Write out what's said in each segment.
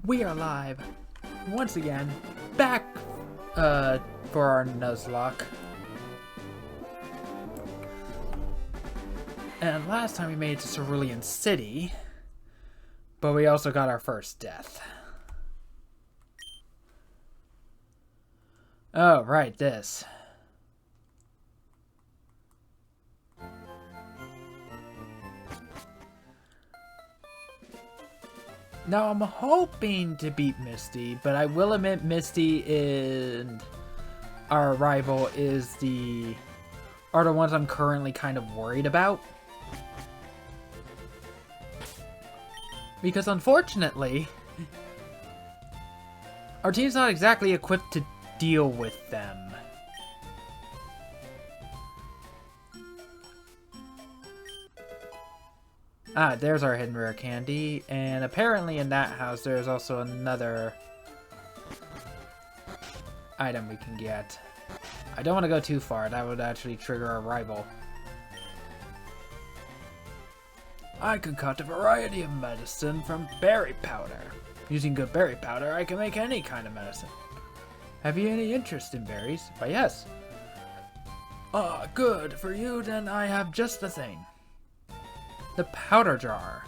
We are live once again, back for our Nuzlocke. And last time we made it to Cerulean City, but we also got our first death. Oh, right, this. Now, I'm hoping to beat Misty, but I will admit Misty and our rival are the ones I'm currently kind of worried about. Because unfortunately, our team's not exactly equipped to deal with them. Ah, there's our hidden rare candy, and apparently in that house there's also another item we can get. I don't want to go too far, that would actually trigger our rival. I concoct a variety of medicine from berry powder. Using good berry powder, I can make any kind of medicine. Have you any interest in berries? Why, yes. Ah, good. For you, then I have just the thing. The powder jar.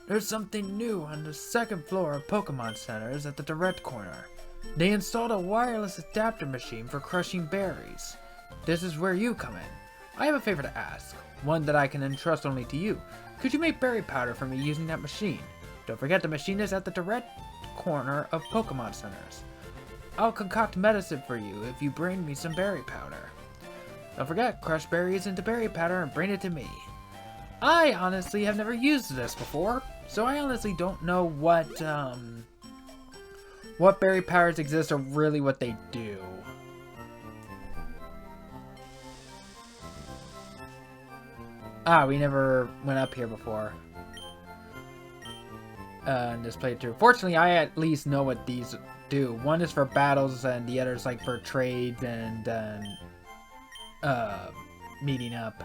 There's something new on the second floor of Pokémon Centers at the direct corner. They installed a wireless adapter machine for crushing berries. This is where you come in. I have a favor to ask, one that I can entrust only to you. Could you make berry powder for me using that machine? Don't forget the machine is at the direct corner of Pokémon Centers. I'll concoct medicine for you if you bring me some berry powder. Don't forget, crush berries into berry powder and bring it to me. I honestly have never used this before, so I honestly don't know what berry powders exist or really what they do. Ah, we never went up here before. In this playthrough. Fortunately, I at least know what these do. One is for battles, and the other is like for trades and meeting up.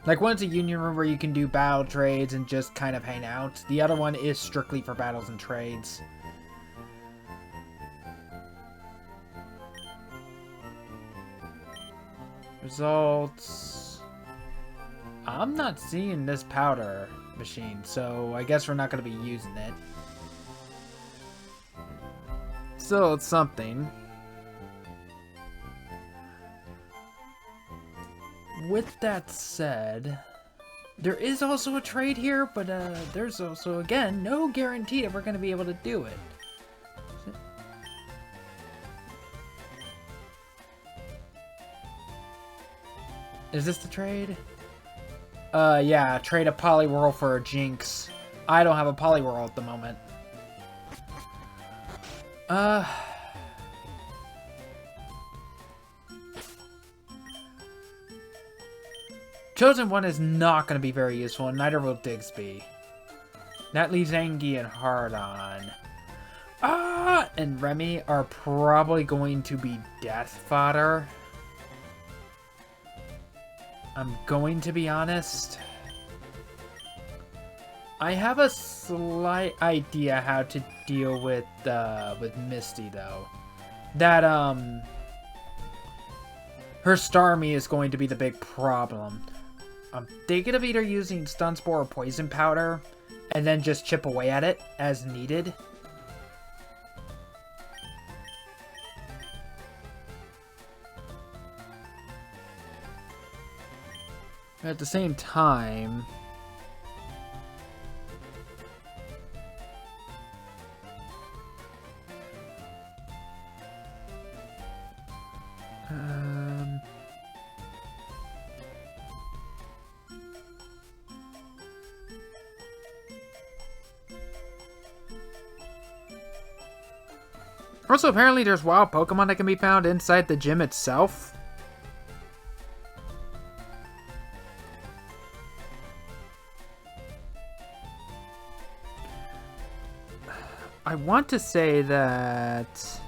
Like, one's a union room where you can do battle trades and just kind of hang out. The other one is strictly for battles and trades. Results. I'm not seeing this powder machine, so I guess we're not going to be using it. So it's something. With that said, there is also a trade here, but there's also, again, no guarantee that we're going to be able to do it. Is this the trade? Yeah, trade a Poliwhirl for a Jinx. I don't have a Poliwhirl at the moment. Chosen One is not going to be very useful, and neither will Digsby. That leaves Angie and Hardon. Ah! And Remy are probably going to be death fodder. I'm going to be honest. I have a slight idea how to deal with Misty, though. That, her Starmie is going to be the big problem. I'm thinking of either using Stun Spore or Poison Powder, and then just chip away at it as needed. At the same time, also, apparently there's wild Pokemon that can be found inside the gym itself. I want to say that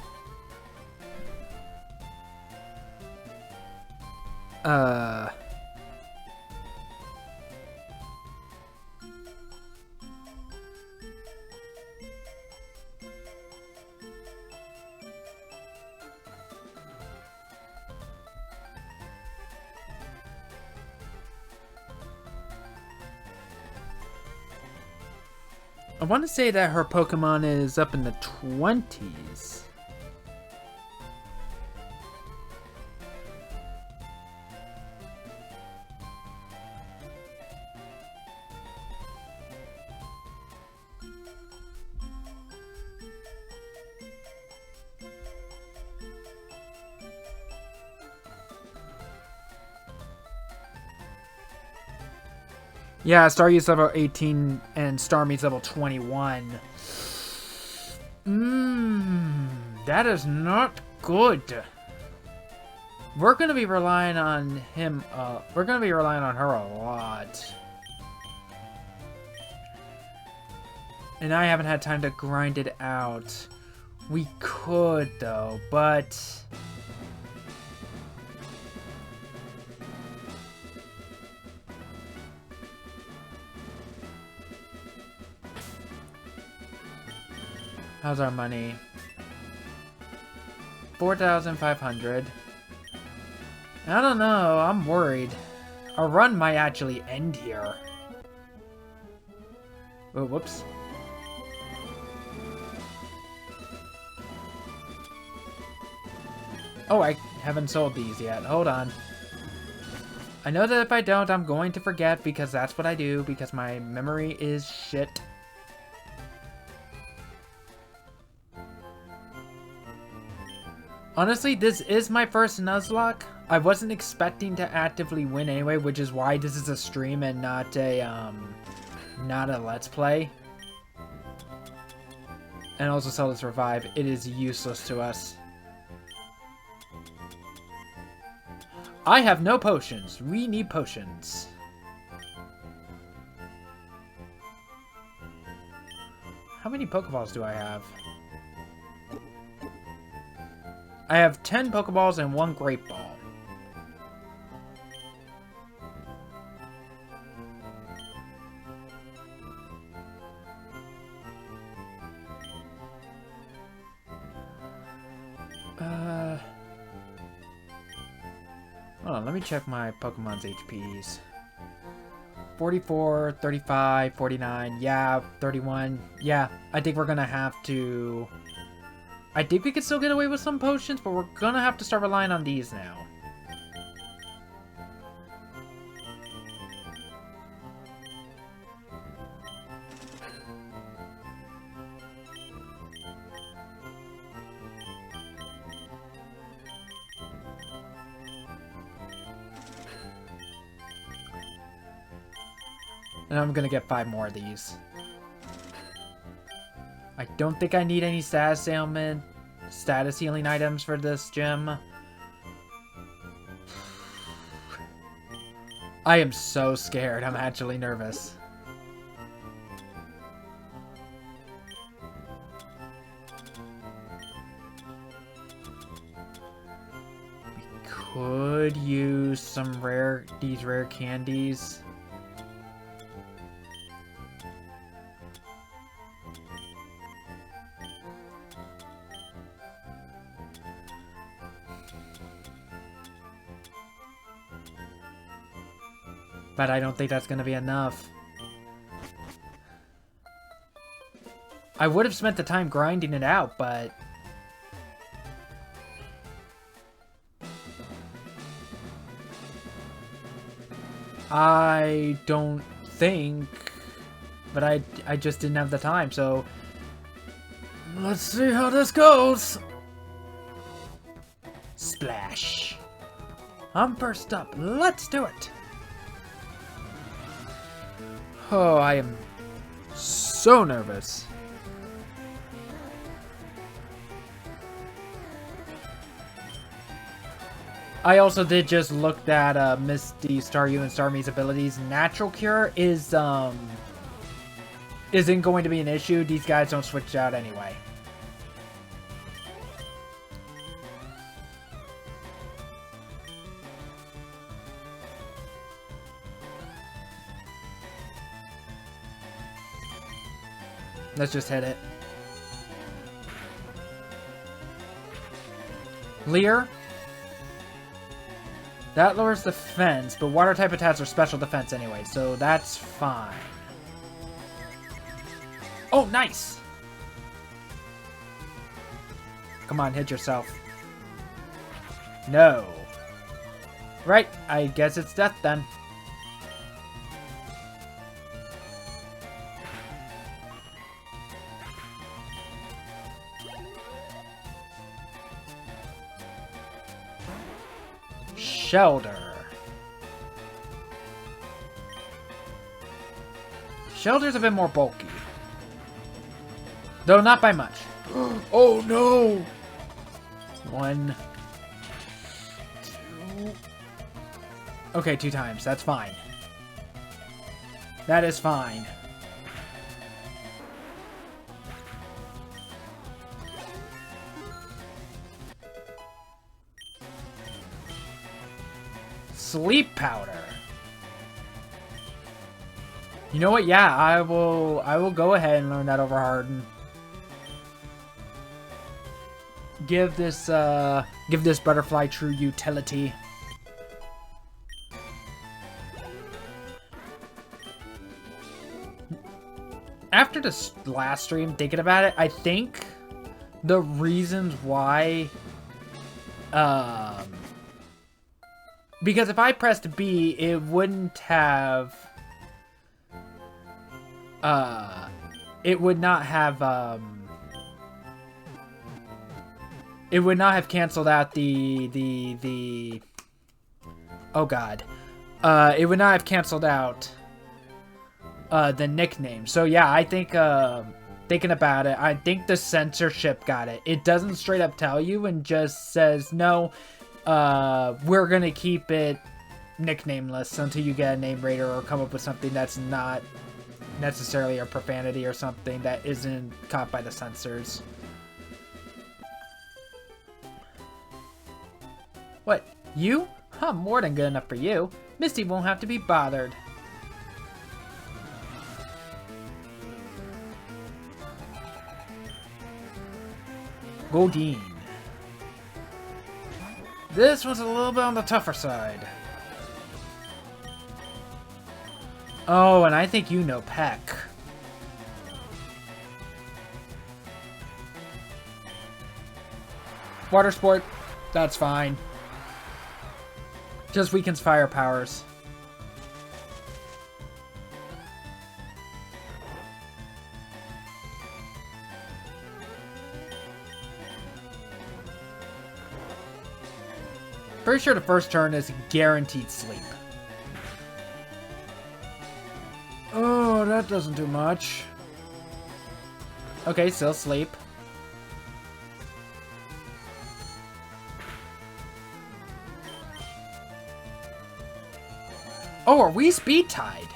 I want to say that her Pokemon is up in the 20s. Yeah, Staryu's level 18 and Starmie's level 21. That is not good. We're going to be relying on him, we're going to be relying on her a lot. And I haven't had time to grind it out. We could, though, but... How's our money? 4,500. I don't know, I'm worried. Our run might actually end here. Oh, whoops. Oh, I haven't sold these yet. Hold on. I know that if I don't, I'm going to forget because that's what I do, because my memory is shit. Honestly, this is my first Nuzlocke. I wasn't expecting to actively win anyway, which is why this is a stream and not a Let's Play. And also sell this revive. It is useless to us. I have no potions. We need potions. How many Pokeballs do I have? I have 10 Pokeballs and 1 Great Ball. Hold on, let me check my Pokemon's HPs. 44, 35, 49, yeah, 31. Yeah, I think we're gonna have to... I think we could still get away with some potions, but we're gonna have to start relying on these now. And I'm gonna get 5 more of these. I don't think I need any status healing items for this gym. I am so scared. I'm actually nervous. We could use some these rare candies. But I don't think that's going to be enough. I would have spent the time grinding it out, but... I don't think... But I just didn't have the time, so... Let's see how this goes! Splash. I'm first up. Let's do it! Oh, I am so nervous. I also did just look at Misty, Staryu, and Starmie's abilities. Natural Cure isn't going to be an issue. These guys don't switch out anyway. Let's just hit it. Leer. That lowers defense, but water type attacks are special defense anyway, so that's fine. Oh, nice! Come on, hit yourself. No. Right, I guess it's death then. Shelter. Shelter's a bit more bulky. Though not by much. Oh no! 1, 2. Okay, 2 times. That's fine. That is fine. Sleep powder. You know what? Yeah, I will go ahead and learn that over Harden. Give this butterfly true utility. After this last stream, thinking about it, I think the reasons why, because if I pressed B, it wouldn't have, it would not have canceled out the oh god, it would not have canceled out the nickname. So yeah, I think thinking about it, I think the censorship got it. It doesn't straight up tell you and just says no, we're gonna keep it nicknameless until you get a name raider or come up with something that's not necessarily a profanity or something that isn't caught by the censors. What? You? I'm more than good enough for you. Misty won't have to be bothered. Godine. This one's a little bit on the tougher side. Oh, and I think you know Peck. Water sport, that's fine. Just weakens fire powers. Pretty sure the first turn is guaranteed sleep. Oh, that doesn't do much. Okay, still sleep. Oh, are we speed tied?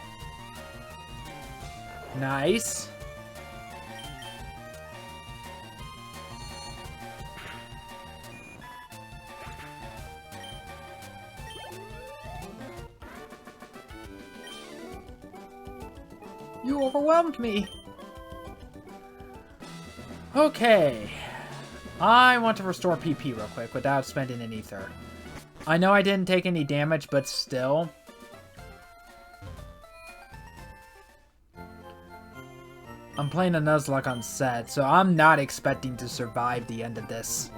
Nice. You overwhelmed me. Okay. I want to restore PP real quick without spending an ether. I know I didn't take any damage, but still. I'm playing a Nuzlocke on set, so I'm not expecting to survive the end of this.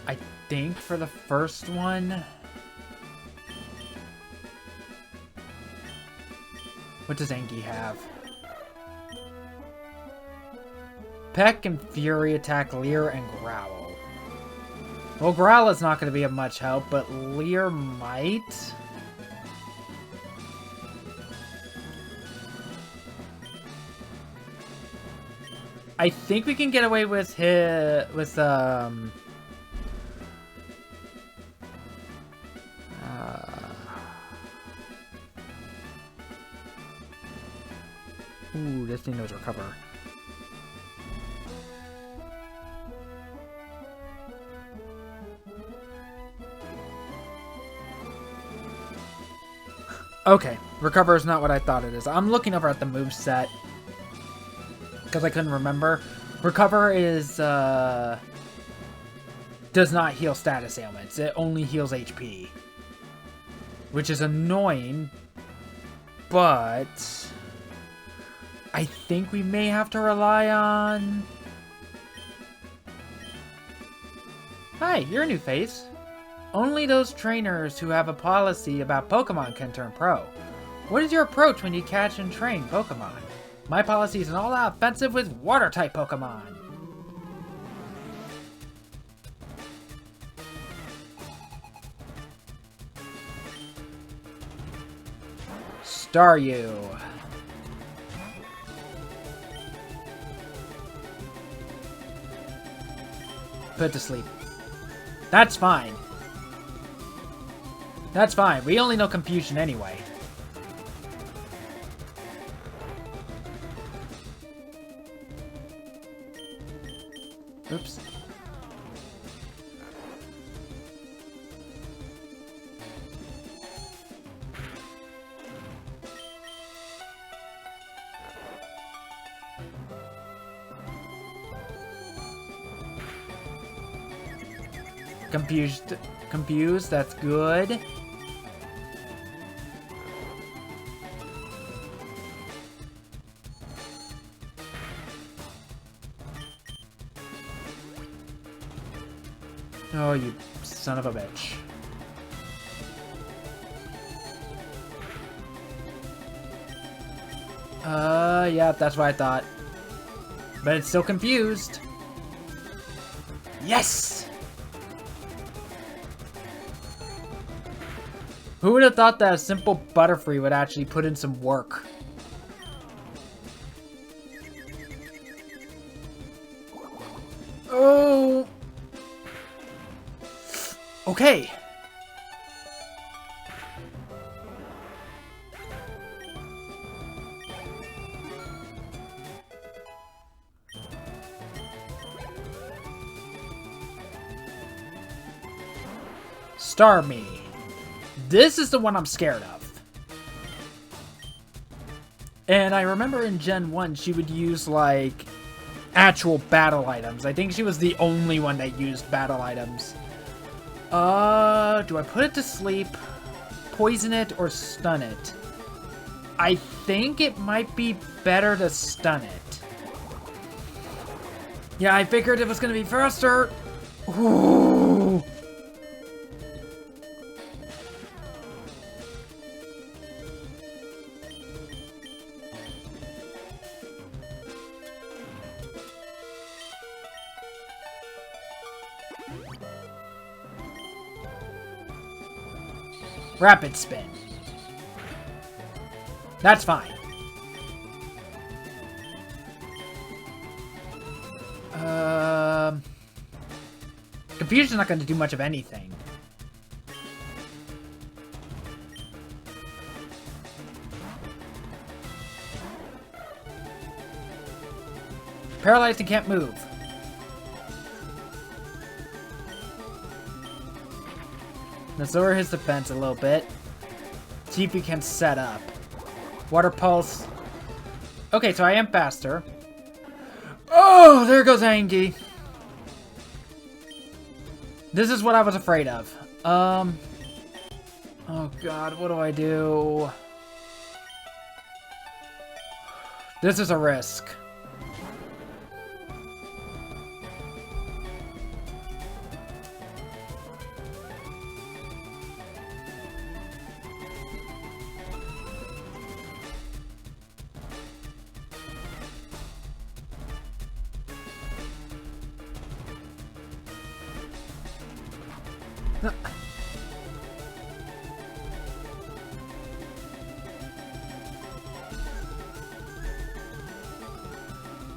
I think for the first one... What does Angie have? Peck and Fury attack Leer and Growl. Well, Growl is not going to be of much help, but Leer might... I think we can get away with ooh, this thing knows recover. Okay, recover is not what I thought it is. I'm looking over at the moveset because I couldn't remember. Recover is does not heal status ailments. It only heals HP, which is annoying. But I think we may have to rely on... Hi, you're a new face. Only those trainers who have a policy about Pokemon can turn pro. What is your approach when you catch and train Pokemon? My policy is an all-out offensive with Water-type Pokemon. Staryu. Put to sleep. That's fine. That's fine. We only know confusion anyway. Oops. Confused, that's good. Oh, you son of a bitch. Yeah, that's what I thought. But it's still confused. Yes! Who would have thought that a simple Butterfree would actually put in some work? Oh! Okay. Starmie. This is the one I'm scared of. And I remember in Gen 1 she would use like actual battle items. I think she was the only one that used battle items. Do I put it to sleep, poison it, or stun it? I think it might be better to stun it. Yeah, I figured it was gonna be faster. Ooh. Rapid spin. That's fine. Confusion's not going to do much of anything. Paralyzed and can't move. Let's lower his defense a little bit. See if he can set up. Water Pulse. Okay, so I am faster. Oh, there goes Angie. This is what I was afraid of. Oh god, what do I do? This is a risk.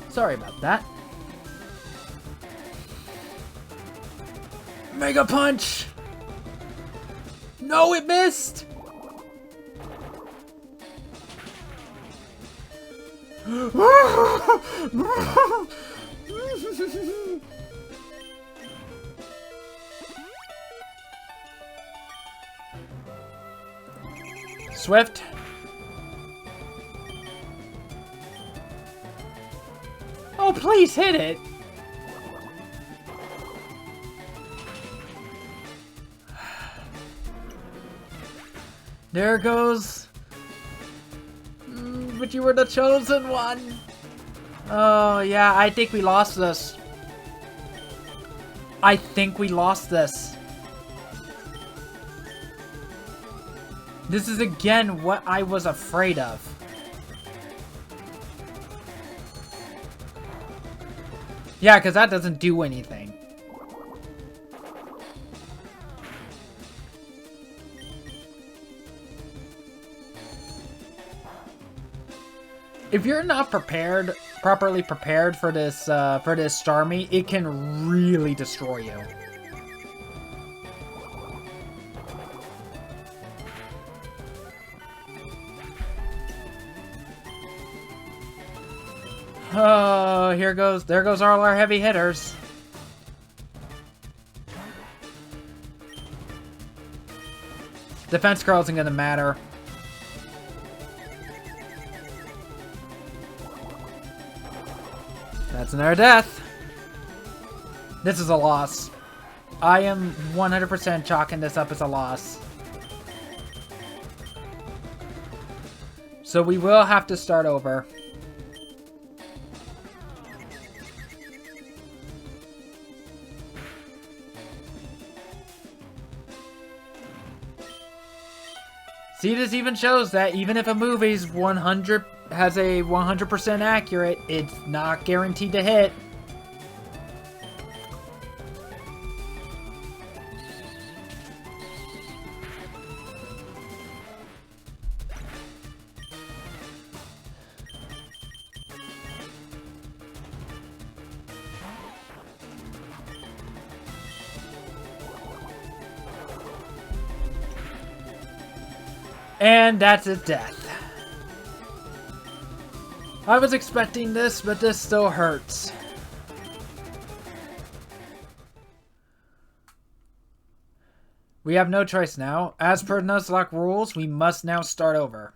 Sorry about that. Mega Punch! No, it missed! Swift. Oh, please hit it. There goes. But you were the chosen one. Oh, yeah, I think we lost this. I think we lost this. This is again what I was afraid of. Yeah, because that doesn't do anything. If you're not properly prepared for this Starmie, it can really destroy you. Oh, there goes all our heavy hitters. Defense curl isn't gonna matter. That's another death. This is a loss. I am 100% chalking this up as a loss. So we will have to start over. See, this even shows that even if a movie's has a 100% accurate, it's not guaranteed to hit. And that's his death. I was expecting this, but this still hurts. We have no choice now. As per Nuzlocke rules, we must now start over.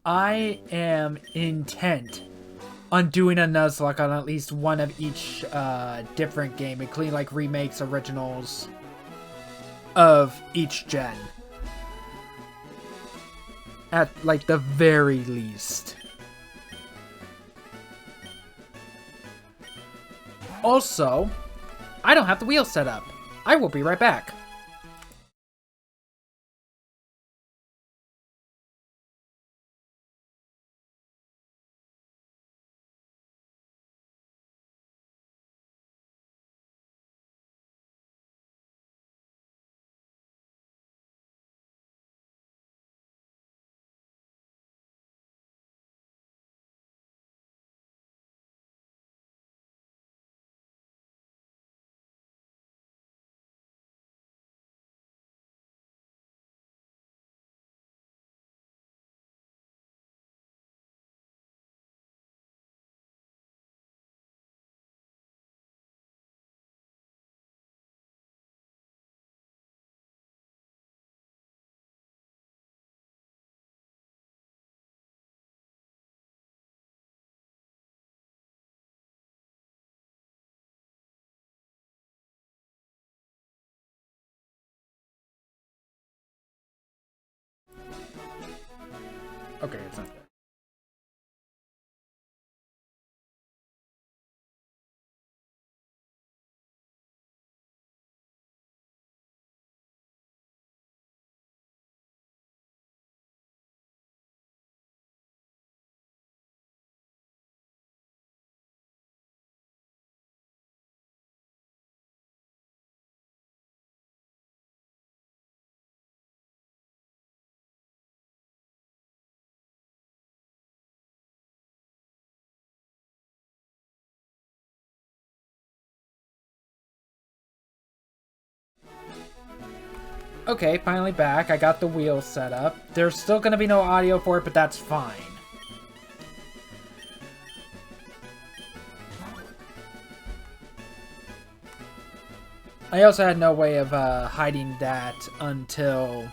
I am intent on doing a Nuzlocke on at least one of each different game, including like remakes, originals of each gen. At like the very least. Also, I don't have the wheel set up. I will be right back. Okay, it's not there. Okay, finally back. I got the wheel set up. There's still going to be no audio for it, but that's fine. I also had no way of hiding that until...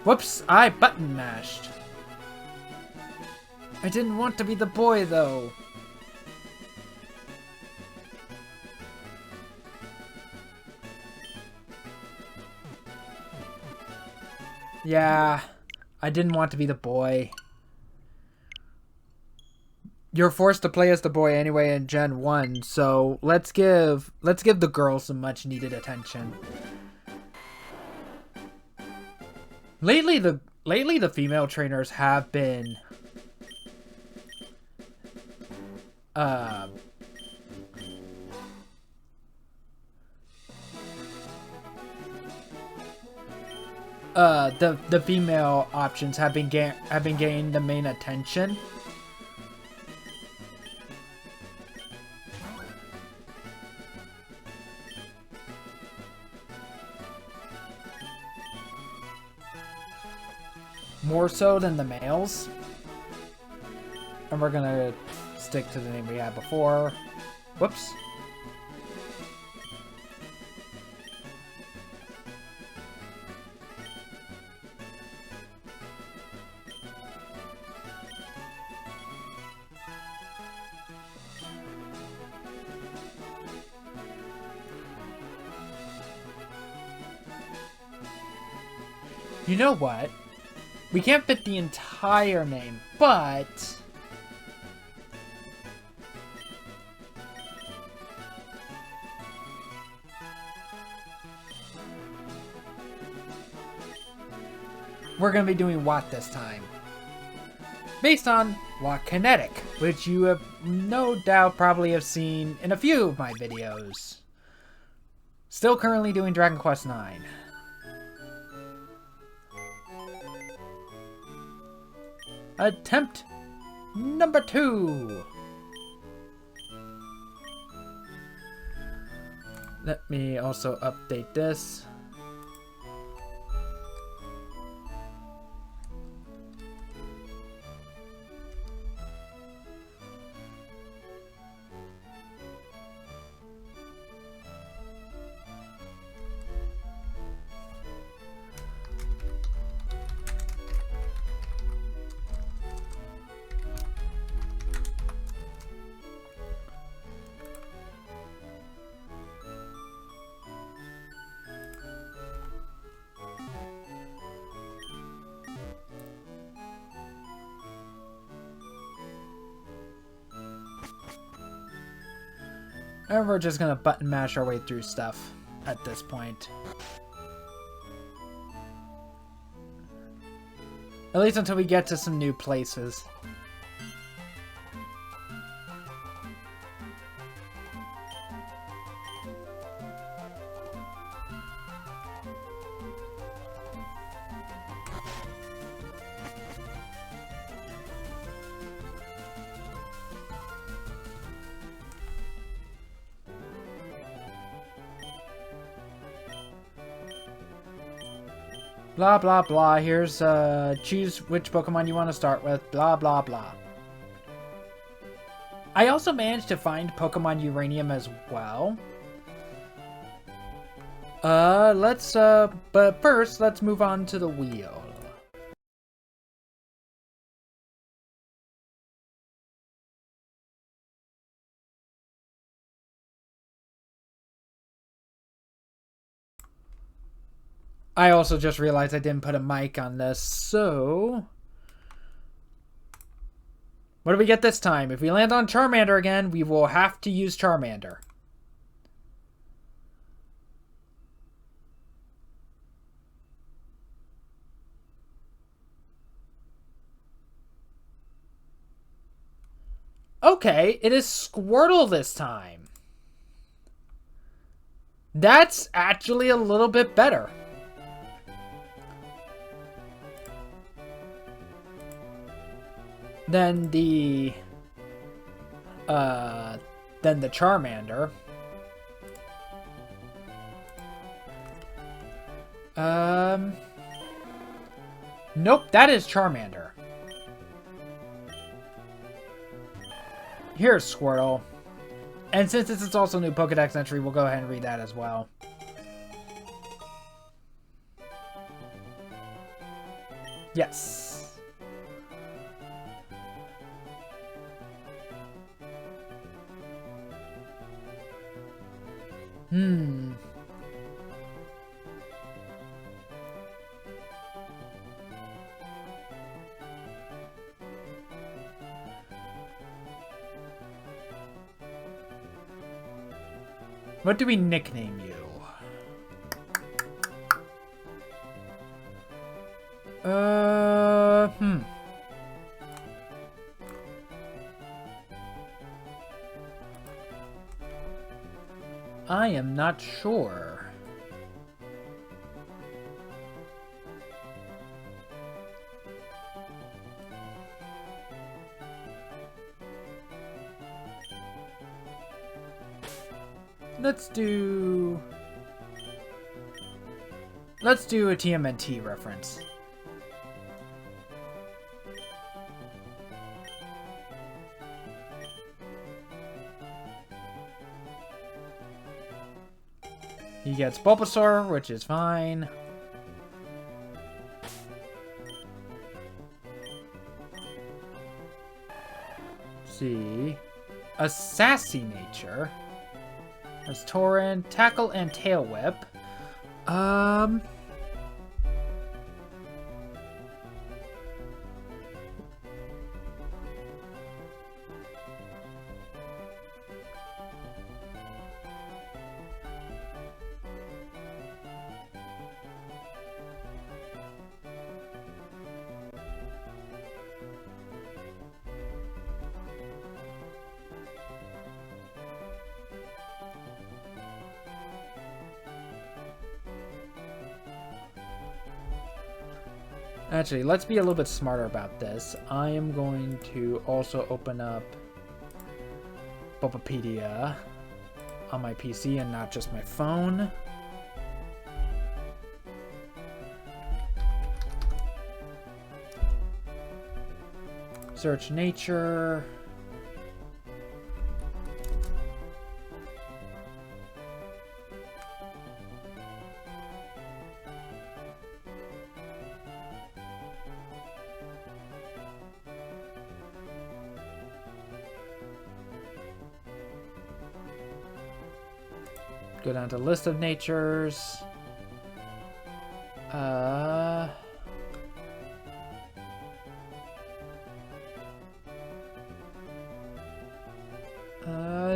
Whoops, I button mashed. I didn't want to be the boy, though. Yeah, I didn't want to be the boy. You're forced to play as the boy anyway in Gen 1, so let's give the girls some much needed attention. Lately the female trainers have been the female options have been gaining the main attention. More so than the males. And we're gonna stick to the name we had before. Whoops. You know what? We can't fit the entire name, but... we're going to be doing Watt this time. Based on Watt Kinetic, which you have no doubt probably have seen in a few of my videos. Still currently doing Dragon Quest IX. Attempt number 2. Let me also update this. And we're just gonna button mash our way through stuff at this point. At least until we get to some new places. Blah, blah, blah. Here's, choose which Pokemon you want to start with. Blah, blah, blah. I also managed to find Pokemon Uranium as well. But first, let's move on to the wheel. I also just realized I didn't put a mic on this, so... what do we get this time? If we land on Charmander again, we will have to use Charmander. Okay, it is Squirtle this time. That's actually a little bit better. Than the Charmander. Nope, that is Charmander. Here's Squirtle. And since this is also new Pokedex entry, we'll go ahead and read that as well. Yes. What do we nickname you? I am not sure. Let's do a TMNT reference. He gets Bulbasaur, which is fine. Let's see. A sassy nature. That's Tauren, Tackle, and Tail Whip. Actually, let's be a little bit smarter about this. I am going to also open up Bulbapedia on my PC and not just my phone. Search nature. Go down to list of natures.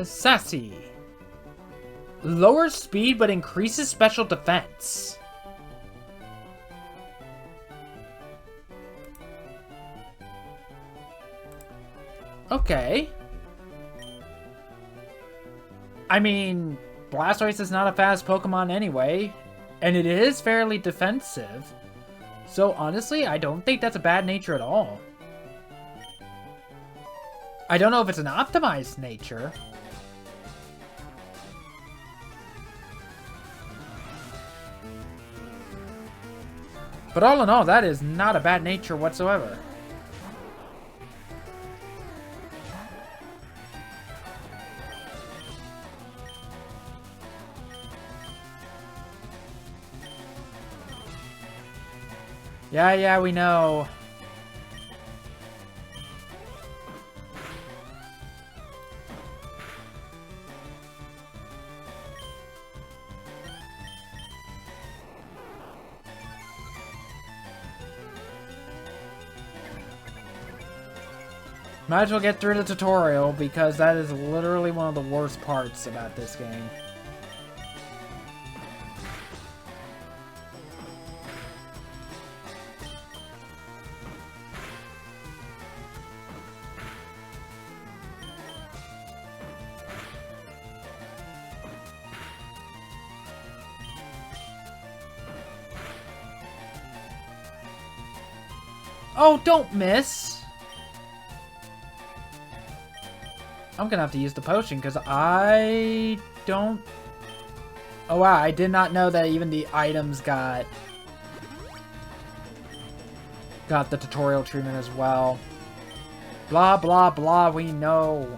Sassy. Lowers speed but increases special defense. Okay. I mean, Blastoise is not a fast Pokemon anyway, and it is fairly defensive. So honestly, I don't think that's a bad nature at all. I don't know if it's an optimized nature. But all in all, that is not a bad nature whatsoever. Yeah, we know. Might as well get through the tutorial because that is literally one of the worst parts about this game. Oh, don't miss! I'm gonna have to use the potion because I don't... Oh wow, I did not know that even the items got got the tutorial treatment as well. Blah, blah, blah, we know.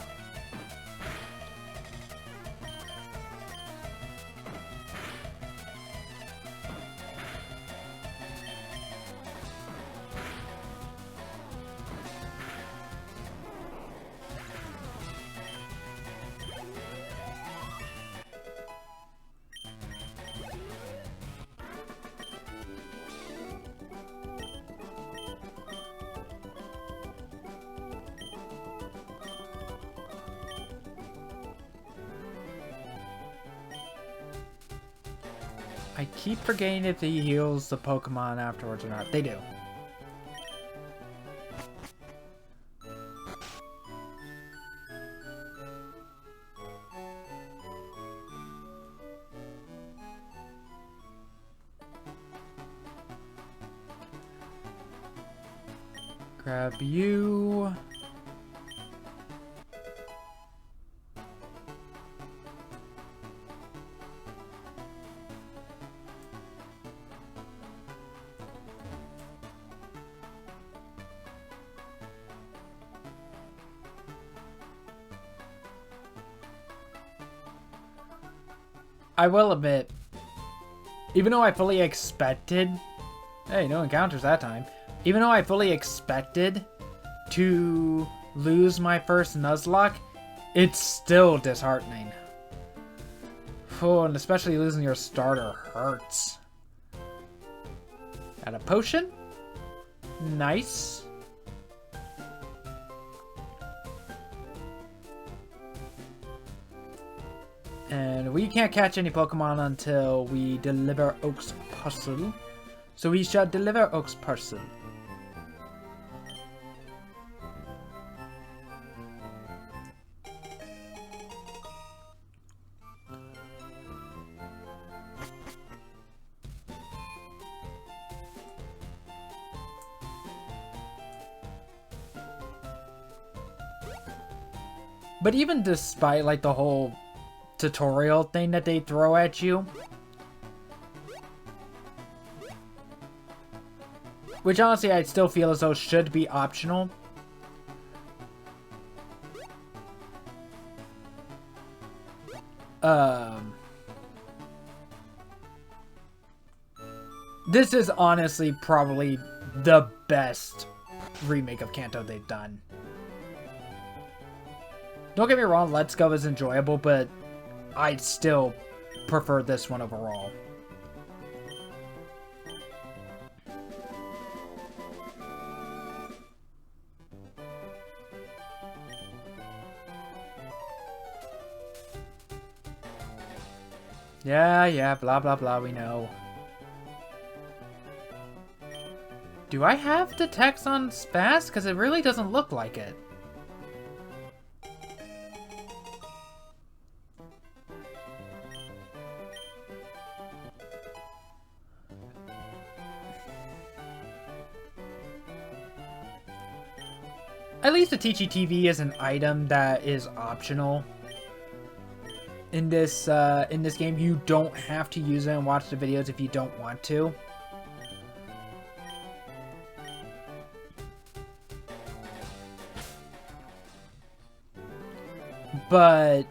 I keep forgetting if he heals the Pokemon afterwards or not. They do. Grab you. I will admit, even though I fully expected... Hey, no encounters that time. Even though I fully expected to lose my first Nuzlocke, it's still disheartening. Oh, and especially losing your starter hurts. Got a potion? Nice. And we can't catch any Pokemon until we deliver Oak's parcel. So we shall deliver Oak's parcel. But even despite like the whole tutorial thing that they throw at you, which honestly I still feel as though should be optional, this is honestly probably the best remake of Kanto they've done. Don't get me wrong, Let's Go is enjoyable, but I still prefer this one overall. Yeah, blah, blah, blah, we know. Do I have the text on Spaz? Because it really doesn't look like it. At least the Teachy TV is an item that is optional. In this game, you don't have to use it and watch the videos if you don't want to. But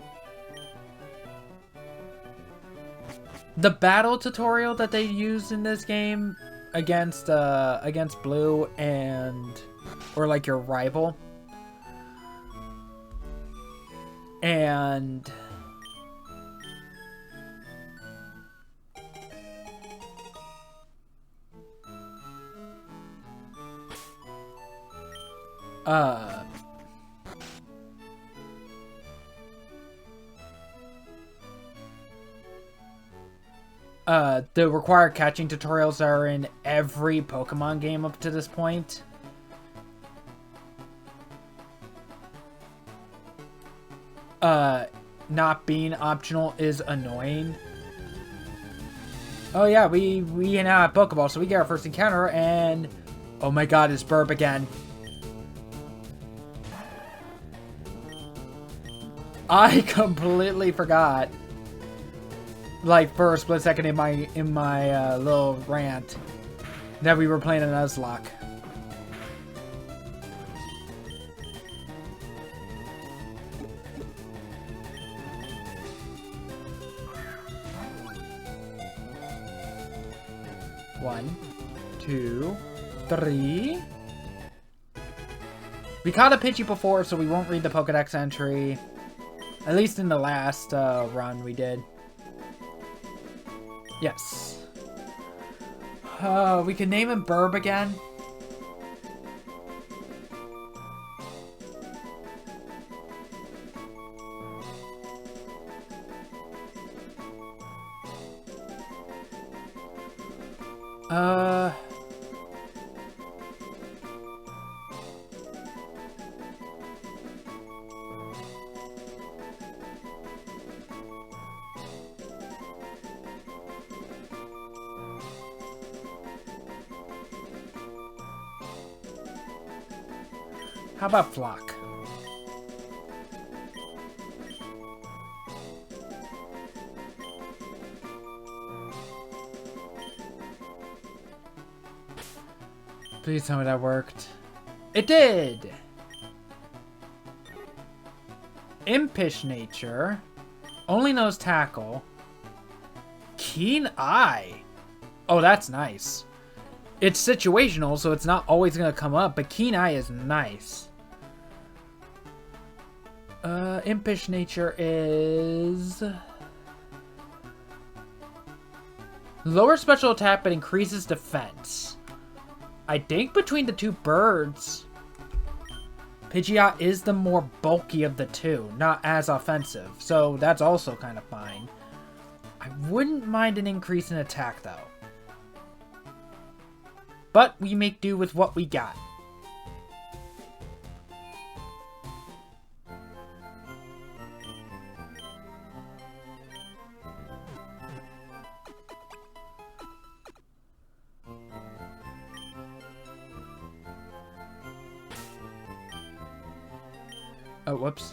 the battle tutorial that they use in this game against Blue or like your rival, and the required catching tutorials are in every Pokemon game up to this point. Not being optional is annoying. Oh yeah, we now have Pokeball, so we get our first encounter, and oh my god, it's Burp again. I completely forgot, like for a split second in my little rant, that we were playing a Nuzlocke. 2, 3. We caught a Pidgey before, so we won't read the Pokedex entry. At least in the last run we did. Yes. We can name him Burb again. How about Flock? Please tell me that worked. It did! Impish nature. Only knows tackle. Keen eye. Oh, that's nice. It's situational, so it's not always going to come up, but keen eye is nice. Impish nature is... lower special attack, but increases defense. I think between the two birds, Pidgeot is the more bulky of the two, not as offensive, so that's also kind of fine. I wouldn't mind an increase in attack, though. But we make do with what we got. Oh, whoops.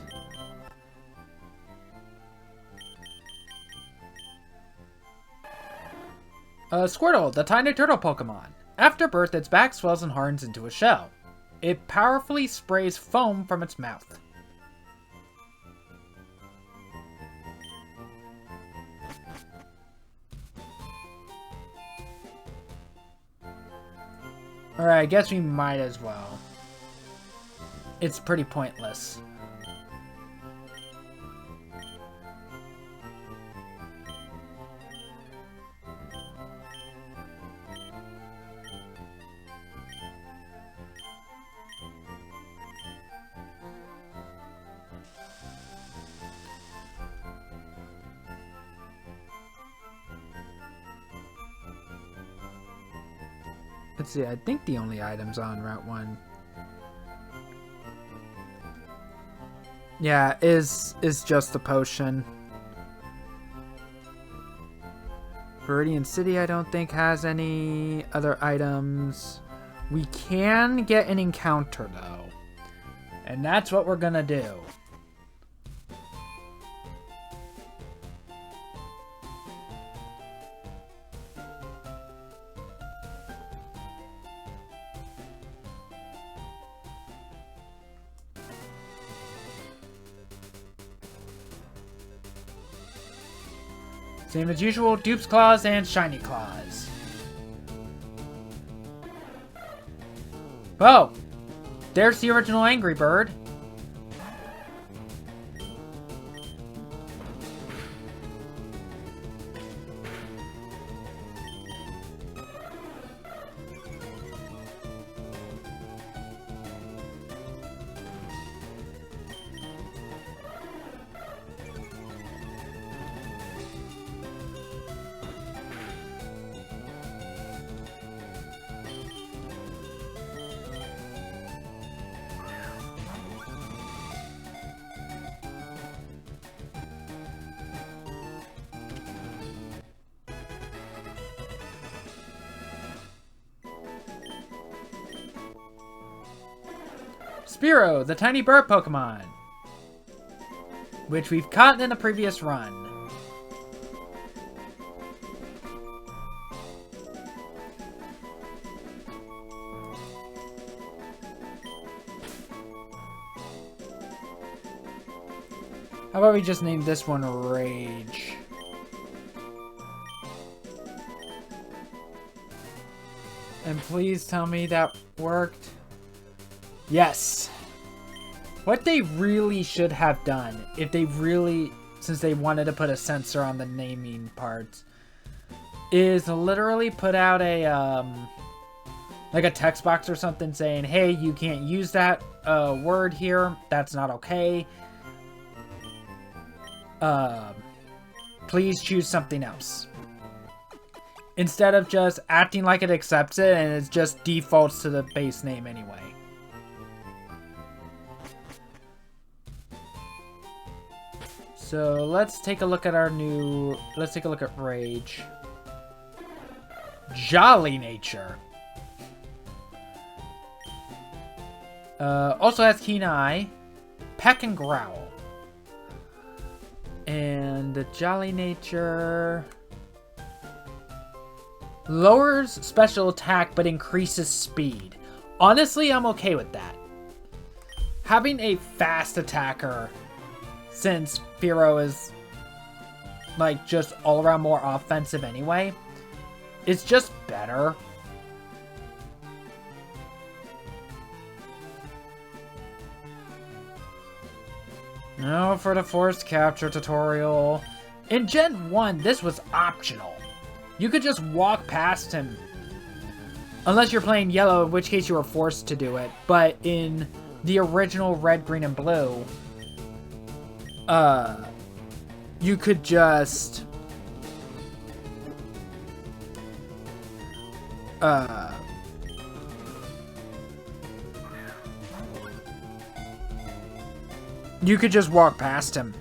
Squirtle, the tiny turtle Pokemon. After birth, its back swells and hardens into a shell. It powerfully sprays foam from its mouth. Alright, I guess we might as well. It's pretty pointless. Let's see, I think the only items on Route 1. Yeah, is just the potion. Viridian City I don't think has any other items. We can get an encounter though. And that's what we're gonna do. Same as usual, Dupe's Claws and Shiny Claws. Oh! There's the original Angry Bird. Spearow, the tiny bird Pokemon, which we've caught in the previous run. How about we just name this one Rage? And please tell me that worked. Yes. What they really should have done, if they really, since they wanted to put a sensor on the naming parts, is literally put out a, like a text box or something saying, hey, you can't use that word here. That's not okay. Please choose something else. Instead of just acting like it accepts it and it just defaults to the base name anyway. So let's take a look at our new, let's take a look at Rage. Jolly Nature. Also has Keen Eye, Peck and Growl. And the Jolly Nature lowers special attack but increases speed. Honestly, I'm okay with that. Having a fast attacker, since Firo is like just all around more offensive anyway, it's just better. Now for the forced capture tutorial. In Gen 1, this was optional. You could just walk past him. Unless you're playing yellow, in which case you were forced to do it. But in the original red, green, and blue, you could just you could just walk past him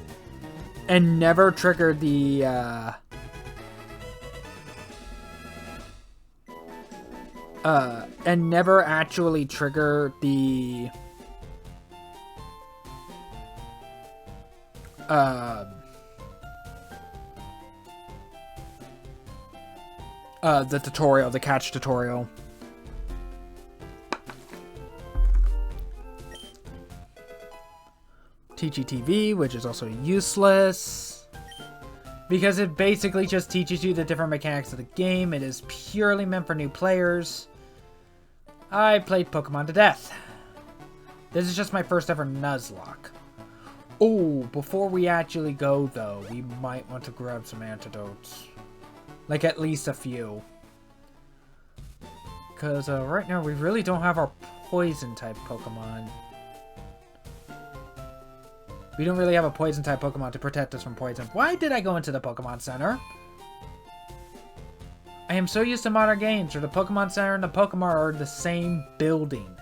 and never trigger the and never actually trigger the tutorial, the catch tutorial. TGTV, which is also useless because it basically just teaches you the different mechanics of the game. It is purely meant for new players. I played Pokemon to death. This is just my first ever Nuzlocke. Oh, before we actually go though, we might want to grab some antidotes. Like at least a few. Because right now we really don't have our poison type Pokemon. We don't really have a poison type Pokemon to protect us from poison. Why did I go into the Pokemon Center? I am so used to modern games where the Pokemon Center and the Pokemon are the same building.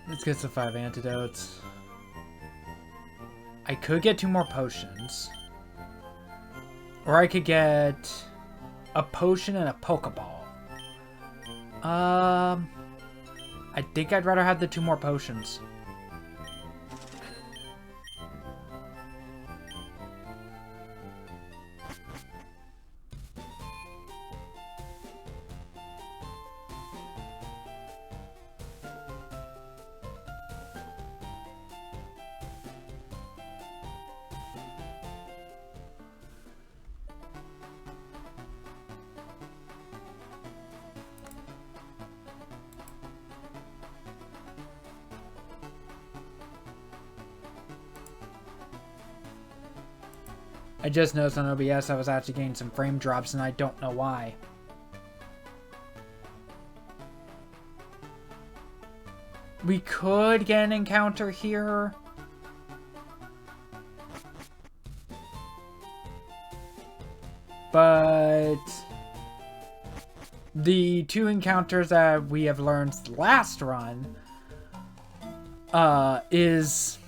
Let's get some 5 antidotes. I could get 2 more potions. Or I could get a potion and a Pokeball. I think I'd rather have the 2 more potions. I just noticed on OBS I was actually getting some frame drops and I don't know why. We could get an encounter here. But the 2 encounters that we have learned last run is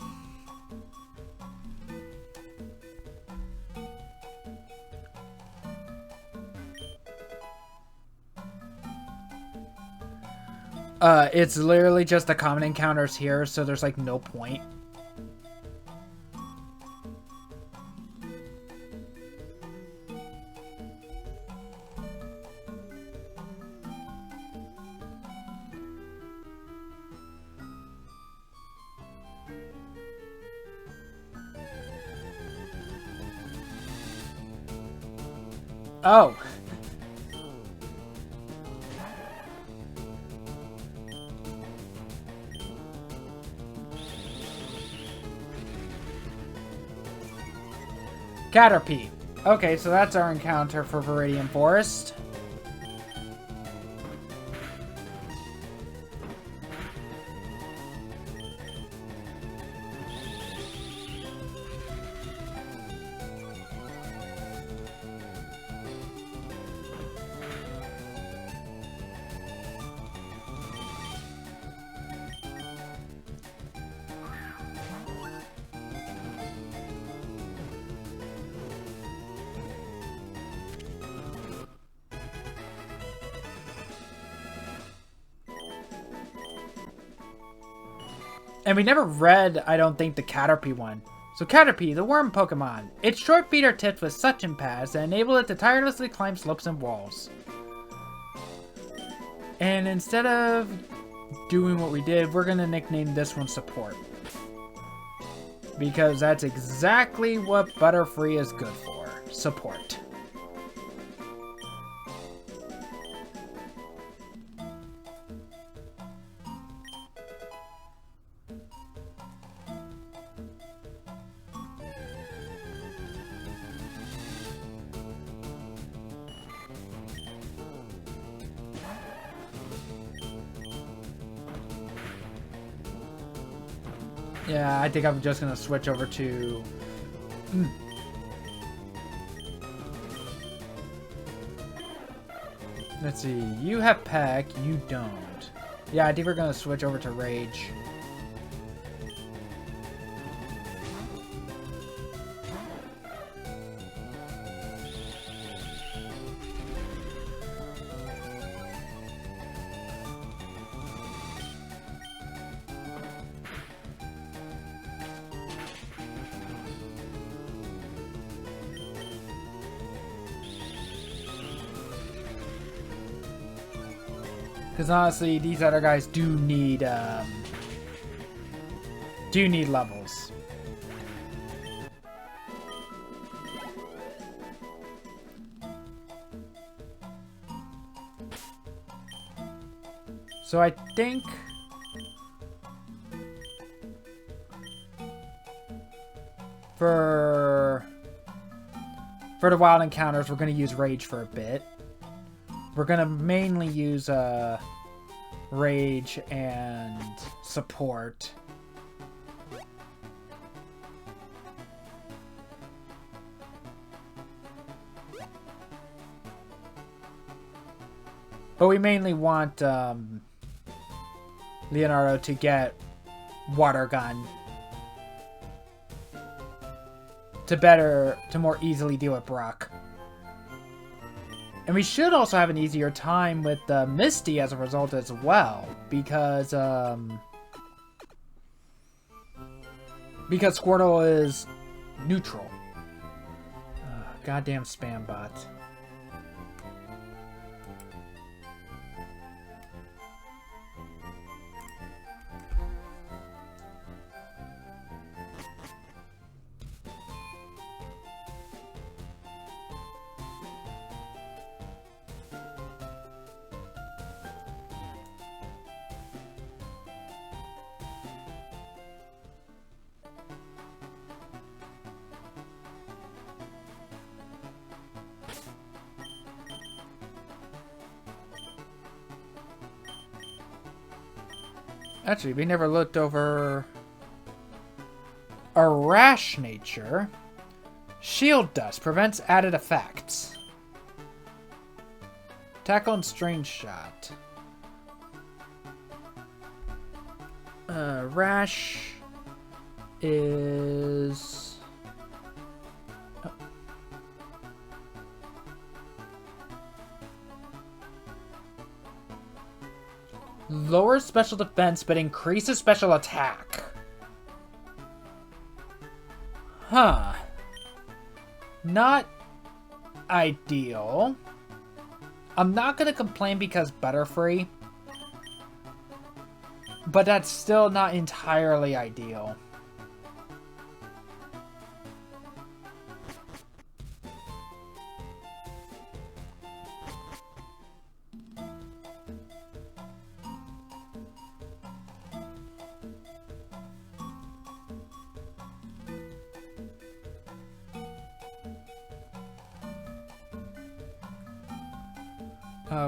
It's literally just the common encounters here, so there's like no point. Oh. Caterpie. Okay, so that's our encounter for Viridian Forest. And we never read, I don't think, the Caterpie one. So Caterpie, the worm Pokemon. Its short feet are tipped with suction pads that enable it to tirelessly climb slopes and walls. And instead of doing what we did, we're going to nickname this one Support. Because that's exactly what Butterfree is good for. Support. Yeah, I think I'm just gonna switch over to... Let's see, you have Peck, you don't. Yeah, I think we're gonna switch over to Rage. Because honestly, these other guys do need levels. So I think for the wild encounters, we're going to use Rage for a bit. We're going to mainly use Rage and Support. But we mainly want Leonardo to get Water Gun to more easily deal with Brock. And we should also have an easier time with Misty as a result as well, because Squirtle is neutral. Goddamn spam bot. Actually, we never looked over a rash nature. Shield Dust prevents added effects. Tackle and Strange Shot. Rash is... Oh. Lower special defense, but increases special attack. Huh. Not ideal. I'm not gonna complain because Butterfree, but that's still not entirely ideal.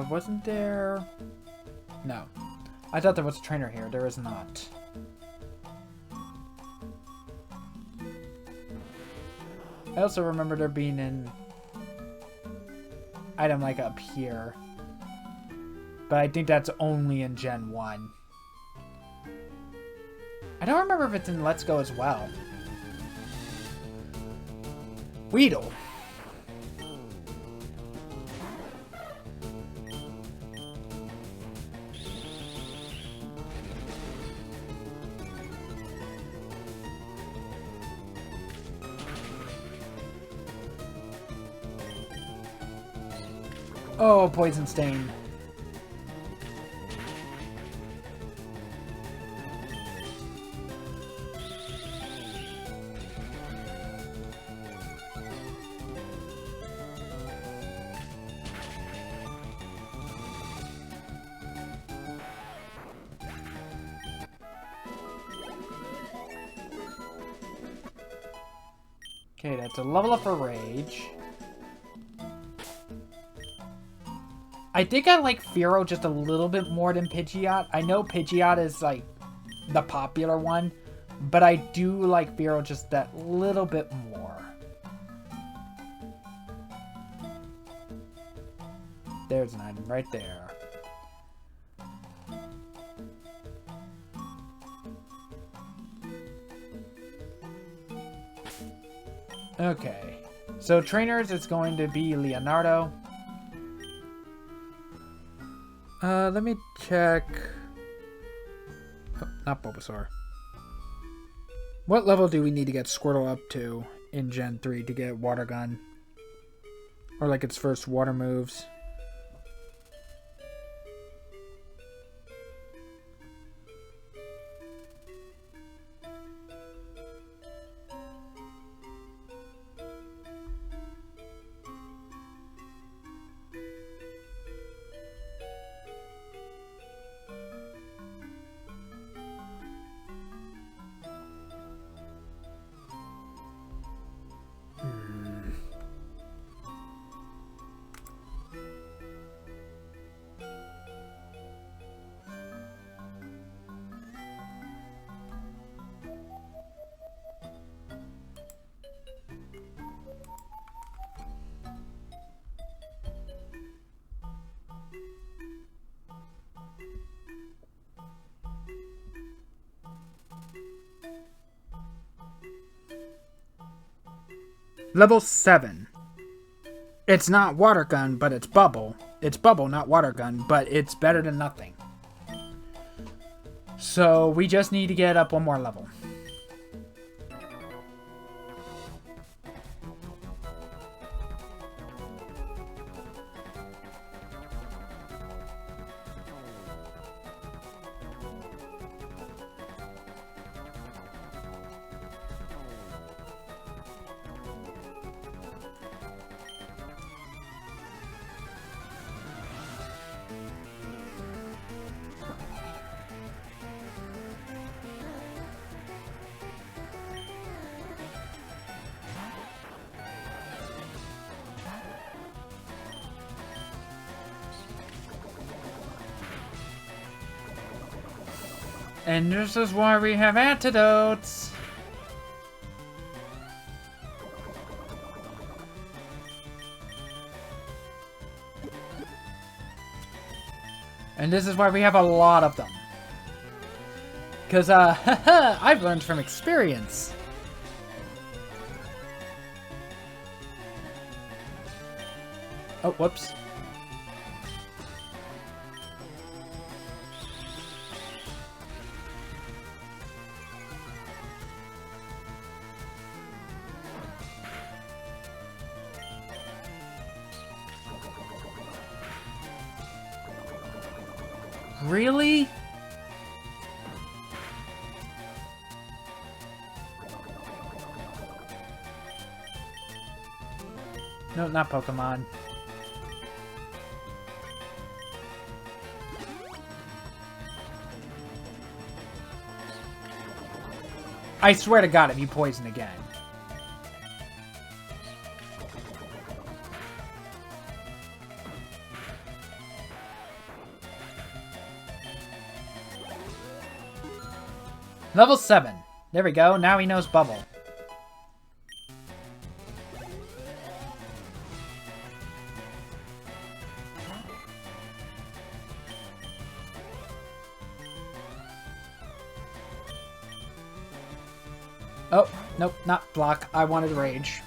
Wasn't there... No. I thought there was a trainer here. There is not. I also remember there being an item like up here. But I think that's only in Gen 1. I don't remember if it's in Let's Go as well. Weedle. Oh, Poison Stain. Okay, that's a level up for Rage. I think I like Fearow just a little bit more than Pidgeot. I know Pidgeot is like the popular one, but I do like Fearow just that little bit more. There's an item right there. Okay, so trainers, it's going to be Leonardo. Let me check. Oh, not Bulbasaur. What level do we need to get Squirtle up to in Gen 3 to get Water Gun? Or like its first water moves? Level 7. It's not Water Gun, but it's Bubble. It's Bubble, not Water Gun, but it's better than nothing. So we just need to get up one more level. And this is why we have antidotes. And this is why we have a lot of them. Because, I've learned from experience. Oh, whoops. Really? No, not Pokemon. I swear to God, if you poison again. Level 7. There we go. Now he knows Bubble. Oh, nope, not block. I wanted rage.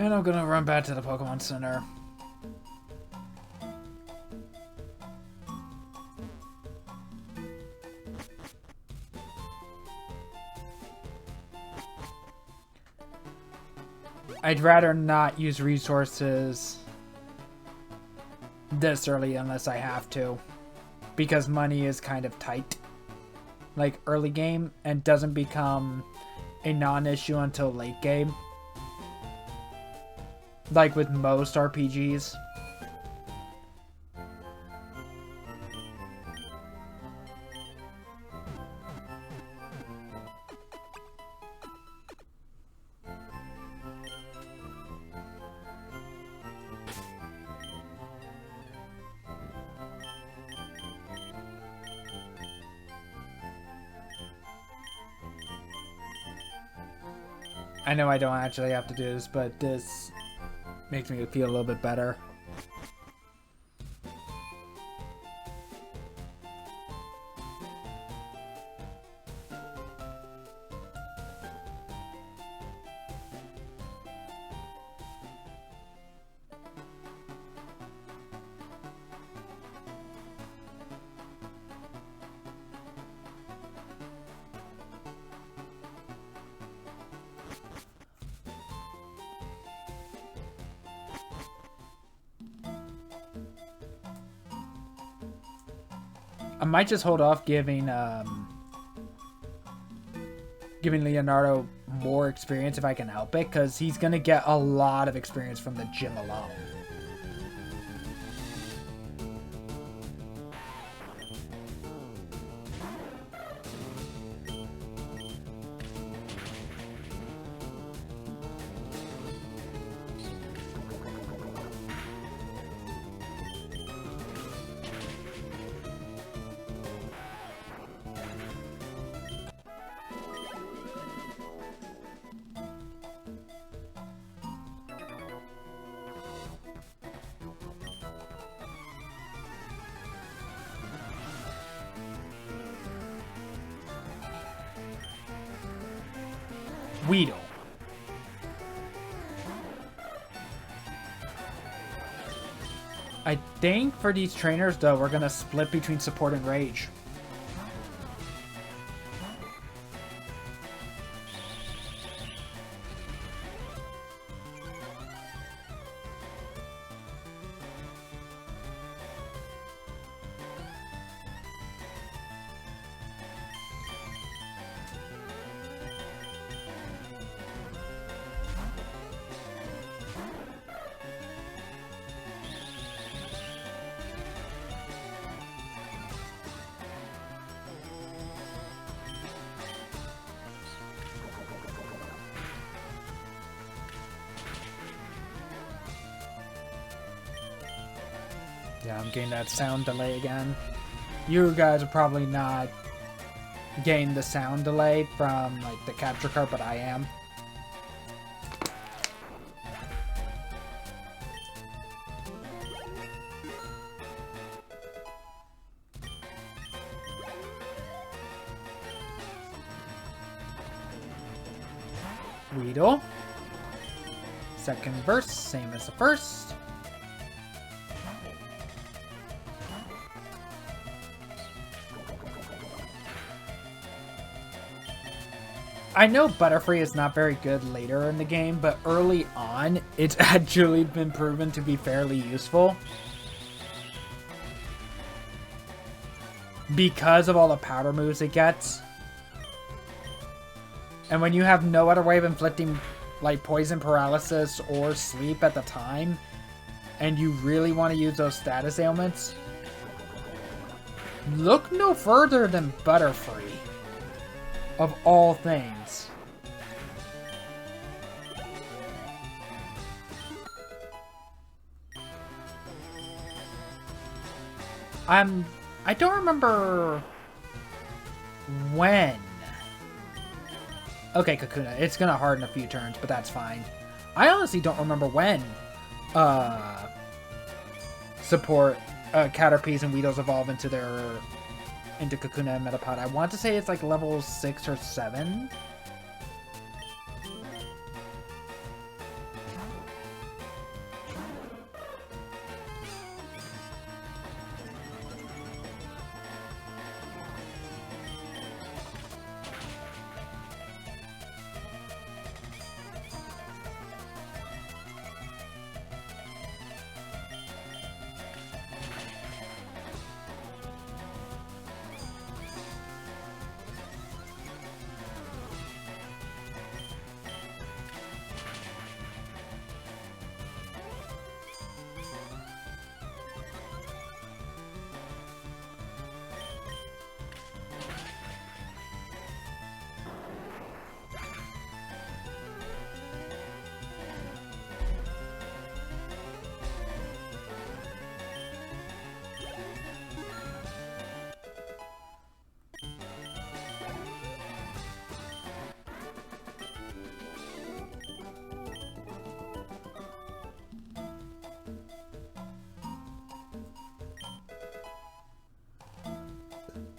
And I'm gonna run back to the Pokemon Center. I'd rather not use resources this early unless I have to, because money is kind of tight, like early game, and doesn't become a non-issue until late game. Like with most RPGs. I know I don't actually have to do this, but this makes me feel a little bit better. I might just hold off giving Leonardo more experience if I can help it, because he's going to get a lot of experience from the gym alone. Weedle. I think for these trainers, though, we're going to split between support and rage. Yeah, I'm getting that sound delay again. You guys are probably not getting the sound delay from like the capture card, but I am. Weedle. Second burst, same as the first. I know Butterfree is not very good later in the game, but early on, it's actually been proven to be fairly useful. Because of all the powder moves it gets. And when you have no other way of inflicting like poison, paralysis, or sleep at the time, and you really want to use those status ailments, look no further than Butterfree. Of all things. I don't remember when. Okay, Kakuna, it's gonna harden a few turns, but that's fine. I honestly don't remember when support Caterpies and Weedles evolve into Kakuna and Metapod. I want to say it's like level 6 or 7.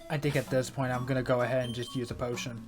I think at this point I'm gonna go ahead and just use a potion.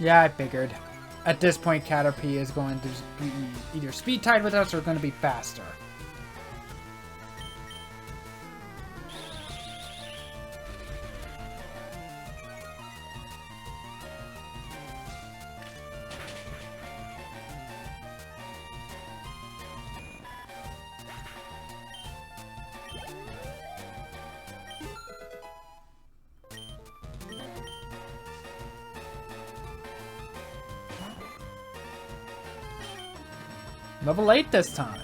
Yeah, I figured. At this point, Caterpie is going to be either speed tied with us or going to be faster. Level 8 this time.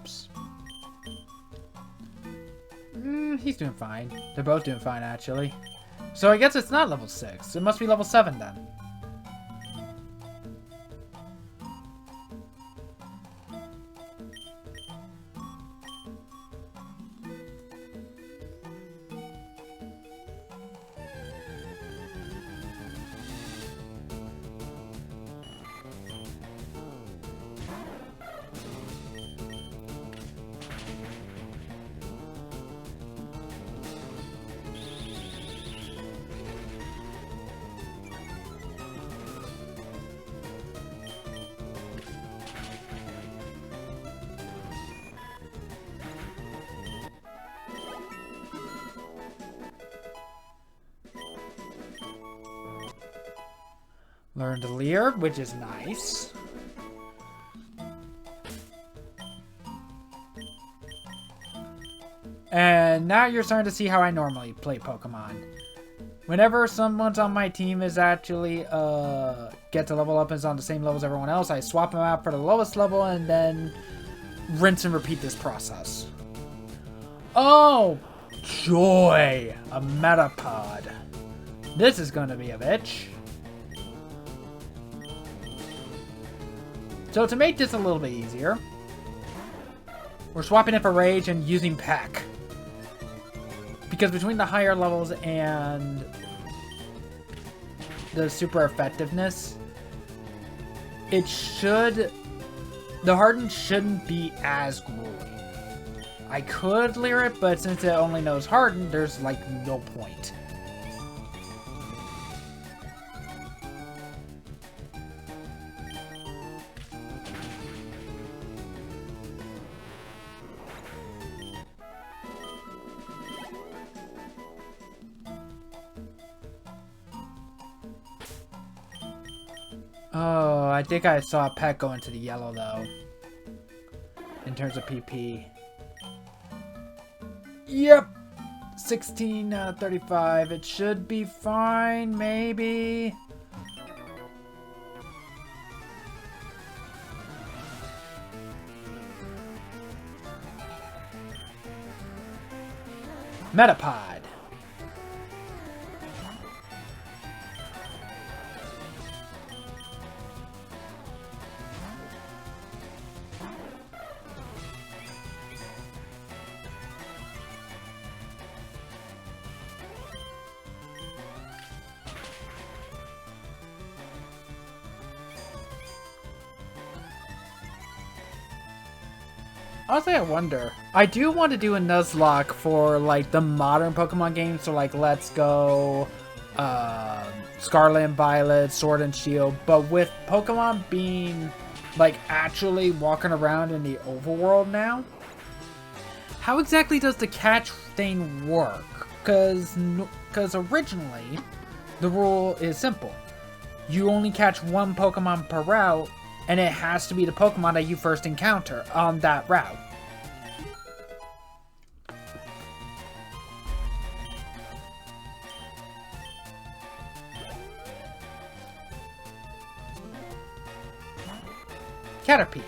Types. He's doing fine. They're both doing fine, actually. So I guess it's not level 6. It must be level 7 then. Learned Leer, which is nice. And now you're starting to see how I normally play Pokemon. Whenever someone's on my team is actually get to level up and is on the same level as everyone else, I swap them out for the lowest level and then rinse and repeat this process. Oh, joy! A Metapod. This is going to be a bitch. So to make this a little bit easier, we're swapping it for Rage and using Peck. Because between the higher levels and the super effectiveness, the Harden shouldn't be as grueling. I could Leer it, but since it only knows Harden, there's like no point. Oh, I think I saw a Pet go into the yellow, though. In terms of PP. Yep! 16 out of 35. It should be fine, maybe. Metapod. Honestly, I wonder. I do want to do a Nuzlocke for, like, the modern Pokemon games. So, like, Let's Go, Scarlet and Violet, Sword and Shield. But with Pokemon being, like, actually walking around in the overworld now, how exactly does the catch thing work? Because originally, the rule is simple. You only catch one Pokemon per route, and it has to be the Pokemon that you first encounter on that route. Caterpie.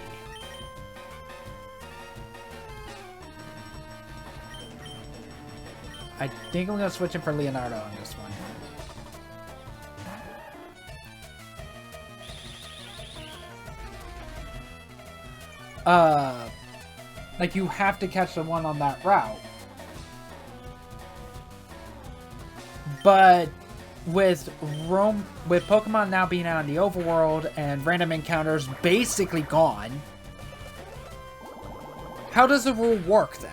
I think I'm going to switch him for Leonardo on this one. Like, you have to catch the one on that route. But with Pokemon now being out in the overworld and random encounters basically gone, how does the rule work then?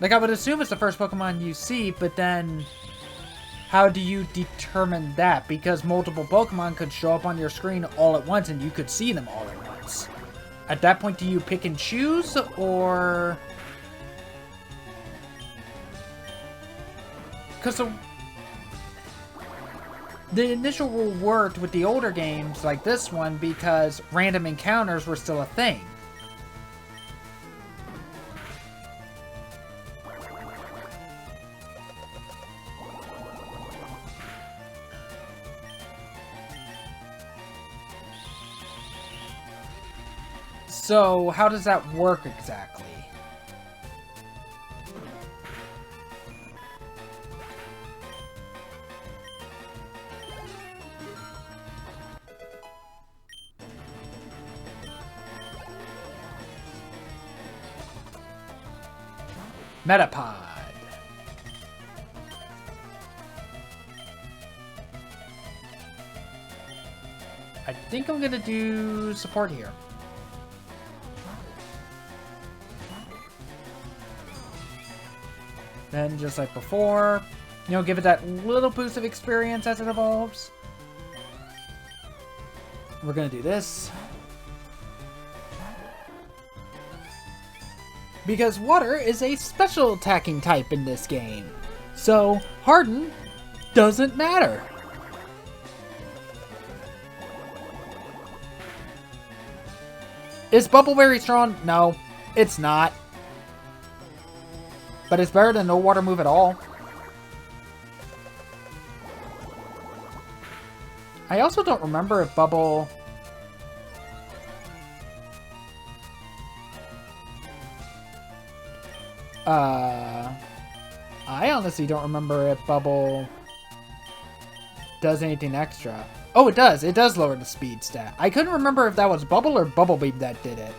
Like, I would assume it's the first Pokemon you see, but then how do you determine that? Because multiple Pokemon could show up on your screen all at once and you could see them all at once. At that point, do you pick and choose, or... Because the initial rule worked with the older games like this one because random encounters were still a thing. So, how does that work exactly? Metapod. I think I'm gonna do support here. Then, just like before, you know, give it that little boost of experience as it evolves. We're gonna do this. Because water is a special attacking type in this game. So, Harden doesn't matter. Is Bubble very strong? No, it's not. But it's better than no water move at all. I also don't remember if Bubble... I honestly don't remember if Bubble does anything extra. Oh, it does. It does lower the speed stat. I couldn't remember if that was Bubble or Bubble Beam that did it.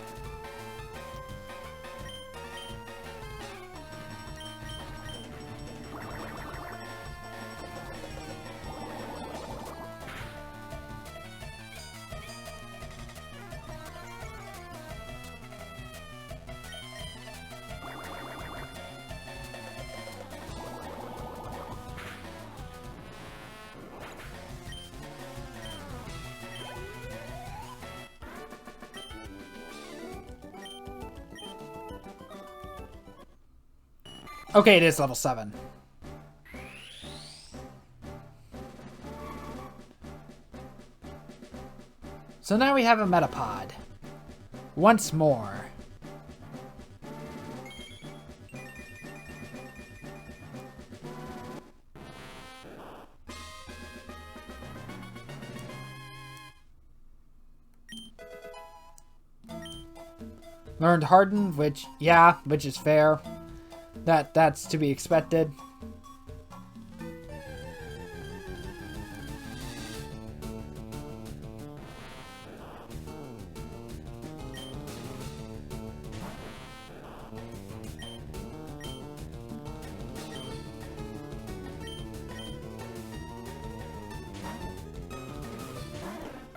Okay, it is level 7. So now we have a Metapod. Once more. Learned Harden, which is fair. That's to be expected.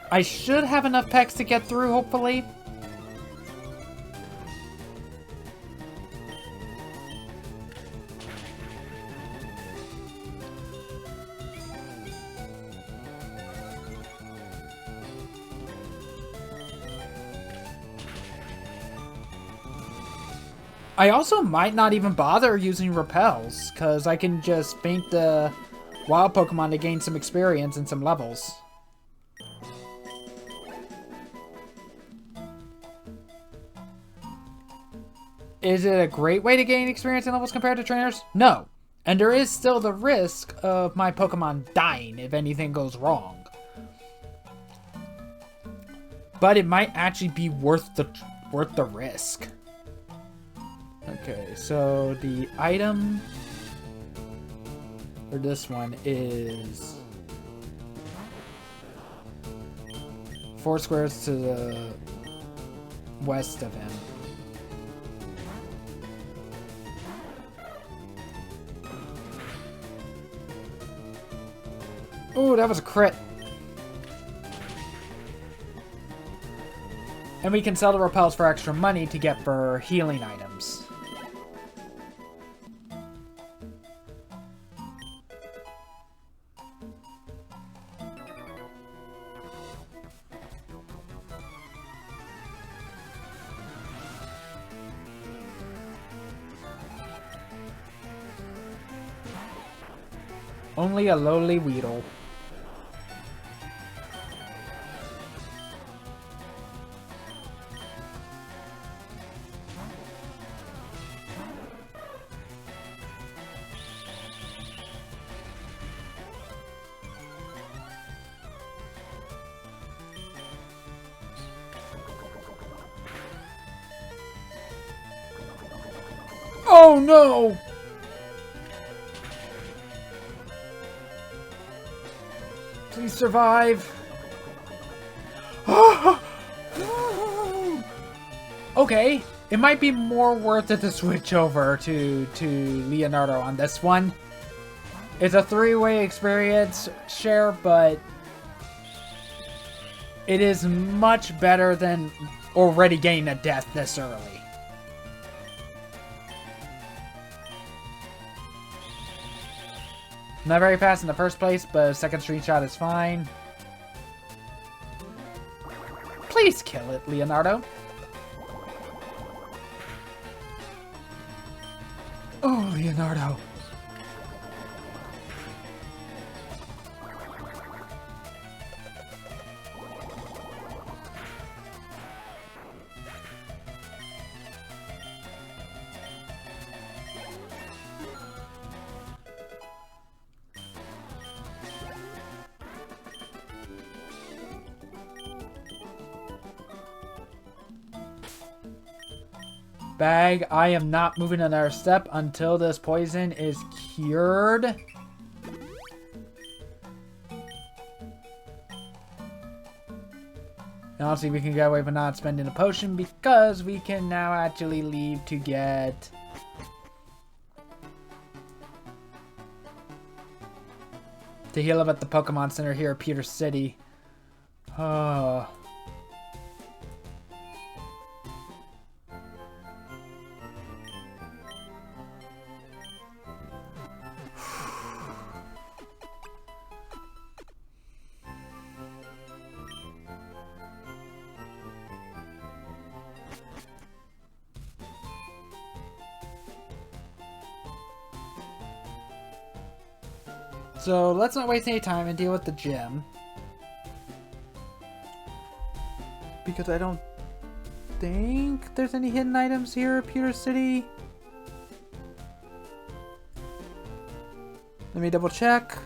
I should have enough pecks to get through, hopefully. I also might not even bother using repels, because I can just faint the wild Pokemon to gain some experience and some levels. Is it a great way to gain experience and levels compared to trainers? No. And there is still the risk of my Pokemon dying if anything goes wrong. But it might actually be worth the risk. Okay, so the item for this one is 4 squares to the west of him. Ooh, that was a crit. And we can sell the repels for extra money to get for healing items. Only a lowly Weedle. Oh no! Please survive. Okay, it might be more worth it to switch over to Leonardo on this one. It's a three-way experience share, but it is much better than already getting a death this early. Not very fast in the first place, but second screenshot is fine. Please kill it, Leonardo. Oh, Leonardo. Bag, I am not moving another step until this poison is cured. And honestly, we can get away with not spending a potion because we can now actually leave to get... to heal up at the Pokemon Center here at Pewter City. Oh... So let's not waste any time and deal with the gym. Because I don't think there's any hidden items here at Pewter City. Let me double check.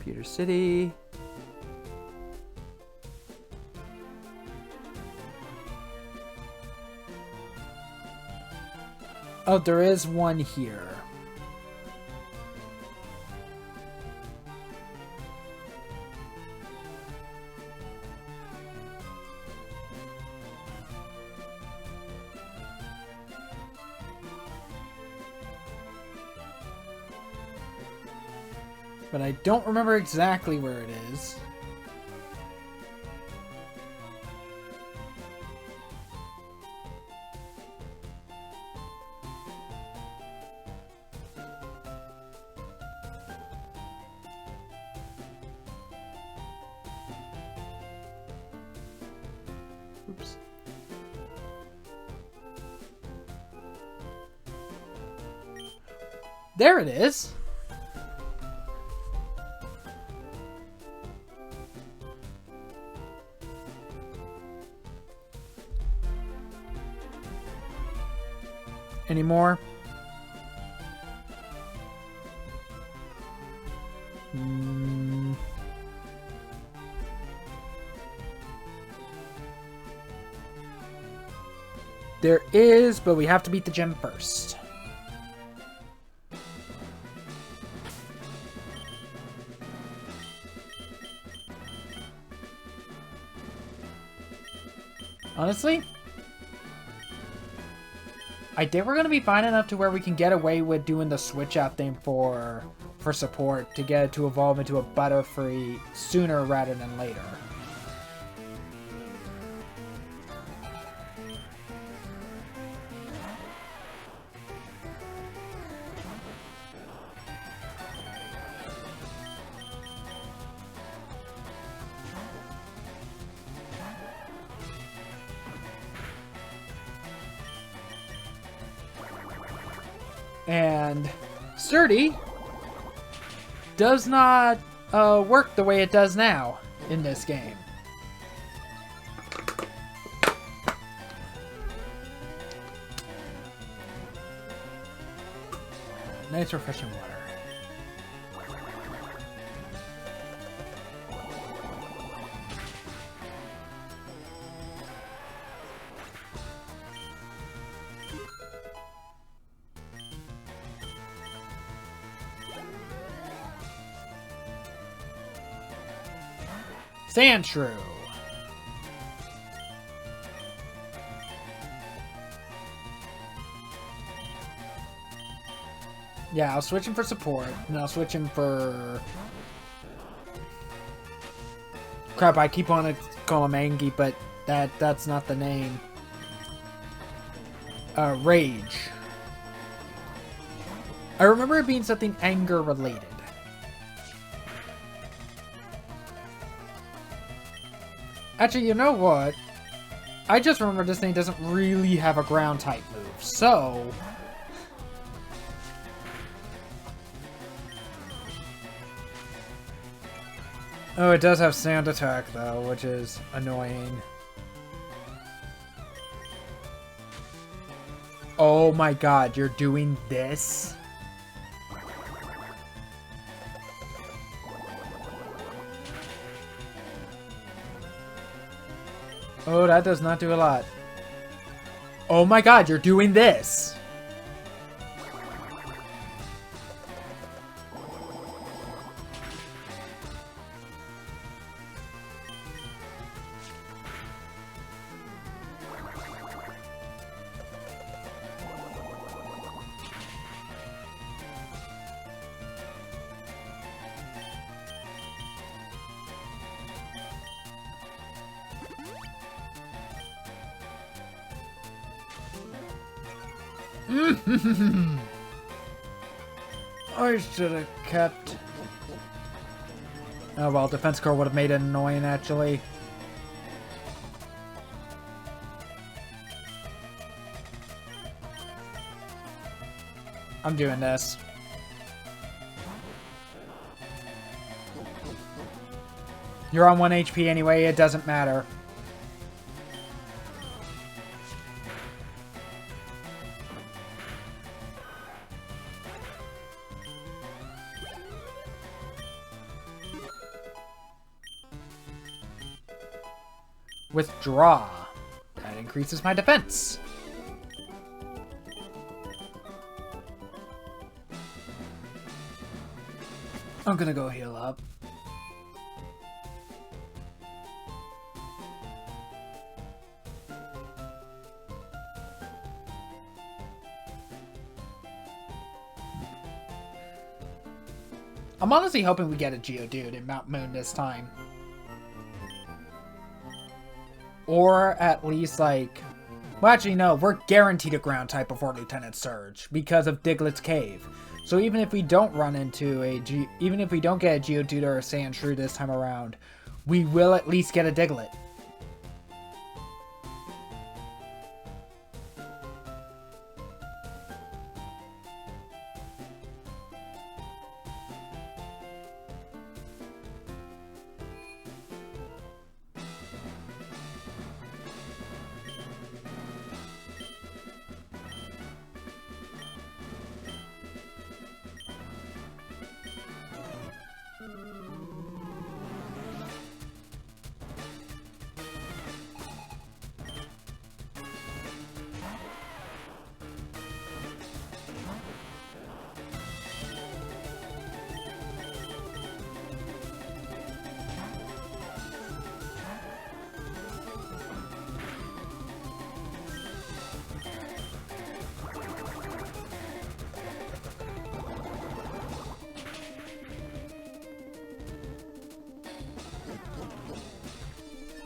Pewter City. Oh, there is one here. But I don't remember exactly where it is. Oops. There it is. Any more? There is, but we have to beat the gym first. Honestly, I think we're going to be fine enough to where we can get away with doing the switch out thing for support to get it to evolve into a Butterfree sooner rather than later. And Sturdy does not work the way it does now in this game. Nice refreshing water. Sandshrew. Yeah, I'll switch him for support, and I'll switch him for... Crap, I keep on calling him Angie, but that's not the name. Rage. I remember it being something anger related. Actually, you know what? I just remember this thing doesn't really have a ground type move, so... Oh, it does have sand attack though, which is annoying. Oh my god, you're doing this? Oh, that does not do a lot. Oh my god, you're doing this! I should have kept... Oh well, defense core would have made it annoying actually. I'm doing this. You're on 1 HP anyway, it doesn't matter. Withdraw. That increases my defense. I'm gonna go heal up. I'm honestly hoping we get a Geodude in Mount Moon this time. Or at least, like... Well, actually, no. We're guaranteed a ground type before Lieutenant Surge because of Diglett's Cave. So even if we don't run into even if we don't get a Geodude or a Sandshrew this time around, we will at least get a Diglett.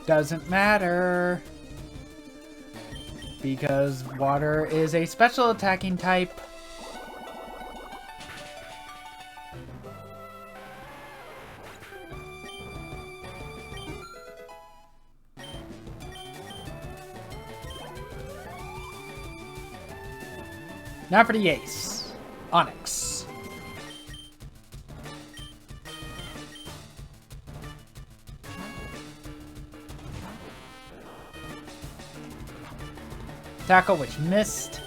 Doesn't matter. Because water is a special attacking type. Now for the ace. Onyx. Tackle, which missed.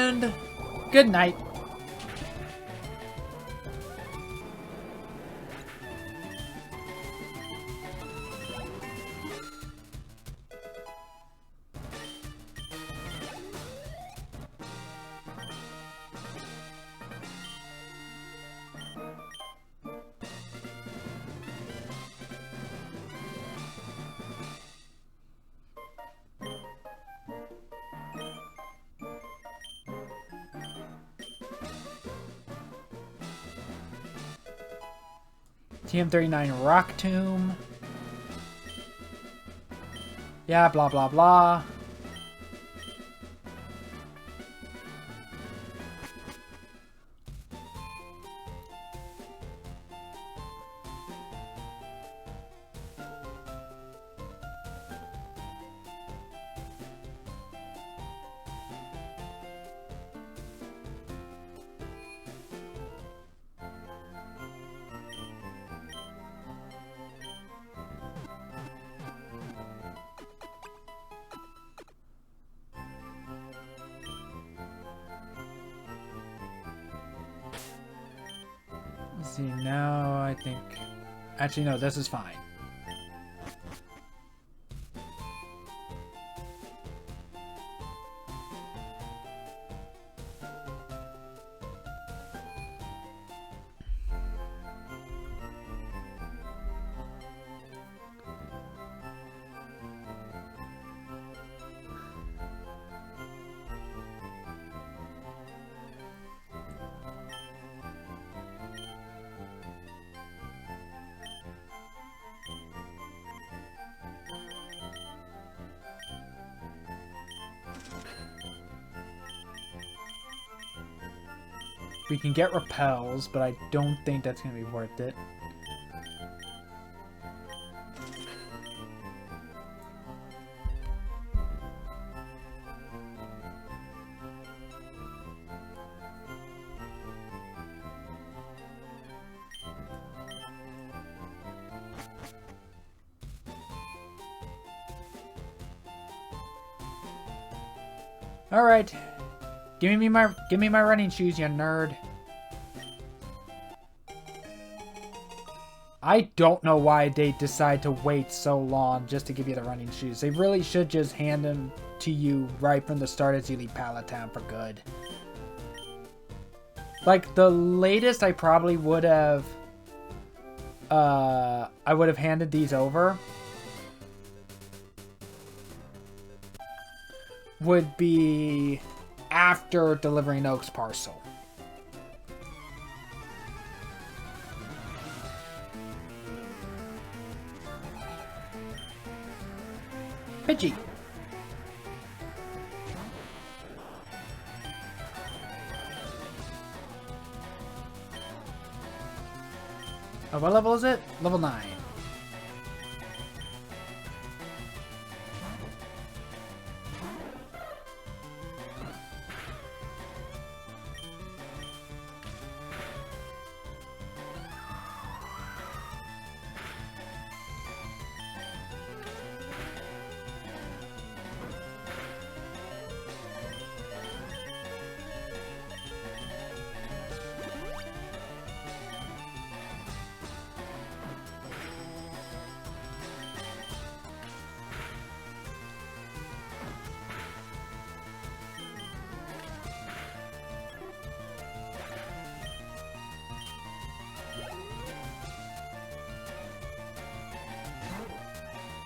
And good night. TM39 Rock Tomb. Yeah, blah, blah, blah. Let's see, now I think... Actually, no, this is fine. We can get repels, but I don't think that's going to be worth it. All right. Give me my running shoes, you nerd. I don't know why they decide to wait so long just to give you the running shoes. They really should just hand them to you right from the start as you leave Pallet Town for good. Like, the latest I probably would have... I would have handed these over would be after delivering Oak's parcel. Pidgey. Oh, what level is it? Level 9.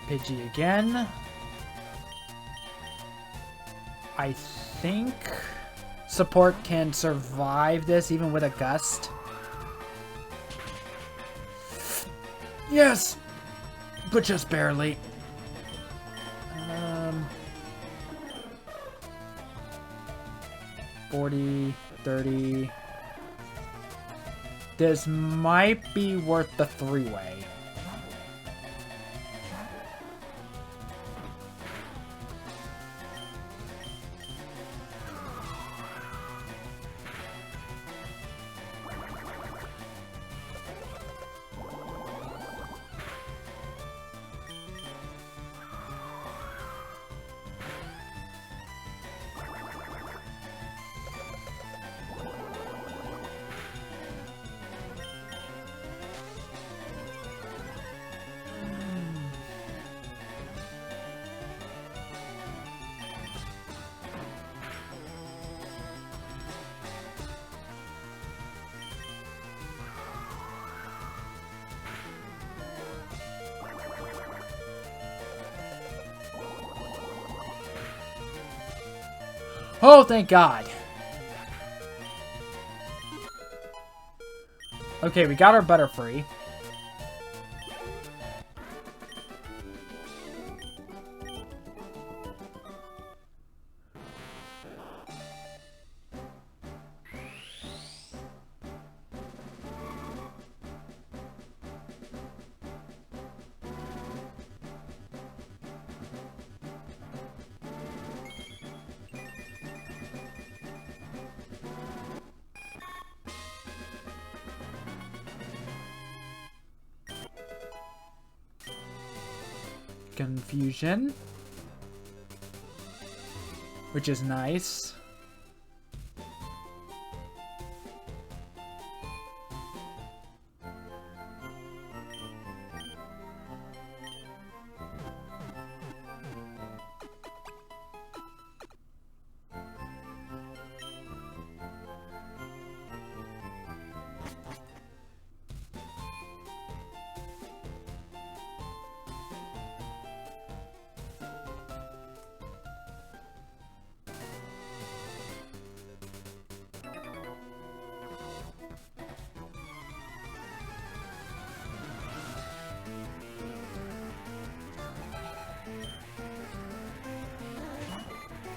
Pidgey again. I think support can survive this even with a gust. Yes! But just barely. 40, 30. This might be worth the three-way. Oh, thank God. Okay, we got our Butterfree. Confusion, which is nice.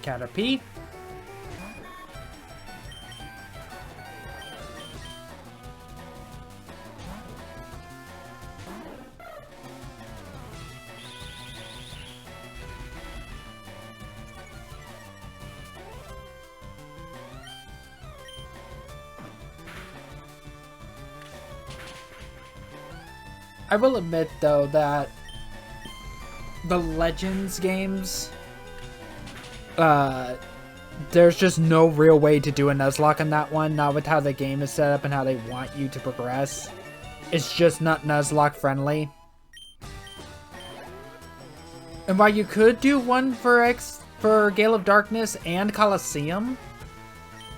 Caterpie. I will admit, though, that the Legends games, there's just no real way to do a Nuzlocke in that one, not with how the game is set up and how they want you to progress. It's just not Nuzlocke friendly. And while you could do one for Gale of Darkness and Colosseum,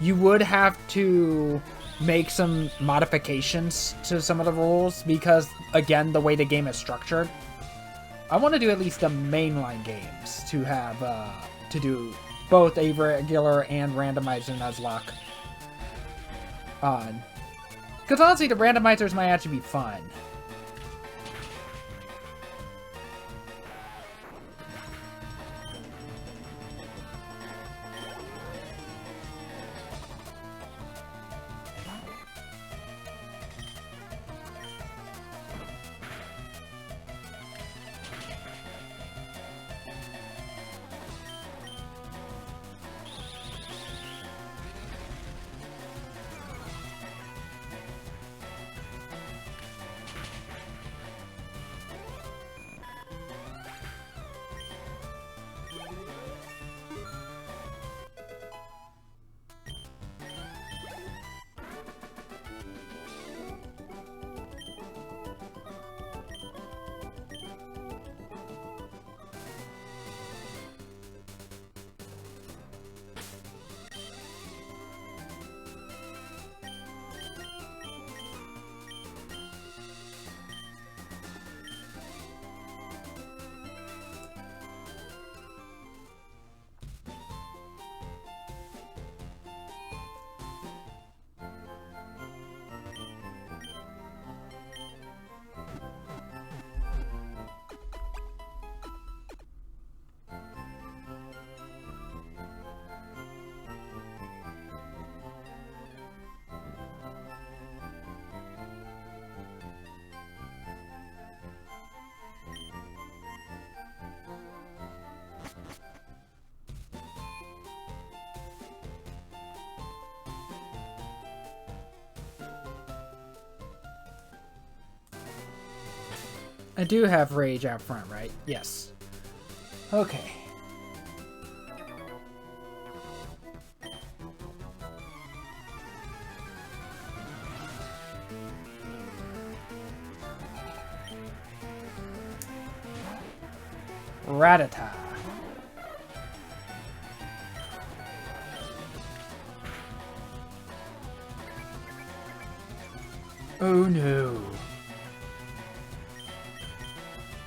you would have to make some modifications to some of the rules because, again, the way the game is structured. I want to do at least the mainline games to have, to do both a regular and randomizer Nuzlocke on. Because honestly, the randomizers might actually be fun. I do have Rage out front, right? Yes. Okay. Rattata. Oh no.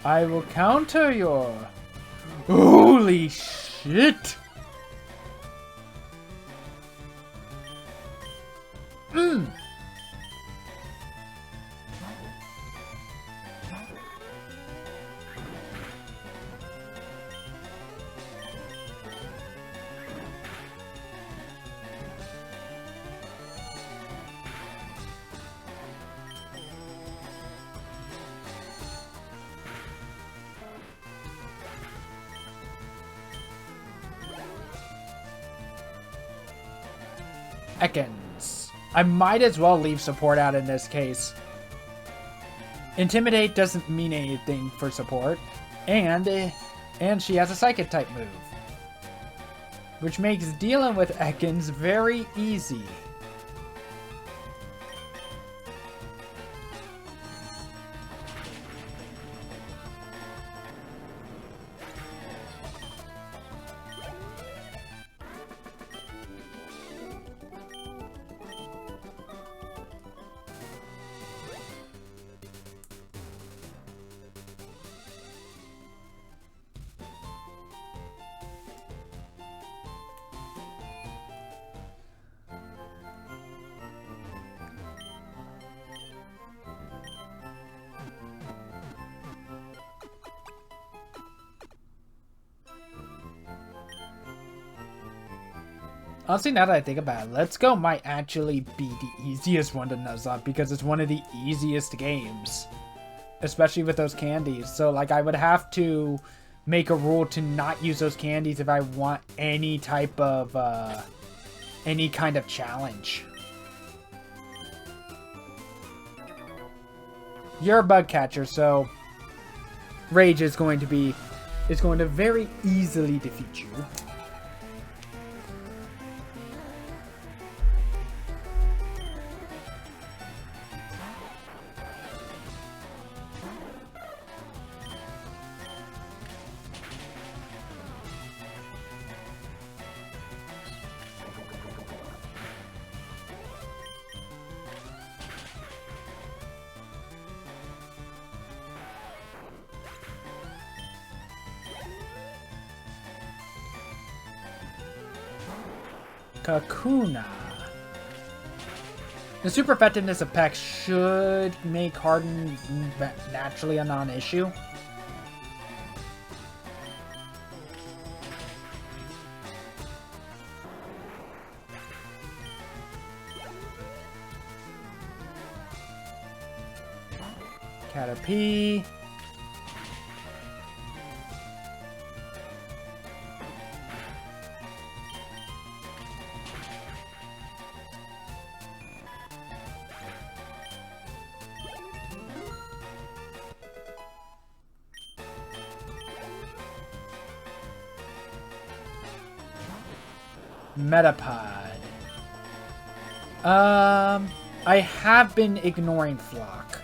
I will counter your... Holy shit! Ekans. I might as well leave support out in this case. Intimidate doesn't mean anything for support, and she has a Psychic type move, which makes dealing with Ekans very easy. Honestly, now that I think about it, Let's Go might actually be the easiest one to Nuzlocke because it's one of the easiest games. Especially with those candies. So, like, I would have to make a rule to not use those candies if I want any type of, any kind of challenge. You're a bug catcher, so Rage is going to very easily defeat you. Kakuna. The super effectiveness of Peck should make Harden naturally a non-issue. Caterpie. Metapod. I have been ignoring Flock.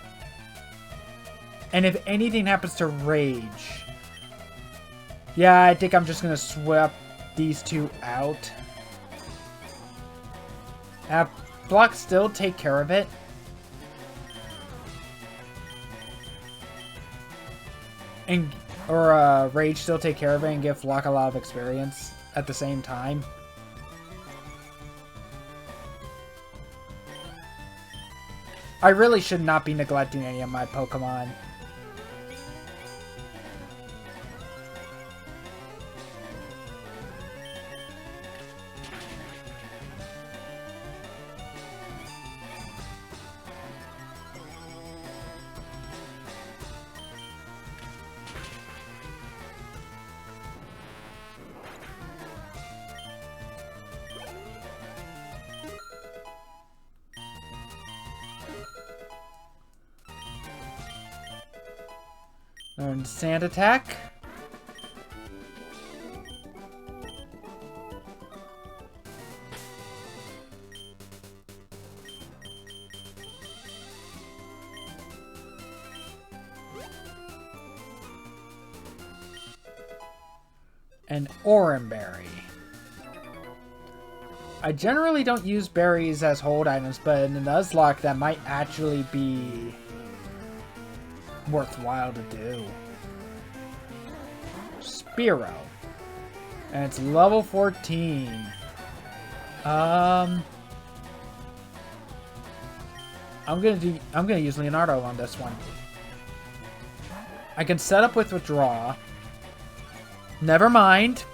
And if anything happens to Rage... Yeah, I think I'm just gonna swap these two out. Flock still take care of it. Or Rage still take care of it and give Flock a lot of experience at the same time. I really should not be neglecting any of my Pokemon. Learn Sand Attack. And Oranberry. I generally don't use berries as hold items, but in the Nuzlocke that might actually be worthwhile to do. Spearow. And it's level 14. I'm gonna use Leonardo on this one. I can set up with withdraw. Never mind.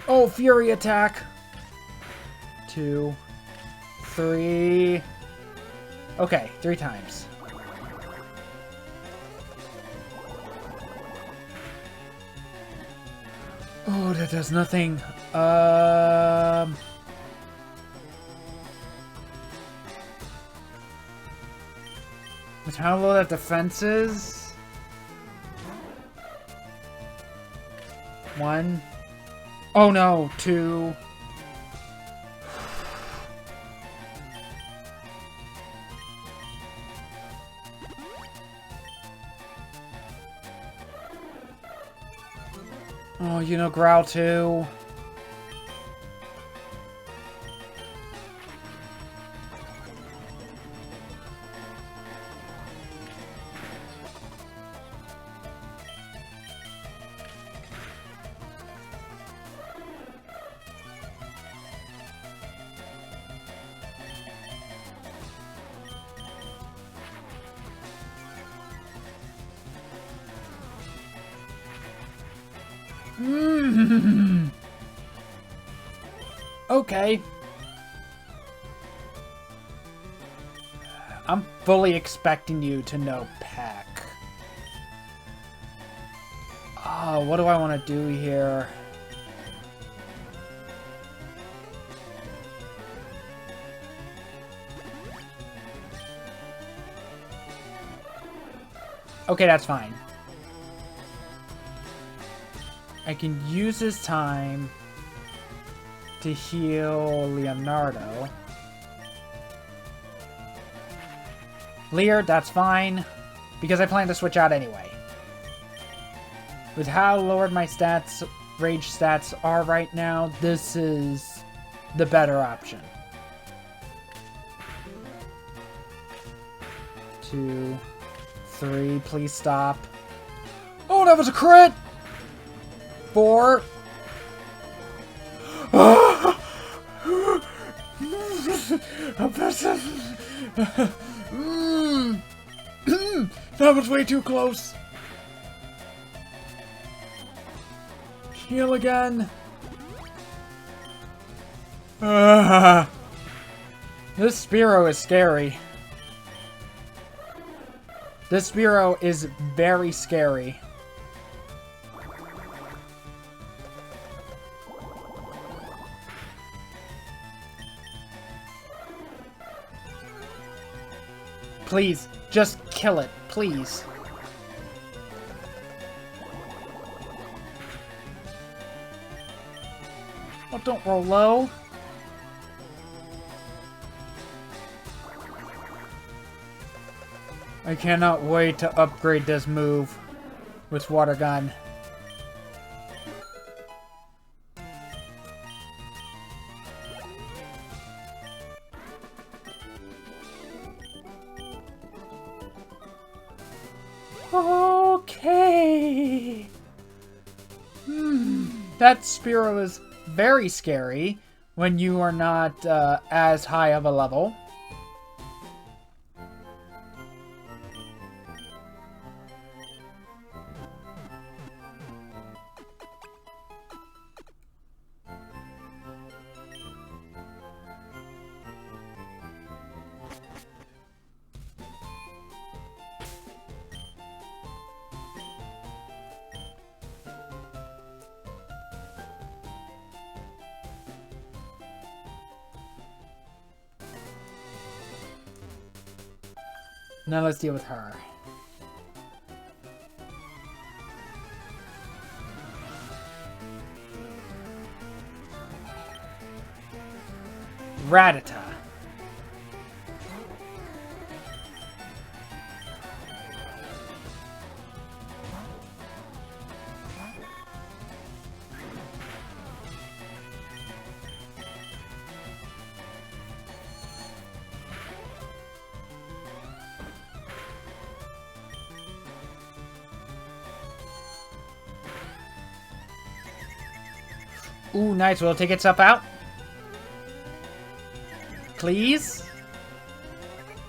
Oh, Fury attack. 2, 3. Okay, 3 times. Oh, that does nothing. With how low that defense is? 1. Oh no, 2. Oh, you know, Growl 2. Okay. I'm fully expecting you to know Peck. Oh, what do I want to do here? Okay, that's fine. I can use this time to heal Leonardo. Lear, that's fine, because I plan to switch out anyway. With how lowered my stats, rage stats are right now, this is the better option. 2, 3, please stop. Oh, that was a crit! 4. That was way too close. Heal again. This Spearow is scary. This Spearow is very scary. Please, just kill it, please. Oh, don't roll low. I cannot wait to upgrade this move with Water Gun. Okay. That Spearow is very scary when you are not as high of a level. Now let's deal with her. Rattata. Ooh, nice. Will it take itself out? Please?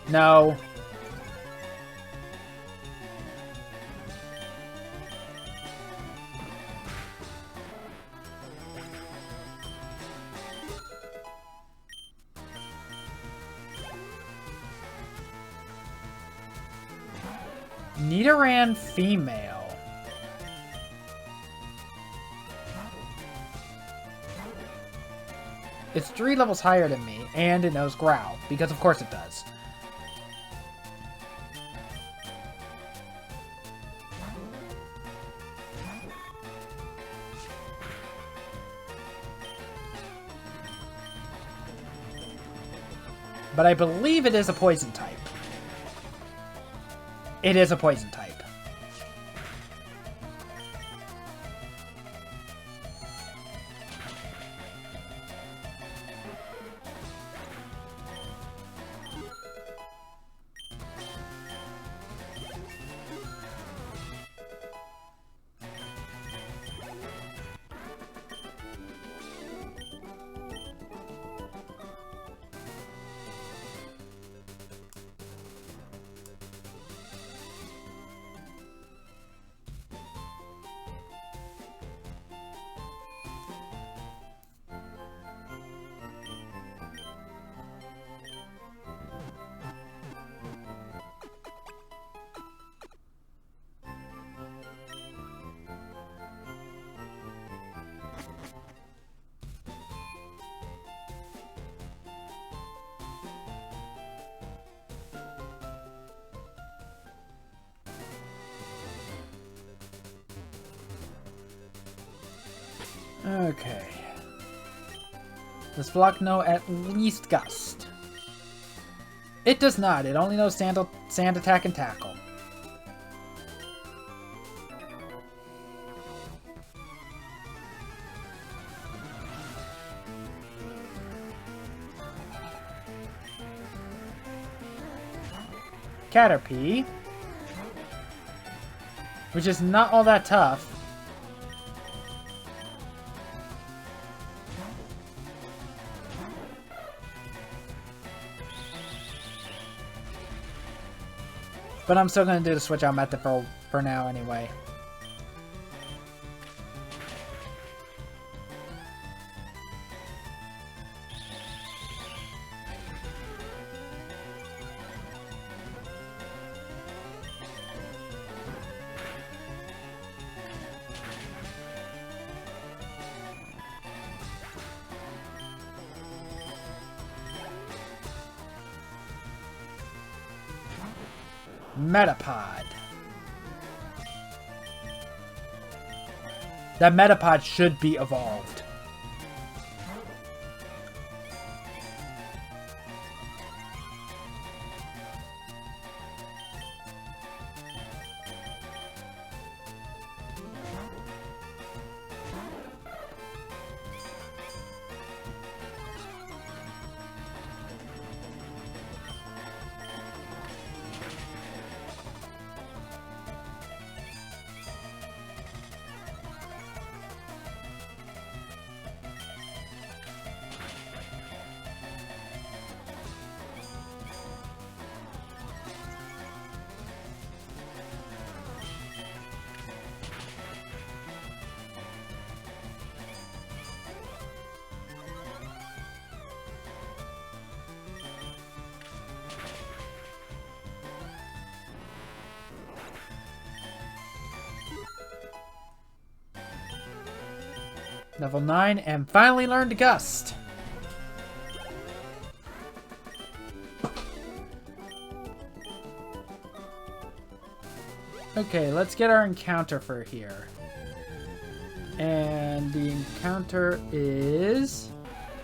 No. Nidoran female. It's 3 levels higher than me, and it knows Growl, because of course it does. But I believe it is a poison type. It is a poison type. Okay. Does Flock know at least Gust? It does not. It only knows Sand Attack and Tackle. Caterpie. Which is not all that tough. But I'm still going to do the switch out method for now anyway. Metapod. That Metapod should be evolved. Level 9, and finally learned Gust. Okay, let's get our encounter for here. And the encounter is...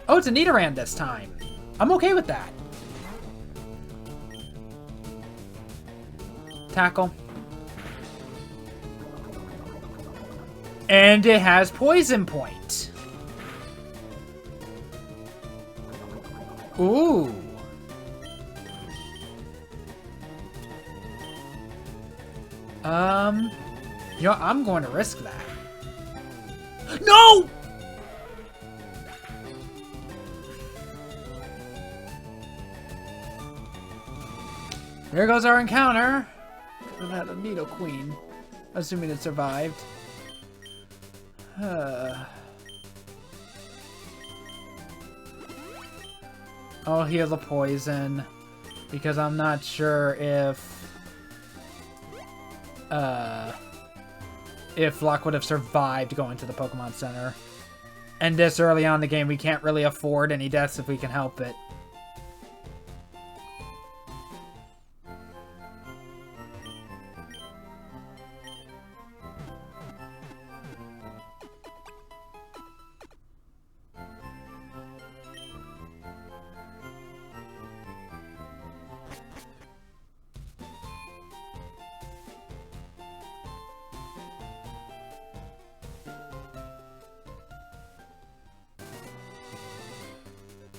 Oh, it's a Nidoran this time. I'm okay with that. Tackle. And it has Poison Point. Ooh. You know, I'm going to risk that. No! There goes our encounter. We had a Needle Queen. Assuming it survived. I'll heal the poison. Because I'm not sure if Locke would have survived going to the Pokemon Center. And this early on in the game, we can't really afford any deaths if we can help it.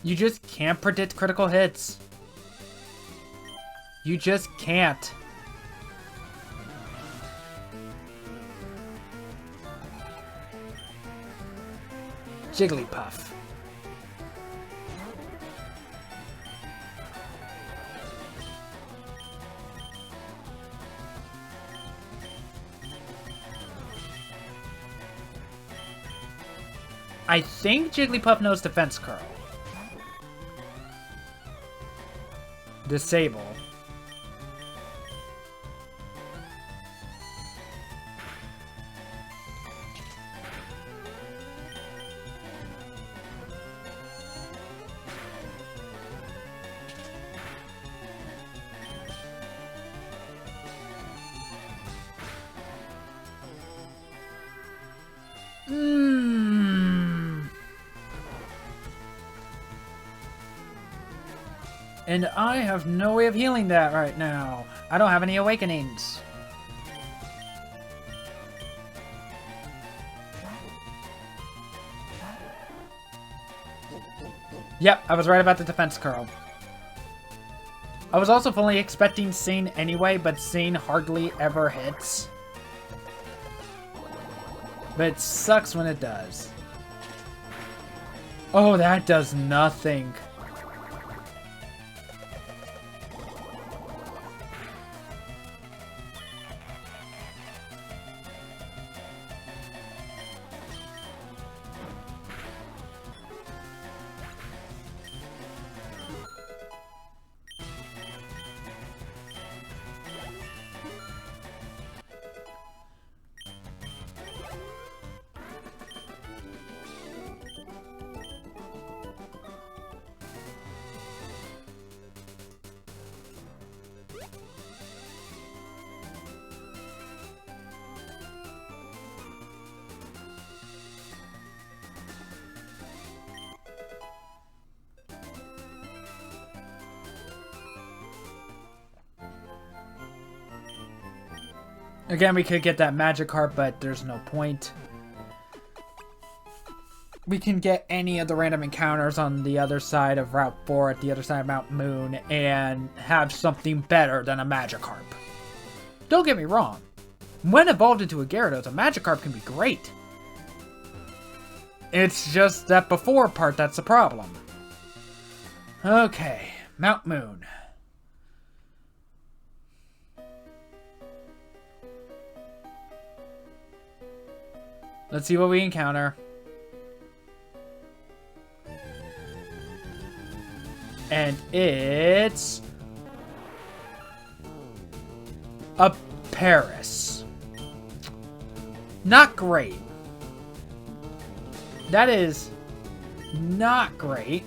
You just can't predict critical hits. You just can't. Jigglypuff. I think Jigglypuff knows Defense Curl. Disable. And I have no way of healing that right now. I don't have any awakenings. Yep, I was right about the defense curl. I was also fully expecting Scene anyway, but Scene hardly ever hits. But it sucks when it does. Oh, that does nothing. Again, we could get that Magikarp, but there's no point. We can get any of the random encounters on the other side of Route 4 at the other side of Mount Moon and have something better than a Magikarp. Don't get me wrong. When evolved into a Gyarados, a Magikarp can be great. It's just that before part that's the problem. Okay, Mount Moon. Let's see what we encounter. And it's a Paris. Not great. That is not great.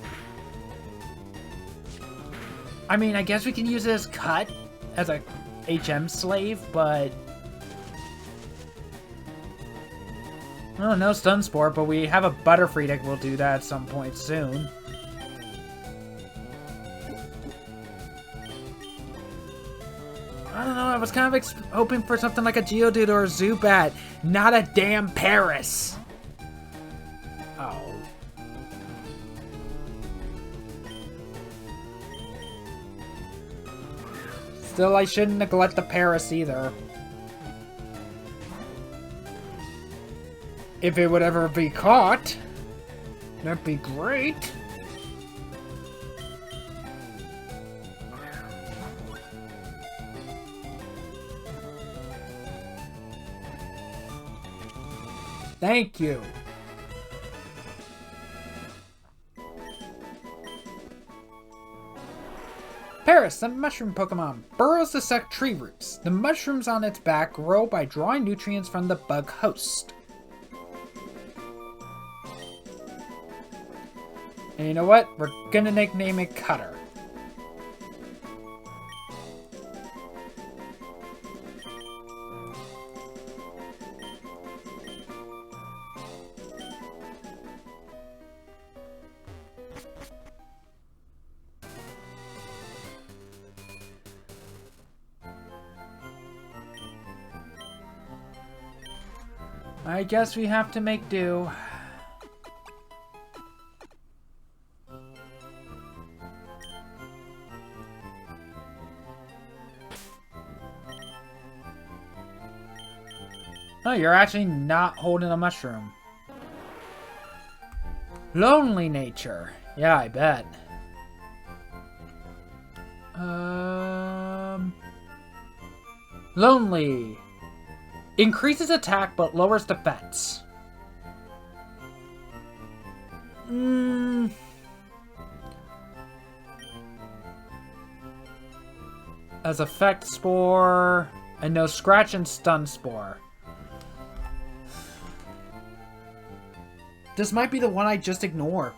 I mean, I guess we can use it as cut as a HM slave, but oh, no Stun Spore, but we have a Butterfree that will do that at some point soon. I don't know, I was kind of hoping for something like a Geodude or a Zubat, not a damn Paris. Oh. Still, I shouldn't neglect the Paris either. If it would ever be caught, that'd be great. Thank you. Paris, the mushroom Pokemon, burrows to suck tree roots. The mushrooms on its back grow by drawing nutrients from the bug host. And you know what? We're gonna nickname it Cutter. I guess we have to make do. Oh, you're actually not holding a mushroom. Lonely nature. Yeah, I bet. Lonely. Increases attack but lowers defense. As effect spore and no scratch and stun spore. This might be the one I just ignore.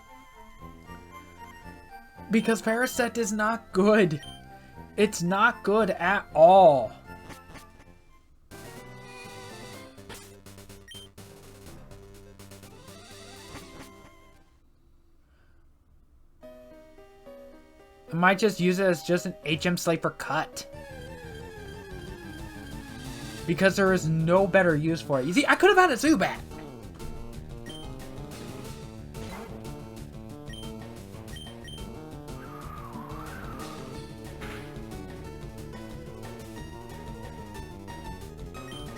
Because Parasect is not good. It's not good at all. I might just use it as just an HM slate for cut. Because there is no better use for it. You see, I could have had a Zubat.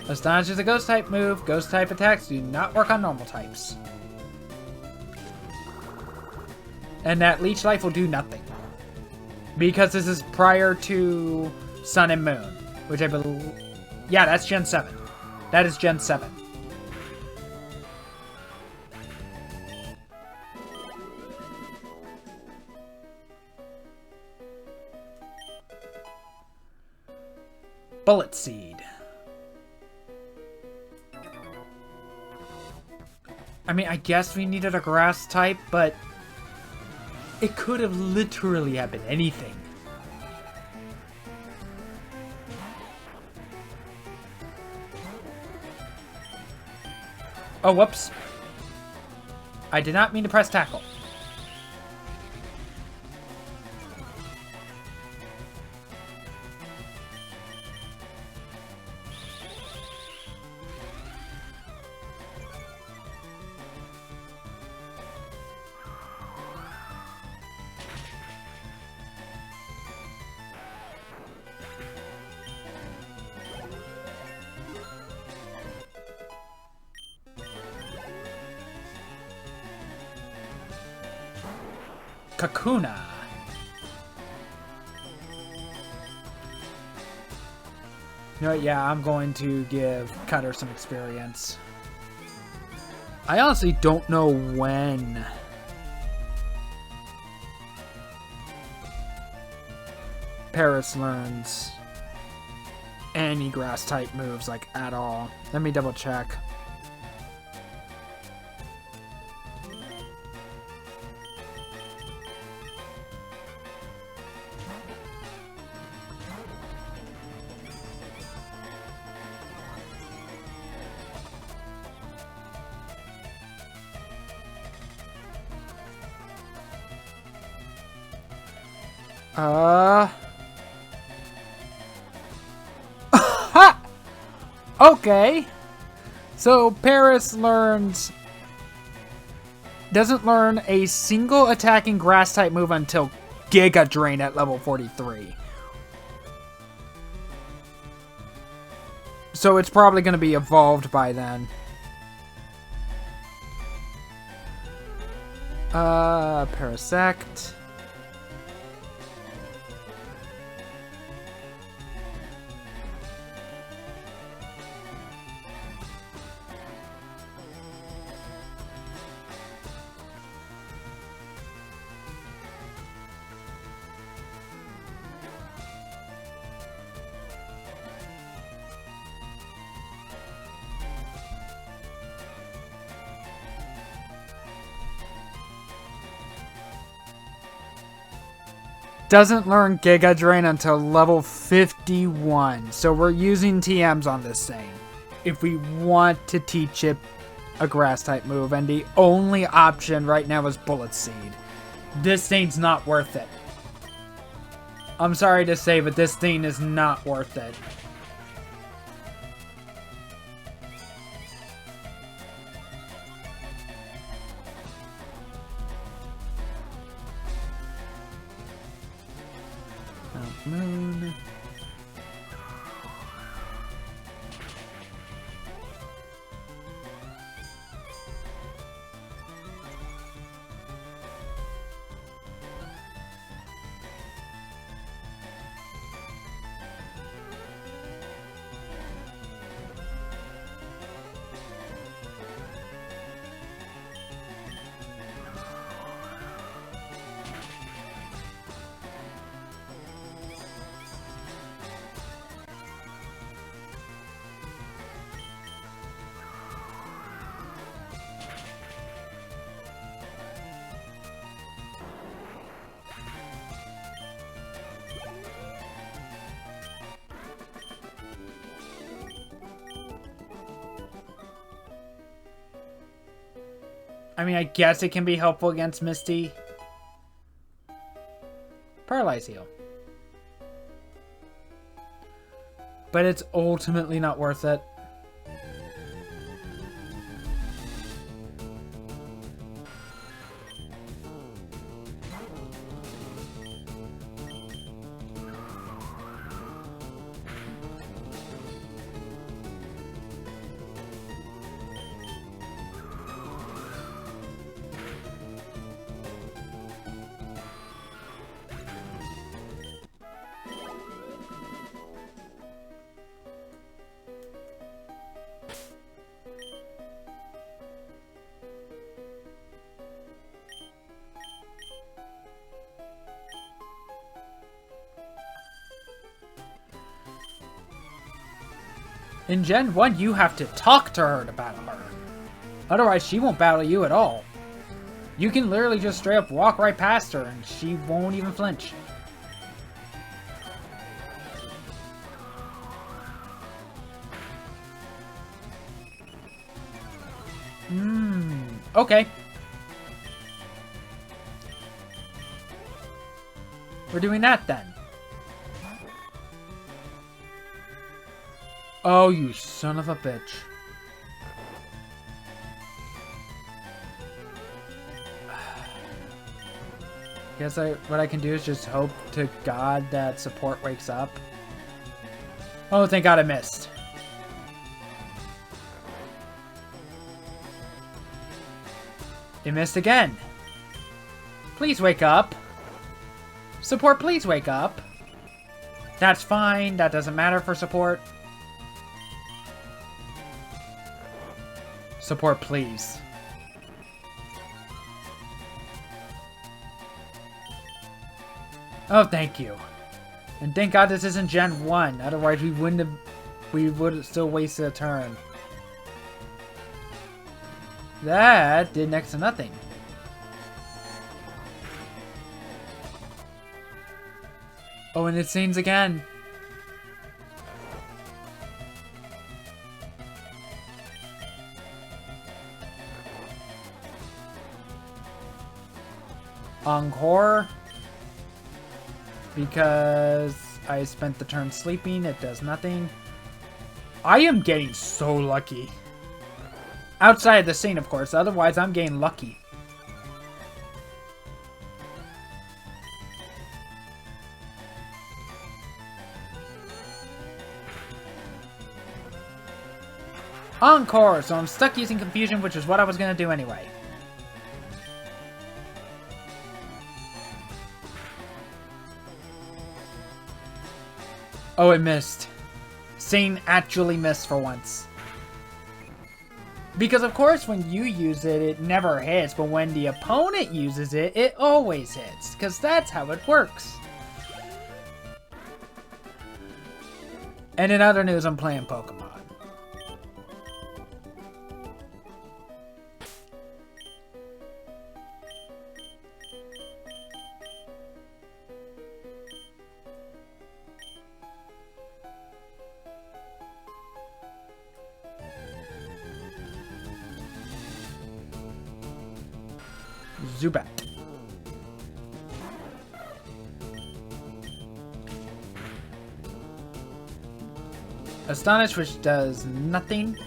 Astonish is a ghost type move. Ghost type attacks do not work on normal types. And that Leech Life will do nothing. Because this is prior to Sun and Moon. Which I believe... Yeah, that's Gen 7. That is Gen 7. Bullet Seed. I mean, I guess we needed a grass type, but it could have literally have been anything. Oh, whoops. I did not mean to press tackle. Kakuna. You know what? Yeah, I'm going to give Cutter some experience. I honestly don't know when Paris learns any grass type moves, like, at all. Let me double check. Okay. So Paris doesn't learn a single attacking grass type move until Giga Drain at level 43. So it's probably going to be evolved by then. Parasect. doesn't learn Giga Drain until level 51. So we're using TMs on this thing if we want to teach it a grass type move, and the only option right now is Bullet Seed. This thing's not worth it. I'm sorry to say, but this thing is not worth it. Moon. I mean, I guess it can be helpful against Misty. Paralyze Heal. But it's ultimately not worth it. In Gen 1, you have to talk to her to battle her. Otherwise, she won't battle you at all. You can literally just straight up walk right past her and she won't even flinch. Okay. We're doing that then. Oh, you son of a bitch. Guess what I can do is just hope to God that support wakes up. Oh, thank God I missed. It missed again. Please wake up. Support, please wake up. That's fine. That doesn't matter for support. Support, please. Oh, thank you. And thank God this isn't Gen 1. Otherwise, we would have still wasted a turn. That did next to nothing. Oh, and it sings again. Encore. Because I spent the turn sleeping, it does nothing. I am getting so lucky. Outside of the scene, of course. Otherwise, I'm getting lucky. Encore! So I'm stuck using Confusion, which is what I was going to do anyway. Oh, it missed. Sane actually missed for once. Because of course when you use it, it never hits, but when the opponent uses it, it always hits. Because that's how it works. And in other news, I'm playing Pokemon. Zubat. Astonish, which does nothing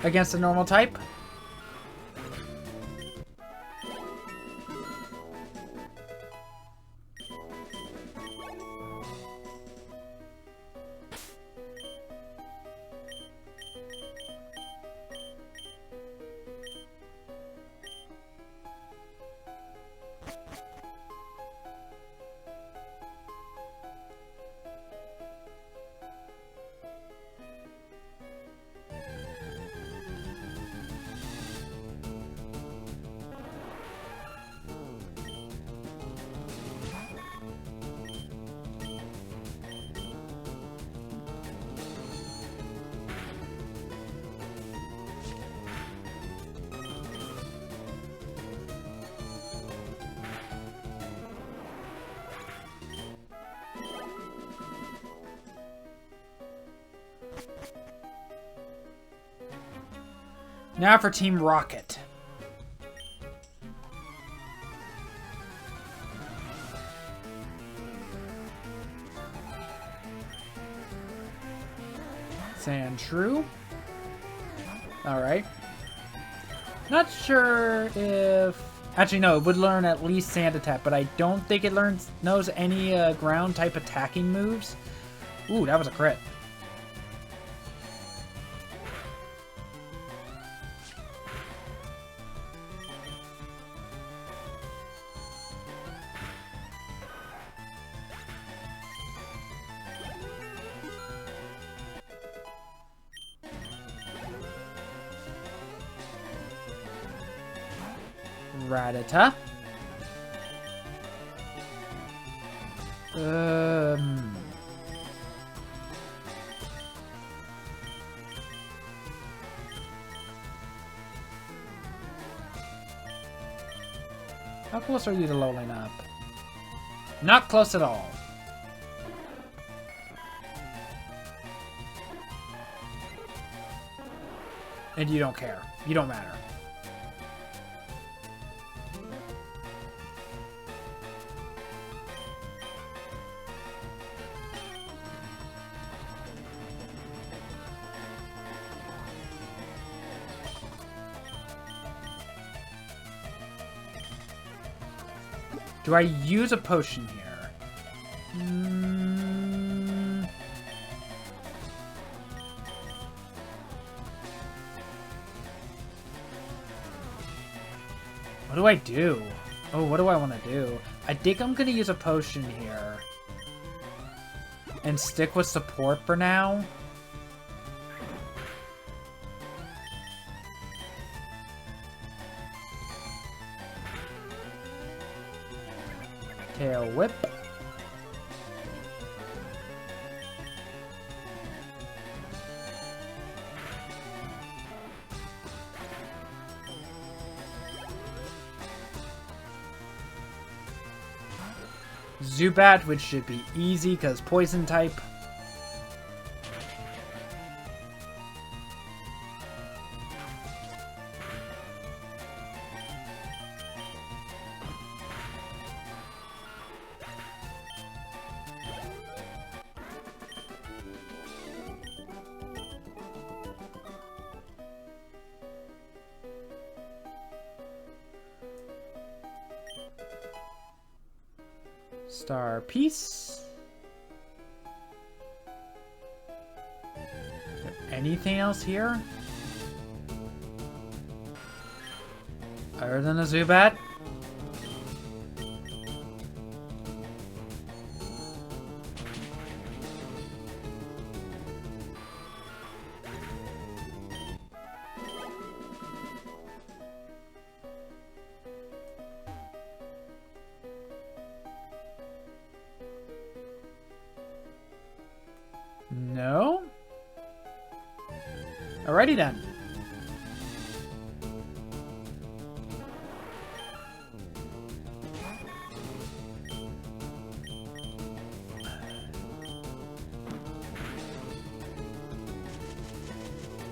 against a normal type. Now for Team Rocket. Sandshrew. Alright. Not sure if... Actually, no, it would learn at least Sand Attack, but I don't think it knows any ground-type attacking moves. Ooh, that was a crit. Rattata. How close are you to leveling up? Not close at all. And you don't care. You don't matter. Do I use a potion here? What do I do? Oh, what do I want to do? I think I'm going to use a potion here. And stick with support for now. Tail Whip. Zubat, which should be easy because poison type. Star Piece. Is there anything else here? Other than a Zubat? No? Alrighty then.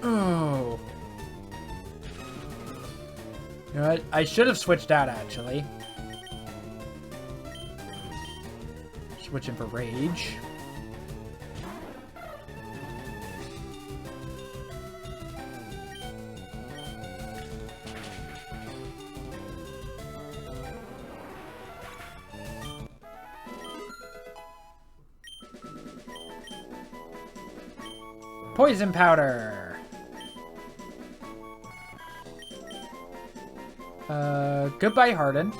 Oh. know what? I should have switched out, actually. Switching for Rage. Poison powder. Goodbye, Harden.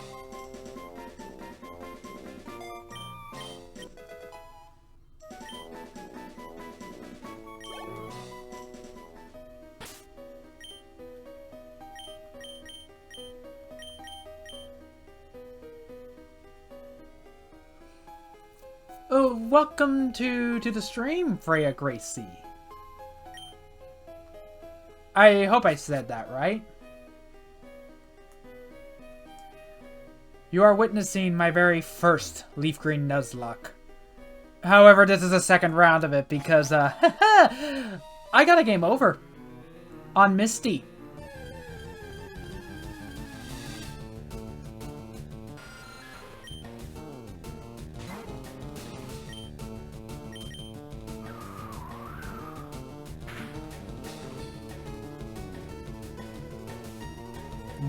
Oh, welcome to the stream, Freya Gracie. I hope I said that right. You are witnessing my very first LeafGreen Nuzlocke. However, this is the second round of it because, I got a game over on Misty.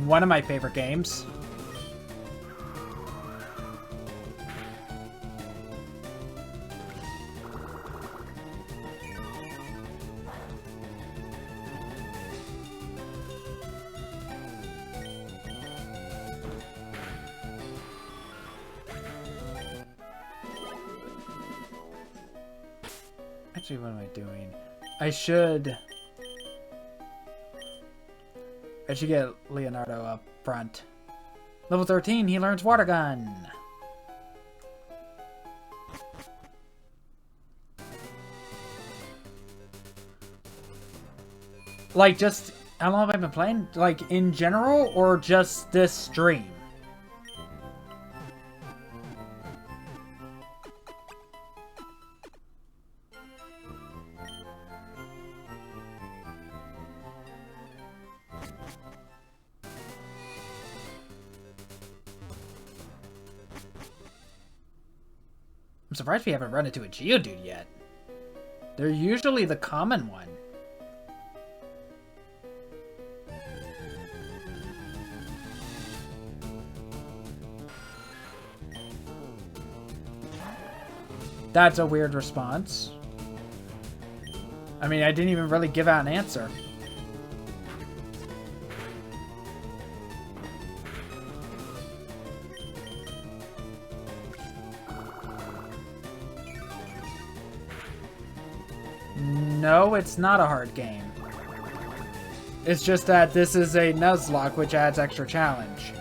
One of my favorite games. Actually, what am I doing? I should get Leonardo up front. Level 13, he learns Water Gun. Like, just, how long have I been playing? Like, in general, or just this stream? I'm surprised we haven't run into a Geodude yet. They're usually the common one. That's a weird response. I mean, I didn't even really give out an answer. No, it's not a hard game. It's just that this is a Nuzlocke, which adds extra challenge.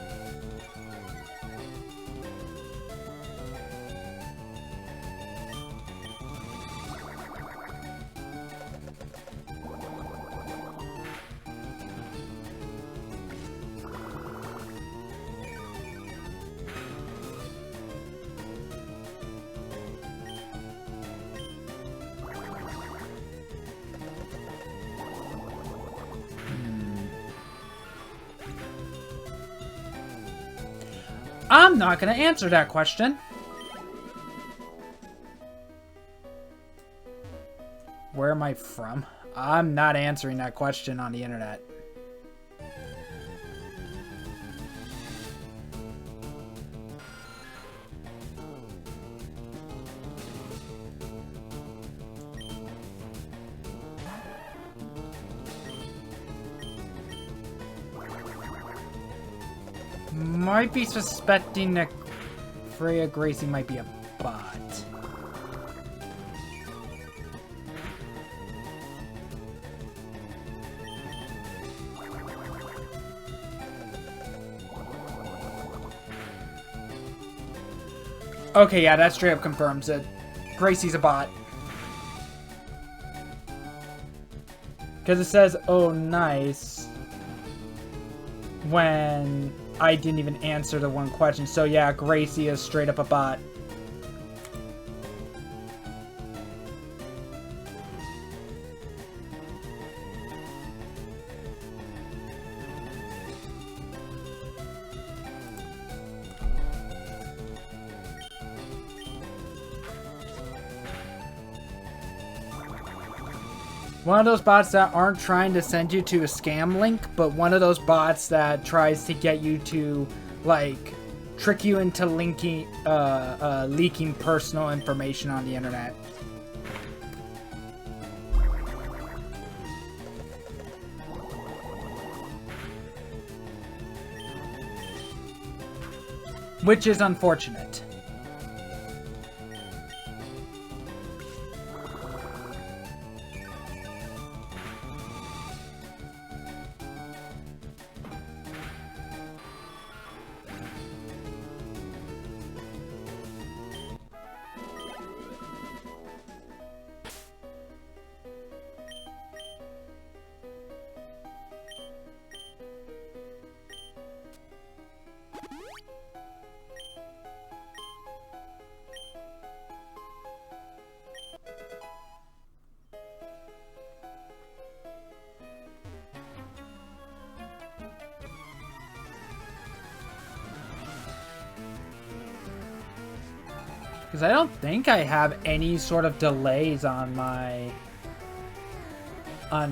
I'm not going to answer that question. Where am I from? I'm not answering that question on the internet. Might be suspecting that Freya Gracie might be a bot. Okay, yeah, that straight up confirms it. Gracie's a bot. Because it says, oh, nice, when I didn't even answer the one question. So yeah, Gracie is straight up a bot. one of those bots that aren't trying to send you to a scam link, but one of those bots that tries to get you to, like, trick you into leaking personal information on the internet. Which is unfortunate. Because I don't think I have any sort of delays on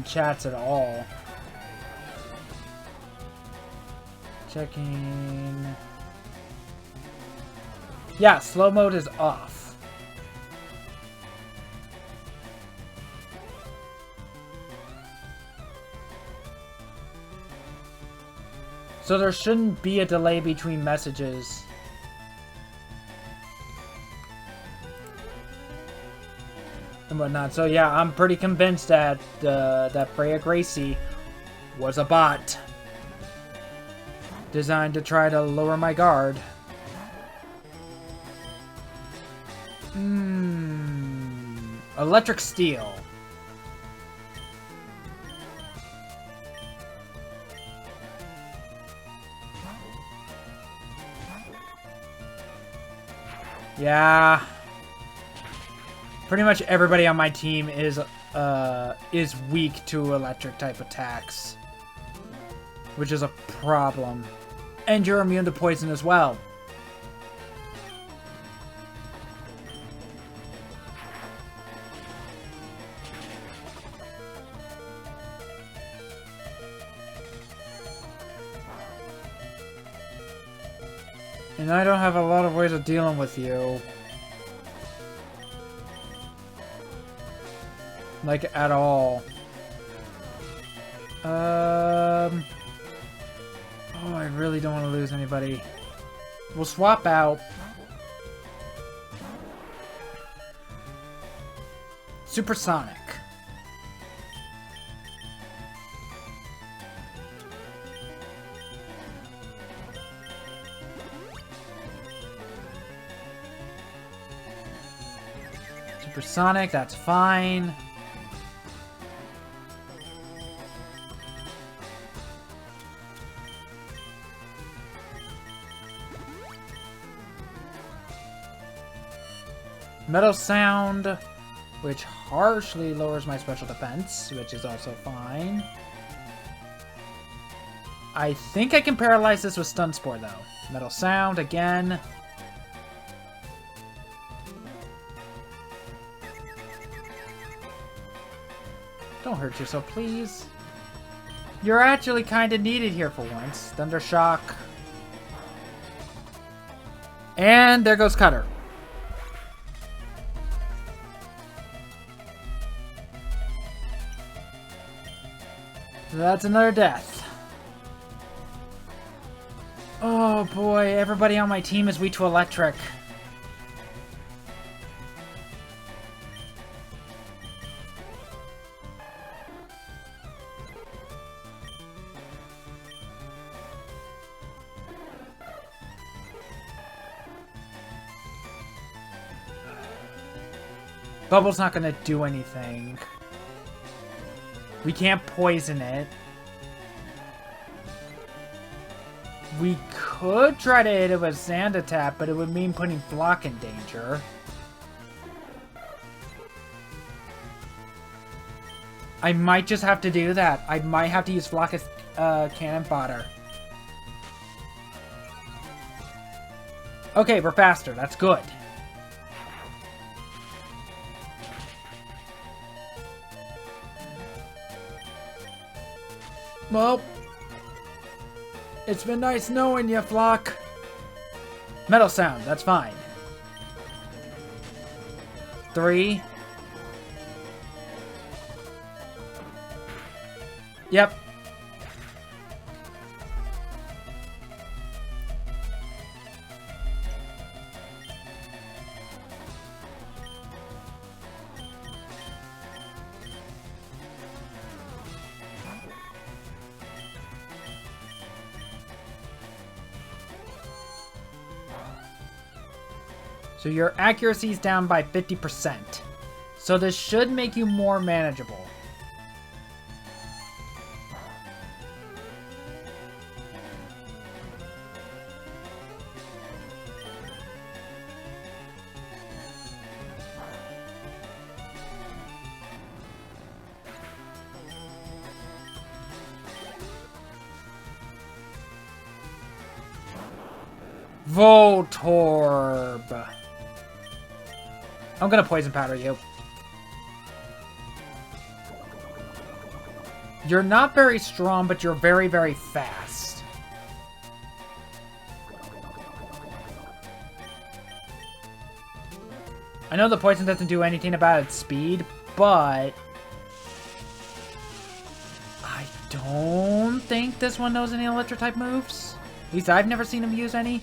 chats at all. Checking. Yeah, slow mode is off. So there shouldn't be a delay between messages. And whatnot. So yeah, I'm pretty convinced that that Freya Gracie was a bot designed to try to lower my guard. Electric steel. Yeah. Pretty much everybody on my team is weak to electric type attacks, which is a problem. And you're immune to poison as well. And I don't have a lot of ways of dealing with you. Like, at all. Oh, I really don't want to lose anybody. We'll swap out. Supersonic. Supersonic, that's fine. Metal Sound, which harshly lowers my special defense, which is also fine. I think I can paralyze this with Stun Spore, though. Metal Sound, again. Don't hurt yourself, please. You're actually kind of needed here for once. Thunder Shock. And there goes Cutter. So that's another death. Oh boy, everybody on my team is weak to electric. Bubble's not gonna do anything. We can't poison it. We could try to hit it with Sand Attack, but it would mean putting Flock in danger. I might just have to do that. I might have to use Flock as cannon fodder. Okay, we're faster. That's good. Well, it's been nice knowing you, Flock. Metal sound, that's fine. 3. Yep. So your accuracy is down by 50%. So this should make you more manageable. Voltorb. I'm gonna poison powder you. You're not very strong, but you're very, very fast. I know the poison doesn't do anything about its speed, but I don't think this one knows any electric type moves. At least I've never seen him use any.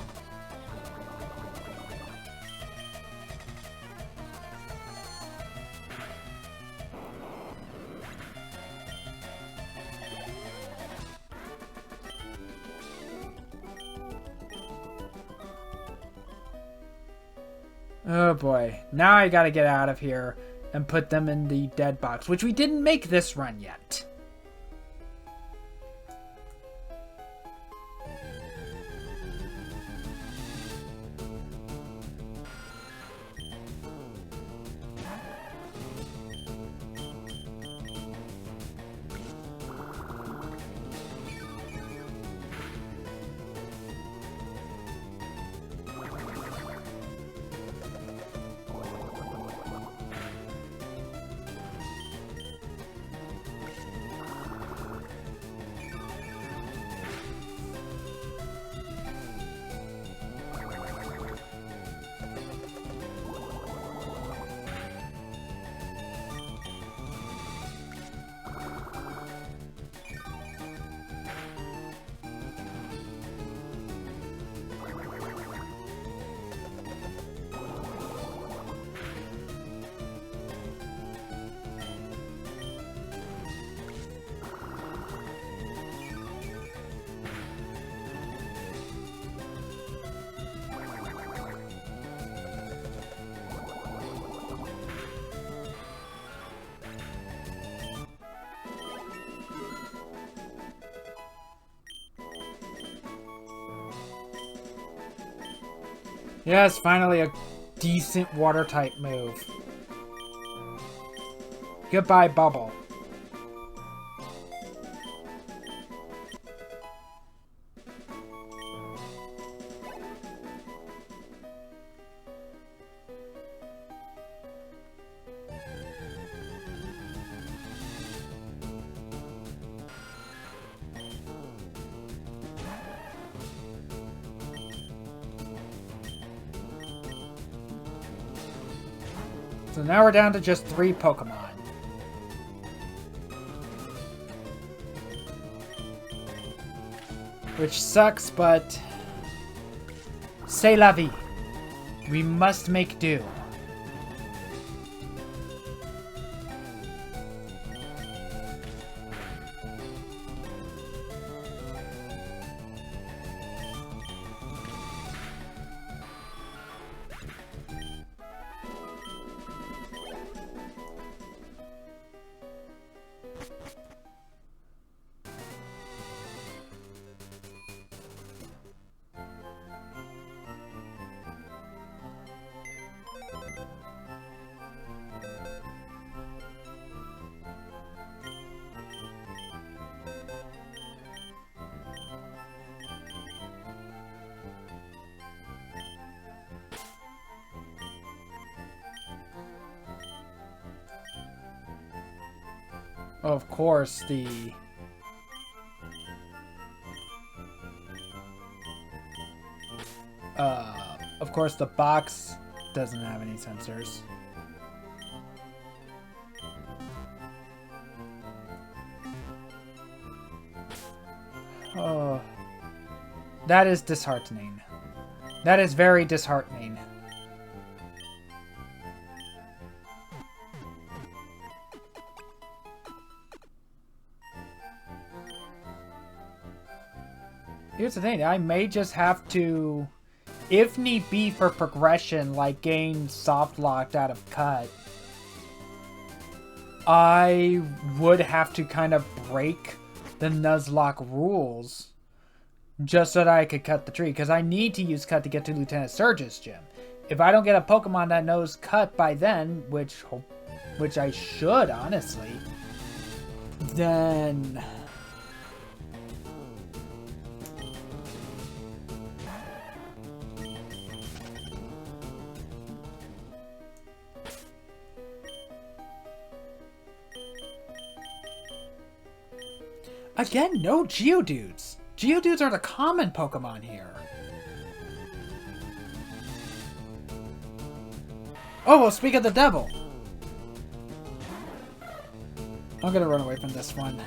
Oh boy. Now I gotta get out of here and put them in the dead box, which we didn't make this run yet. Yes, finally a decent water type move. Goodbye, Bubble. So now we're down to just 3 Pokemon. Which sucks, but c'est la vie. We must make do. Of course, the Of course, the box doesn't have any sensors. Oh, that is disheartening. That is very disheartening. Here's the thing, I may just have to, if need be for progression, like gain soft locked out of cut, I would have to kind of break the Nuzlocke rules just so that I could cut the tree, because I need to use cut to get to Lieutenant Surge's gym. If I don't get a Pokemon that knows cut by then, which I should, honestly, then again, no Geodudes. Geodudes are the common Pokemon here. Oh, well, speak of the devil. I'm gonna run away from this one.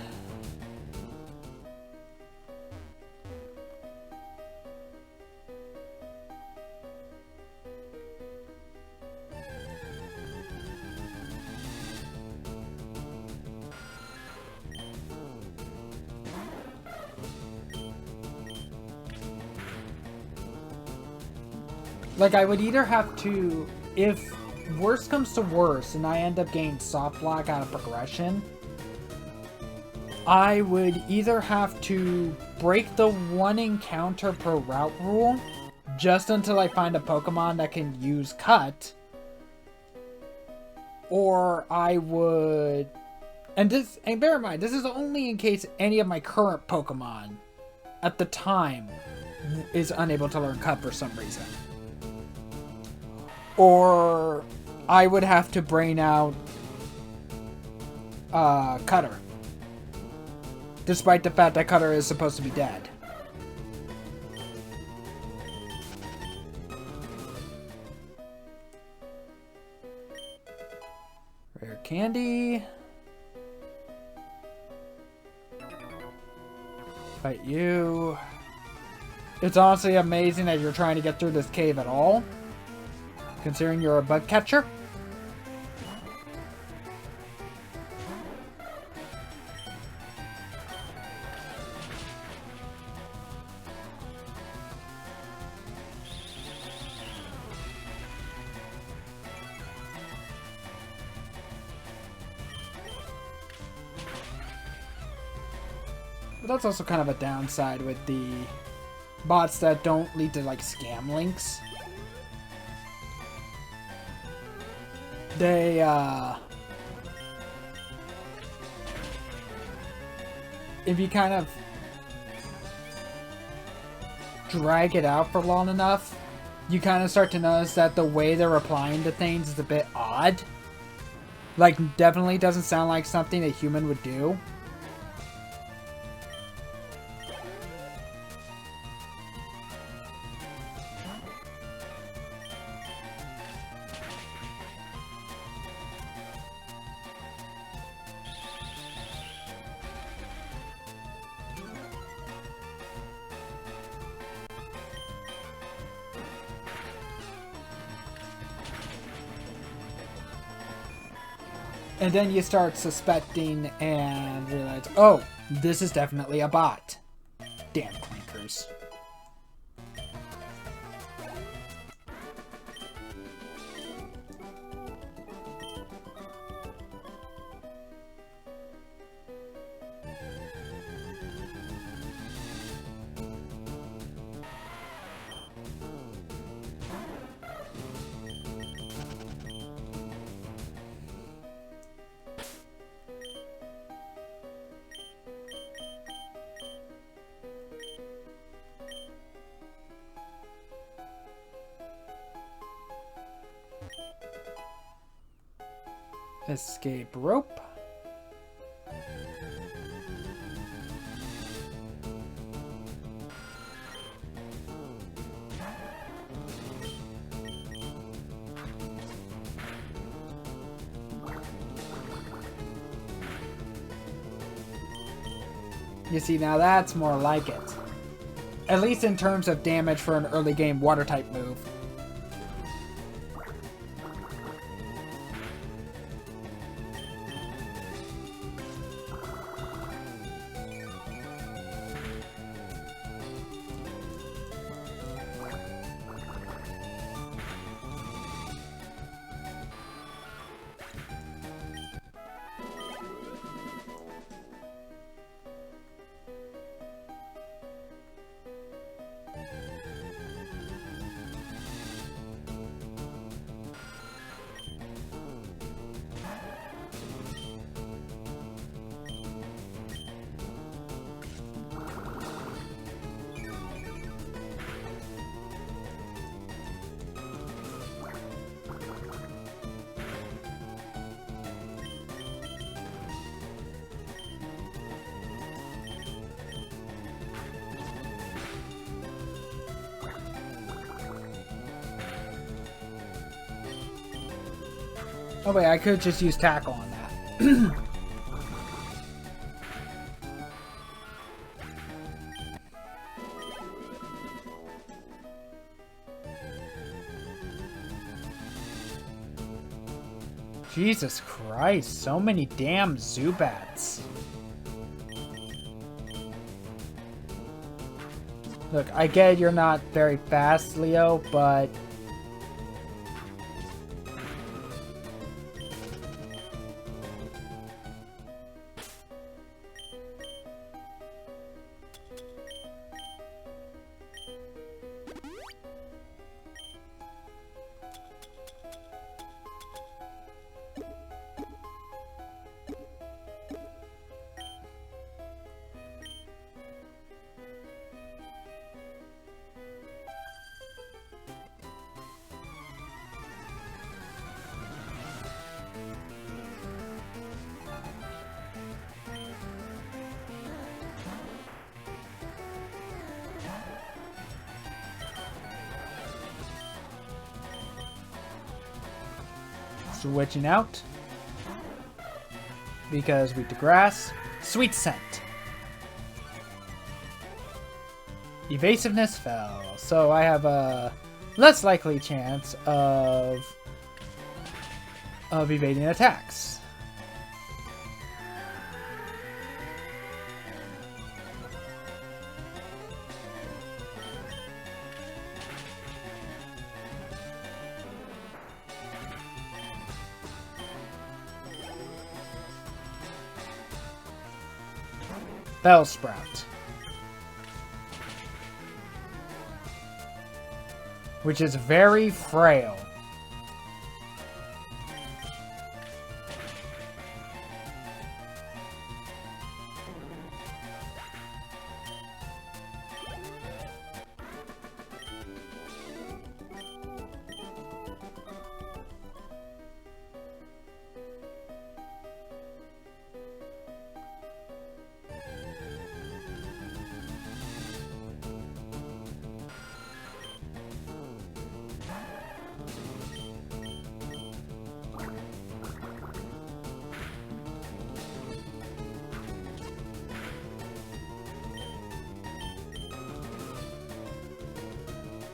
Like, I would either have to, if worst comes to worst and I end up getting soft lock out of progression, I would either have to break the one encounter per route rule just until I find a Pokemon that can use cut, or I would, and bear in mind, this is only in case any of my current Pokemon at the time is unable to learn cut for some reason. Or I would have to brain out Cutter. Despite the fact that Cutter is supposed to be dead. Rare candy. Fight you. It's honestly amazing that you're trying to get through this cave at all, considering you're a bug catcher. But that's also kind of a downside with the bots that don't lead to, like, scam links. They, if you kind of drag it out for long enough, you kind of start to notice that the way they're replying to things is a bit odd. Like, definitely doesn't sound like something a human would do. And then you start suspecting and realize, oh, this is definitely a bot. Damn clankers. Escape rope. You see, now that's more like it. At least in terms of damage for an early game water type move. Oh wait, I could just use tackle on that. Jesus Christ, so many damn Zubats. Look, I get you're not very fast, Leo, but... Switching out. Because we the grass. Sweet scent. Evasiveness fell. So I have a less likely chance of evading attacks. Bellsprout. Which is very frail.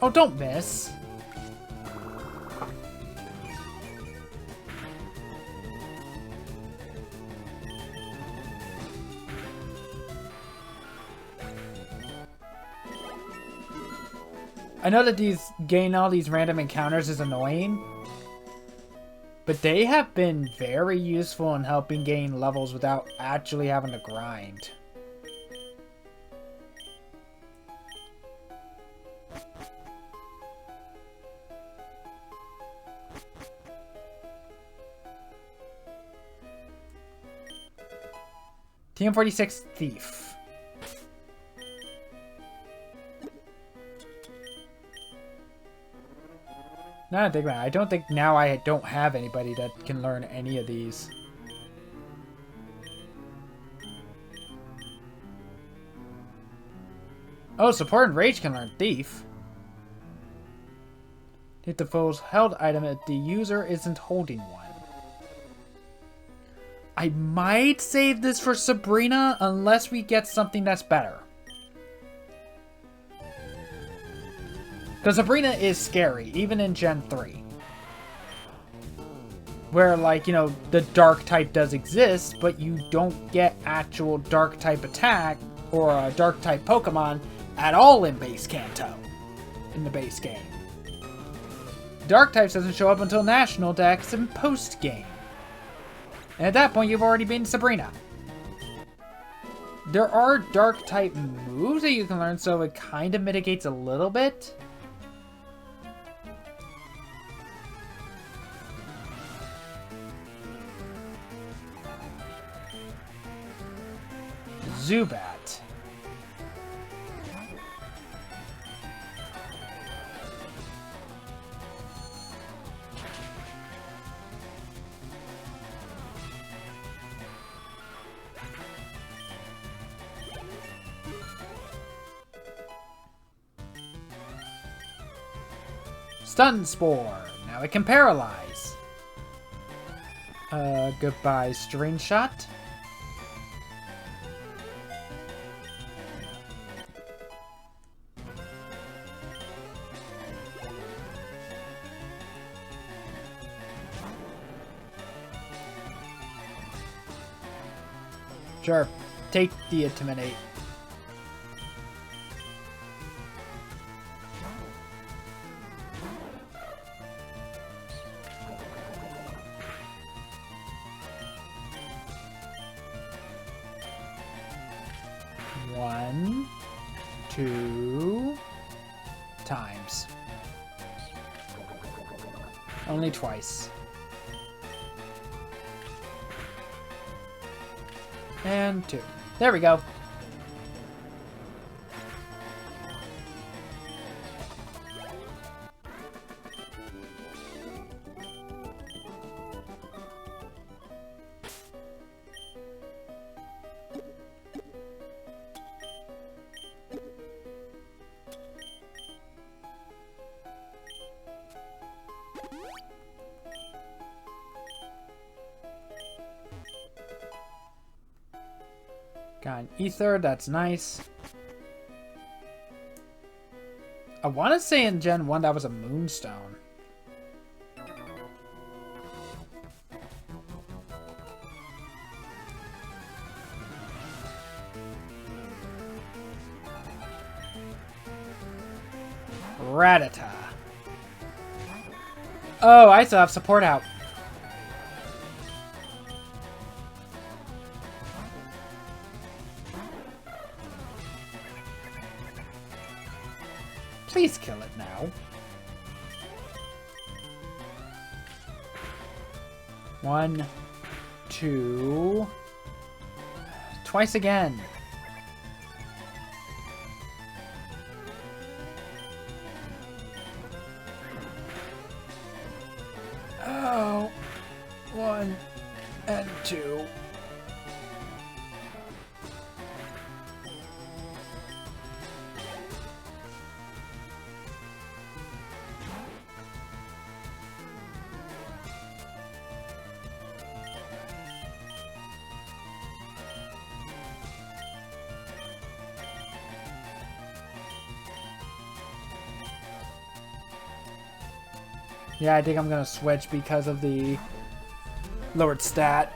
Oh, don't miss. I know that these getting all these random encounters is annoying, but they have been very useful in helping gain levels without actually having to grind. TM46 Thief. Now I think about it, I don't think now I don't have anybody that can learn any of these. Oh, Support and Rage can learn Thief. Hit the foe's held item if the user isn't holding one. I might save this for Sabrina unless we get something that's better. Because Sabrina is scary, even in Gen 3. Where, like, you know, the dark type does exist, but you don't get actual dark type attack or a dark type Pokemon at all in base Kanto. In the base game. Dark types doesn't show up until National Dex and post game. And at that point, you've already beaten Sabrina. There are dark type moves that you can learn, so it kind of mitigates a little bit. Zubat. Stun Spore. Now it can paralyze. Goodbye, String Shot. Sure, take the Intimidate. One, two times. Only twice. And two. There we go. Got an Ether, that's nice. I want to say in Gen 1 that was a Moonstone. Rattata. Oh, I still have support out. Please kill it now. One, two, twice again. Oh, one and two. Yeah, I think I'm gonna switch because of the lowered stat.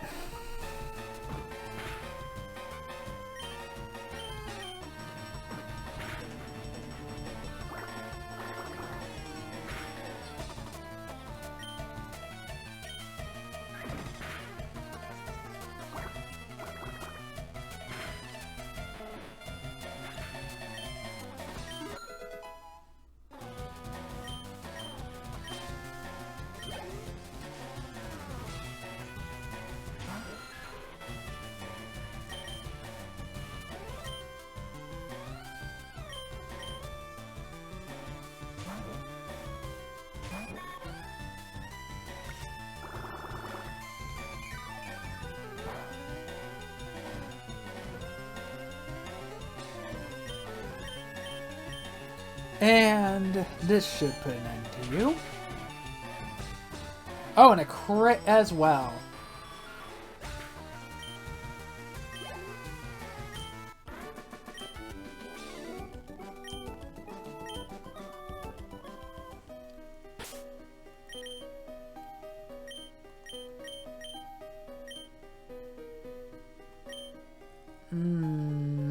And this should put an end to you. Oh, and a crit as well.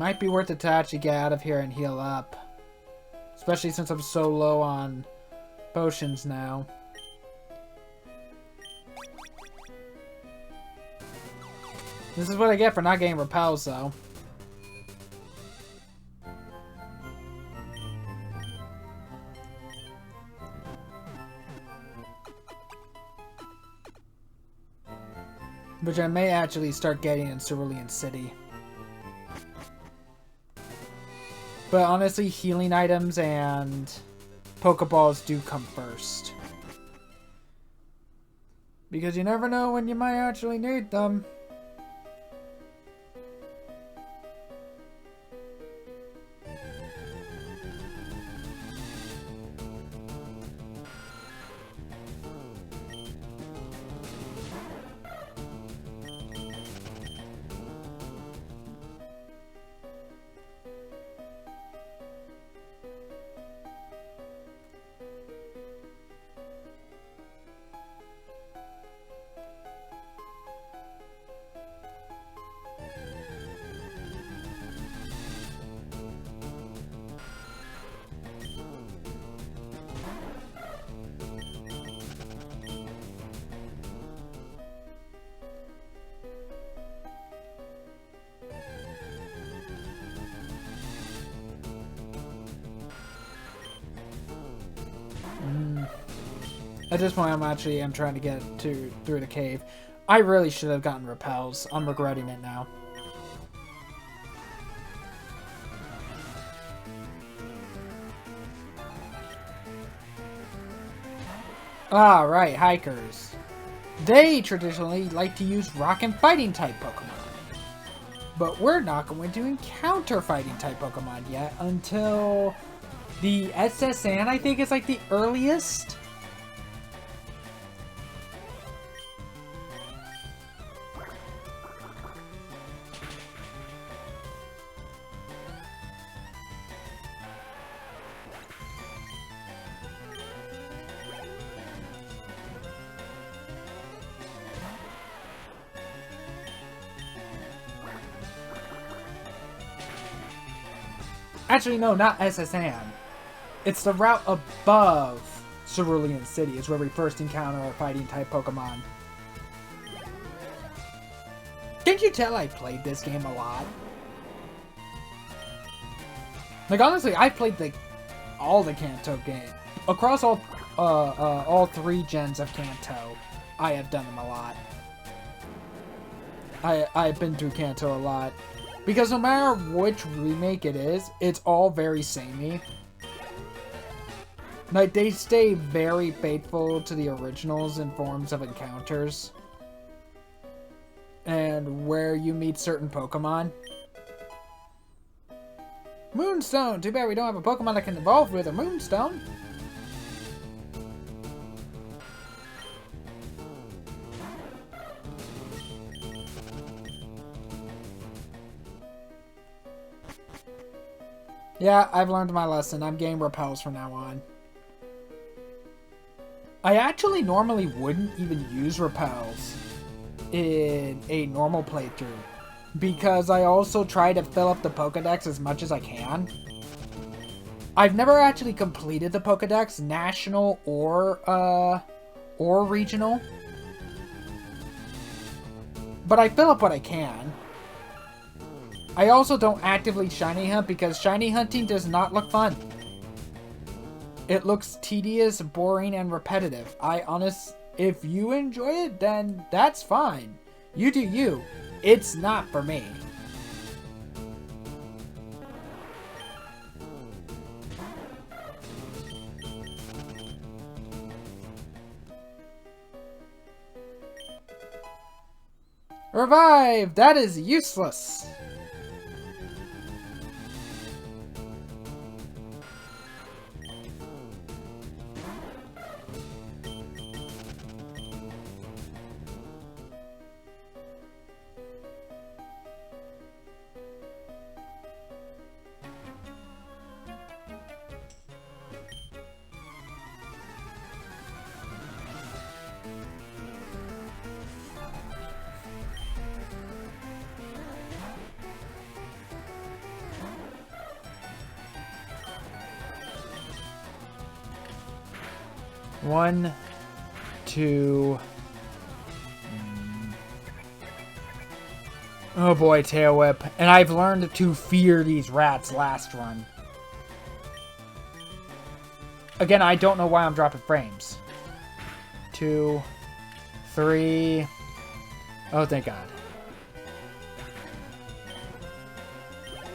might be worth it to actually get out of here and heal up. Especially since I'm so low on potions now. This is what I get for not getting repels, though. Which I may actually start getting in Cerulean City. But honestly, healing items and Pokeballs do come first. Because you never know when you might actually need them. At this point, I'm trying to get through the cave. I really should have gotten repels. I'm regretting it now. Ah, right, hikers. They traditionally like to use rock and fighting type Pokemon. But we're not going to encounter fighting type Pokemon yet until the SSN, I think, is like the earliest. Actually, no, not SSN. It's the route above Cerulean City is where we first encounter a fighting-type Pokemon. Can't you tell I played this game a lot? Like, honestly, I played all the Kanto games. Across all 3 gens of Kanto, I have done them a lot. I've been through Kanto a lot. Because no matter which remake it is, it's all very samey. Like, they stay very faithful to the originals in forms of encounters. And where you meet certain Pokemon. Moonstone! Too bad we don't have a Pokemon that can evolve with a Moonstone. Yeah, I've learned my lesson. I'm getting repels from now on. I actually normally wouldn't even use repels in a normal playthrough, because I also try to fill up the Pokedex as much as I can. I've never actually completed the Pokedex, national or regional. But I fill up what I can. I also don't actively shiny hunt because shiny hunting does not look fun. It looks tedious, boring, and repetitive. If you enjoy it, then that's fine. You do you. It's not for me. Revive! That is useless. 1, 2. Oh boy, Tail Whip. And I've learned to fear these rats last run. Again, I don't know why I'm dropping frames. 2, 3. Oh, thank God.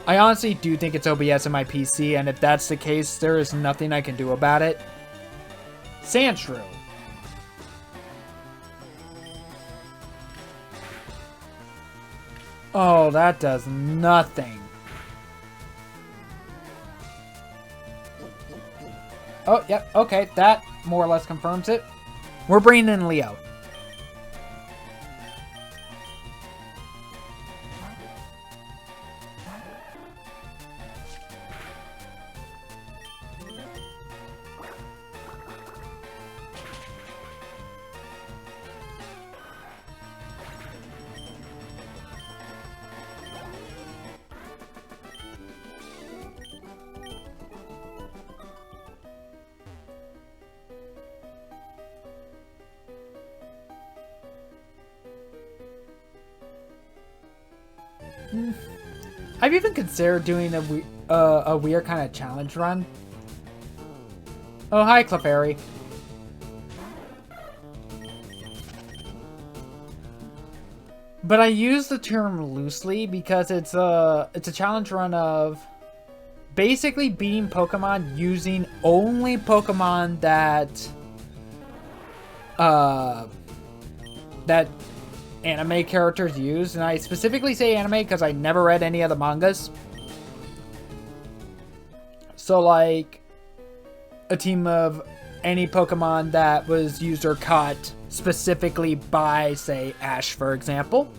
I honestly do think it's OBS in my PC, and if that's the case, there is nothing I can do about it. Sandshrew. Oh, that does nothing. Oh, yep, okay, that more or less confirms it. We're bringing in Leo. I've even considered doing a weird kind of challenge run. Oh, hi, Clefairy. But I use the term loosely because it's a challenge run of basically beating Pokemon using only Pokemon that anime characters use, and I specifically say anime because I never read any of the mangas. So like a team of any Pokemon that was used or caught specifically by, say, Ash, for example.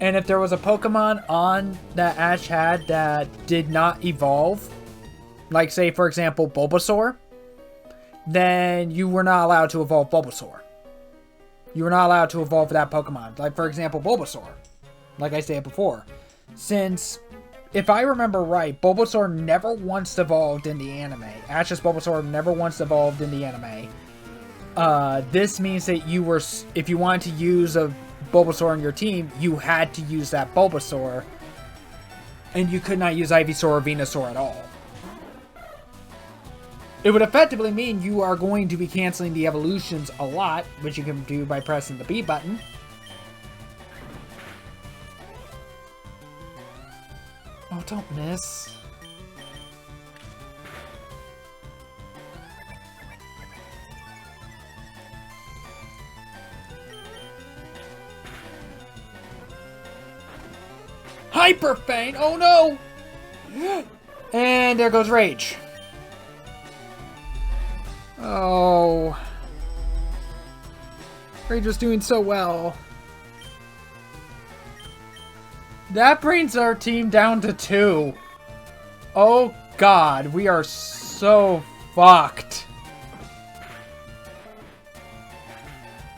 And if there was a Pokemon on that Ash had that did not evolve, like say for example Bulbasaur, then you were not allowed to evolve Bulbasaur. You were not allowed to evolve that Pokemon. Like, for example, Bulbasaur. Like I said before. Since, if I remember right, Bulbasaur never once evolved in the anime. Ash's Bulbasaur never once evolved in the anime. This means that you were, if you wanted to use a Bulbasaur on your team, you had to use that Bulbasaur. And you could not use Ivysaur or Venusaur at all. It would effectively mean you are going to be canceling the evolutions a lot, which you can do by pressing the B button. Oh, don't miss. Hyper Feint! Oh no! And there goes Rage. Oh. Rage was doing so well. That brings our team down to 2. Oh God, we are so fucked.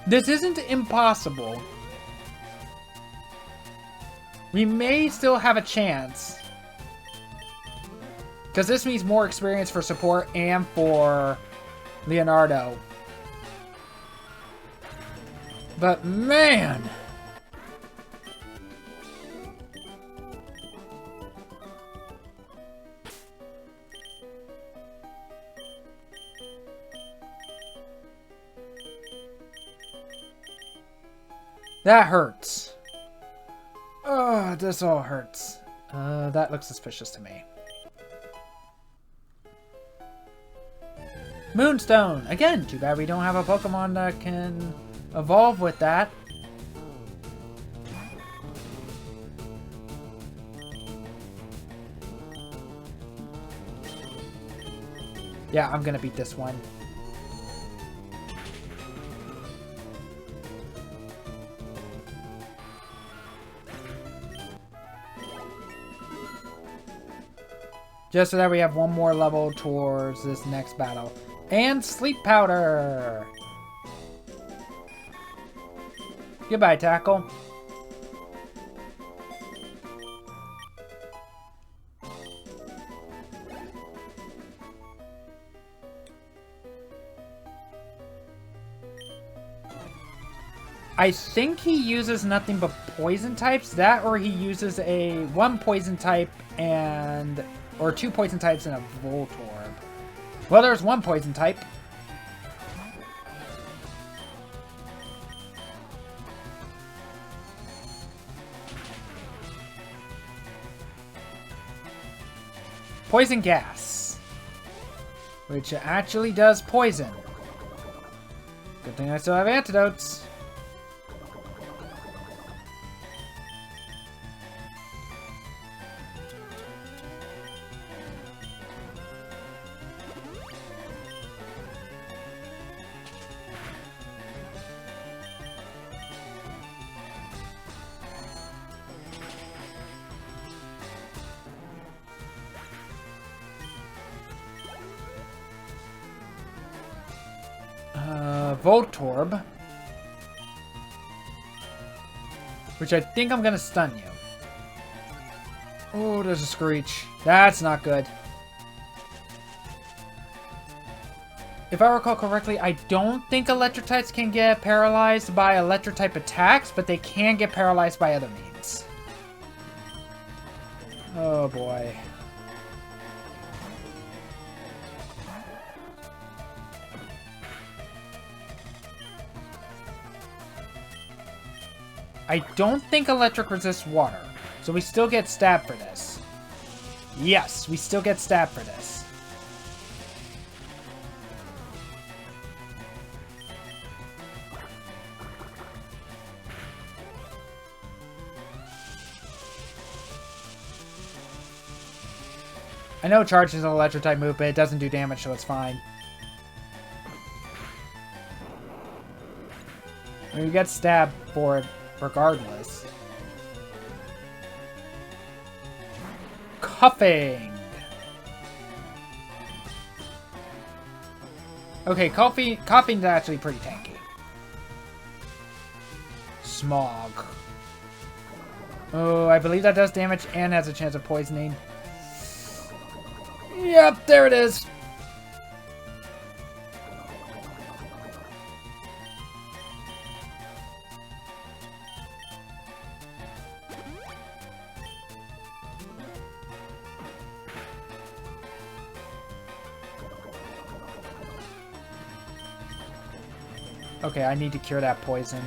This isn't impossible. We may still have a chance. Because this means more experience for support and for Leonardo. But man! That hurts. Oh, this all hurts. That looks suspicious to me. Moonstone! Again, too bad we don't have a Pokemon that can evolve with that. Yeah, I'm gonna beat this one. Just so that we have one more level towards this next battle. And Sleep Powder! Goodbye, Tackle. I think he uses nothing but poison types. That or he uses a 1 poison type and... or 2 poison types and a Voltorb. Well, there's 1 poison type. Poison gas. Which actually does poison. Good thing I still have antidotes. Voltorb. Which I think I'm gonna stun you. Oh, there's a Screech. That's not good. If I recall correctly, I don't think electric types can get paralyzed by electric type attacks, but they can get paralyzed by other means. Oh boy. I don't think electric resists water, so we still get stabbed for this. Yes, we still get stabbed for this. I know Charge is an electric type move, but it doesn't do damage, so it's fine. I mean, we get stabbed for it regardless. Coughing! Okay, coughing's actually pretty tanky. Smog. Oh, I believe that does damage and has a chance of poisoning. Yep, there it is. Okay, I need to cure that poison.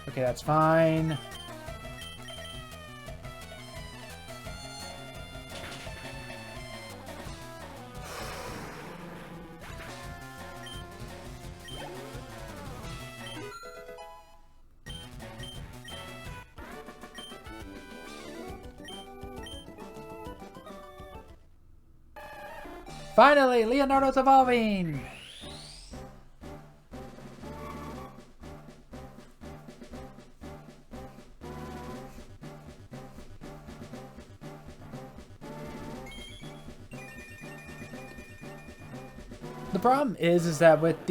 Okay, that's fine. Finally, Leonardo's evolving! The problem is that with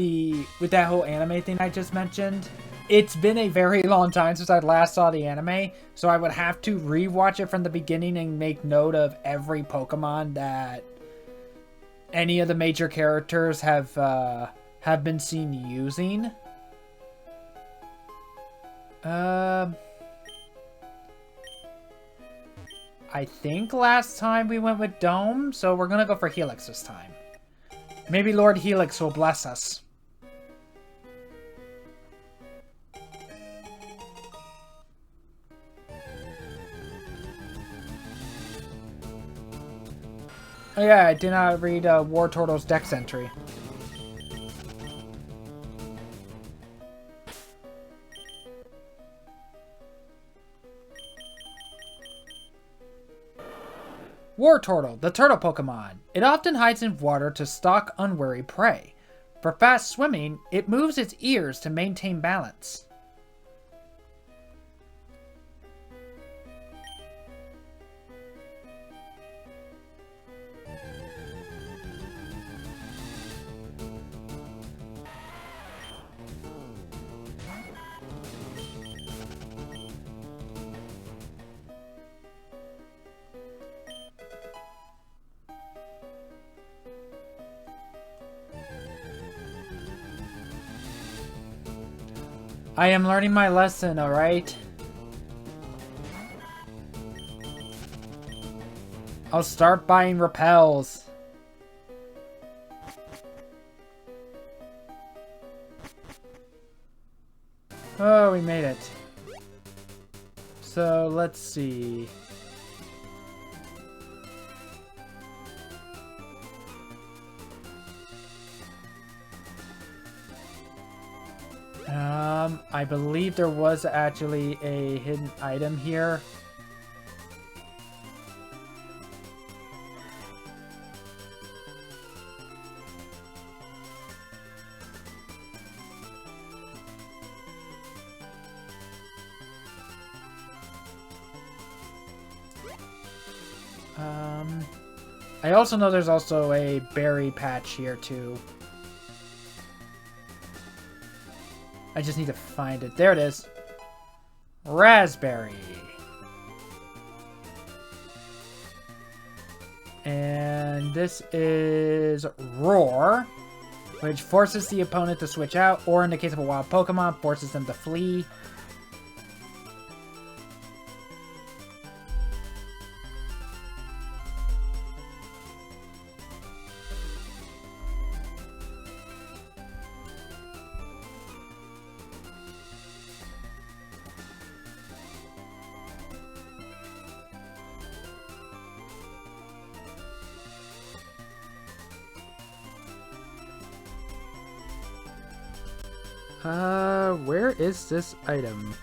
that whole anime thing I just mentioned, it's been a very long time since I last saw the anime, so I would have to rewatch it from the beginning and make note of every Pokemon that any of the major characters have been seen using. I think last time we went with Dome, so we're gonna go for Helix this time. Maybe Lord Helix will bless us. Oh yeah, I did not read War Turtle's Dex entry. War Turtle, the turtle Pokemon. It often hides in water to stalk unwary prey. For fast swimming, it moves its ears to maintain balance. I am learning my lesson, alright? I'll start buying repels. Oh, we made it. So, let's see. I believe there was actually a hidden item here. I also know there's also a berry patch here too. I just need to find it. There it is. Raspberry. And this is Roar, which forces the opponent to switch out, or in the case of a wild Pokemon, forces them to flee. Where is this item?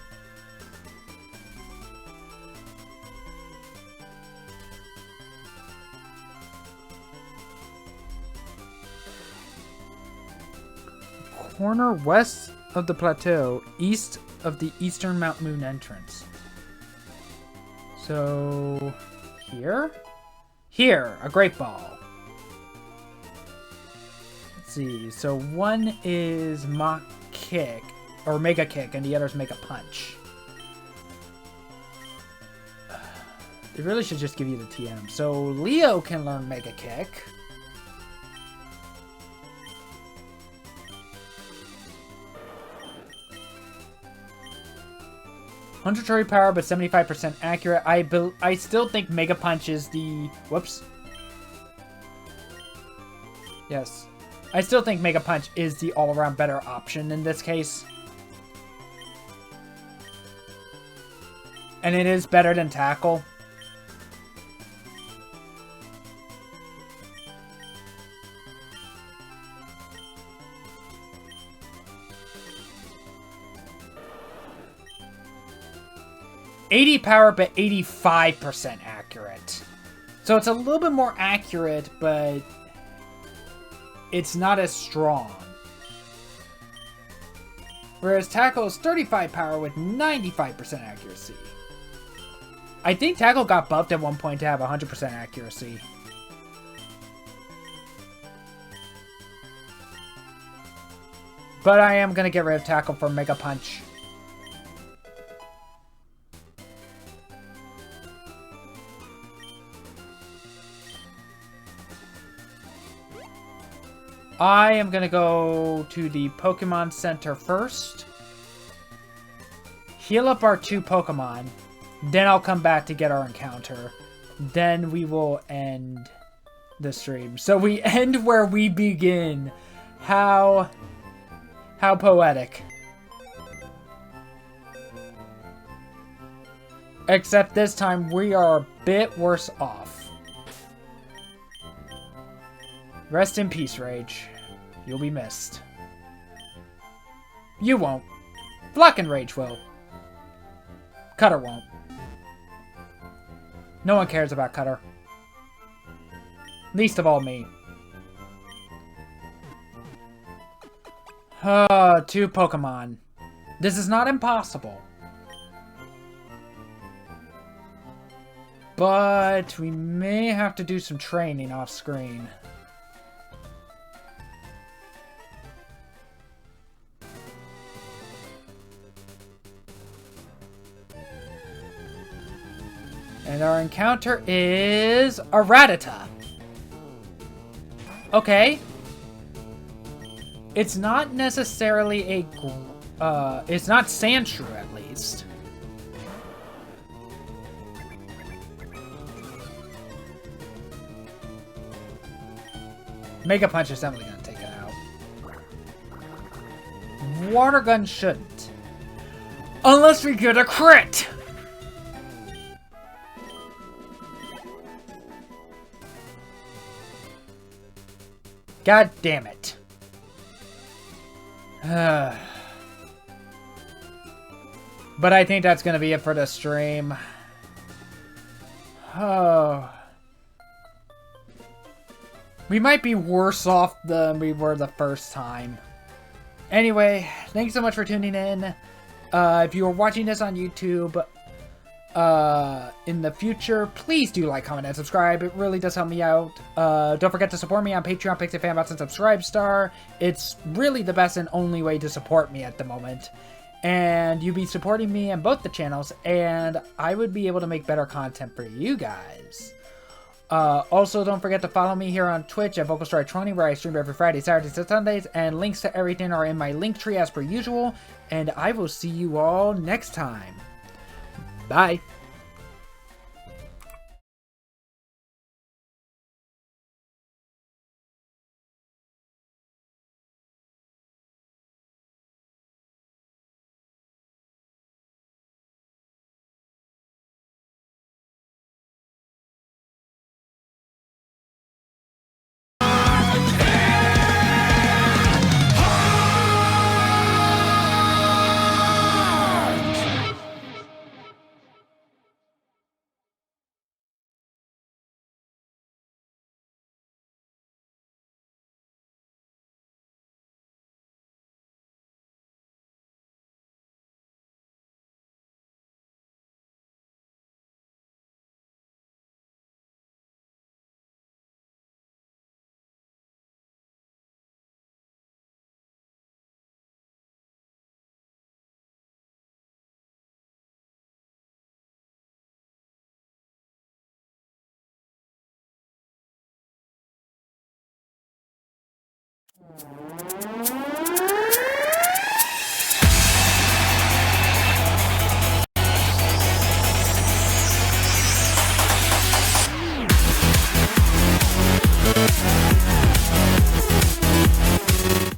Corner west of the plateau, east of the eastern Mount Moon entrance. So, here? Here, a great ball. Let's see, so one is Mach Kick, or Mega Kick, and the other is Mega Punch. It really should just give you the TM. So Leo can learn Mega Kick. $100 power, but 75% accurate. I still think Mega Punch is the... Whoops. Yes. I still think Mega Punch is the all-around better option in this case. And it is better than Tackle. $80 power, but 85% accurate. So it's a little bit more accurate, but it's not as strong. Whereas Tackle is 35 power with 95% accuracy. I think Tackle got buffed at one point to have 100% accuracy. But I am going to get rid of Tackle for Mega Punch. I am going to go to the Pokemon Center first. Heal up our 2 Pokemon. Then I'll come back to get our encounter. Then we will end the stream. So we end where we begin. How poetic. Except this time we are a bit worse off. Rest in peace, Rage. You'll be missed. You won't. Flock and Rage will. Cutter won't. No one cares about Cutter. Least of all me. 2 Pokemon. This is not impossible. But we may have to do some training off screen. And our encounter is a Rattata. Okay. It's not necessarily It's not Sandshrew, at least. Mega Punch is definitely gonna take it out. Water Gun shouldn't. Unless we get a crit! God damn it. But I think that's gonna be it for the stream. Oh. We might be worse off than we were the first time. Anyway, thanks so much for tuning in. If you are watching this on YouTube, in the future, please do like, comment, and subscribe. It really does help me out. Don't forget to support me on Patreon, Pixie Fanbots, and Subscribestar. It's really the best and only way to support me at the moment. And you'd be supporting me on both the channels, and I would be able to make better content for you guys. Also, don't forget to follow me here on Twitch at VocalStar20, where I stream every Friday, Saturdays, and Sundays, and links to everything are in my link tree as per usual, and I will see you all next time. Bye.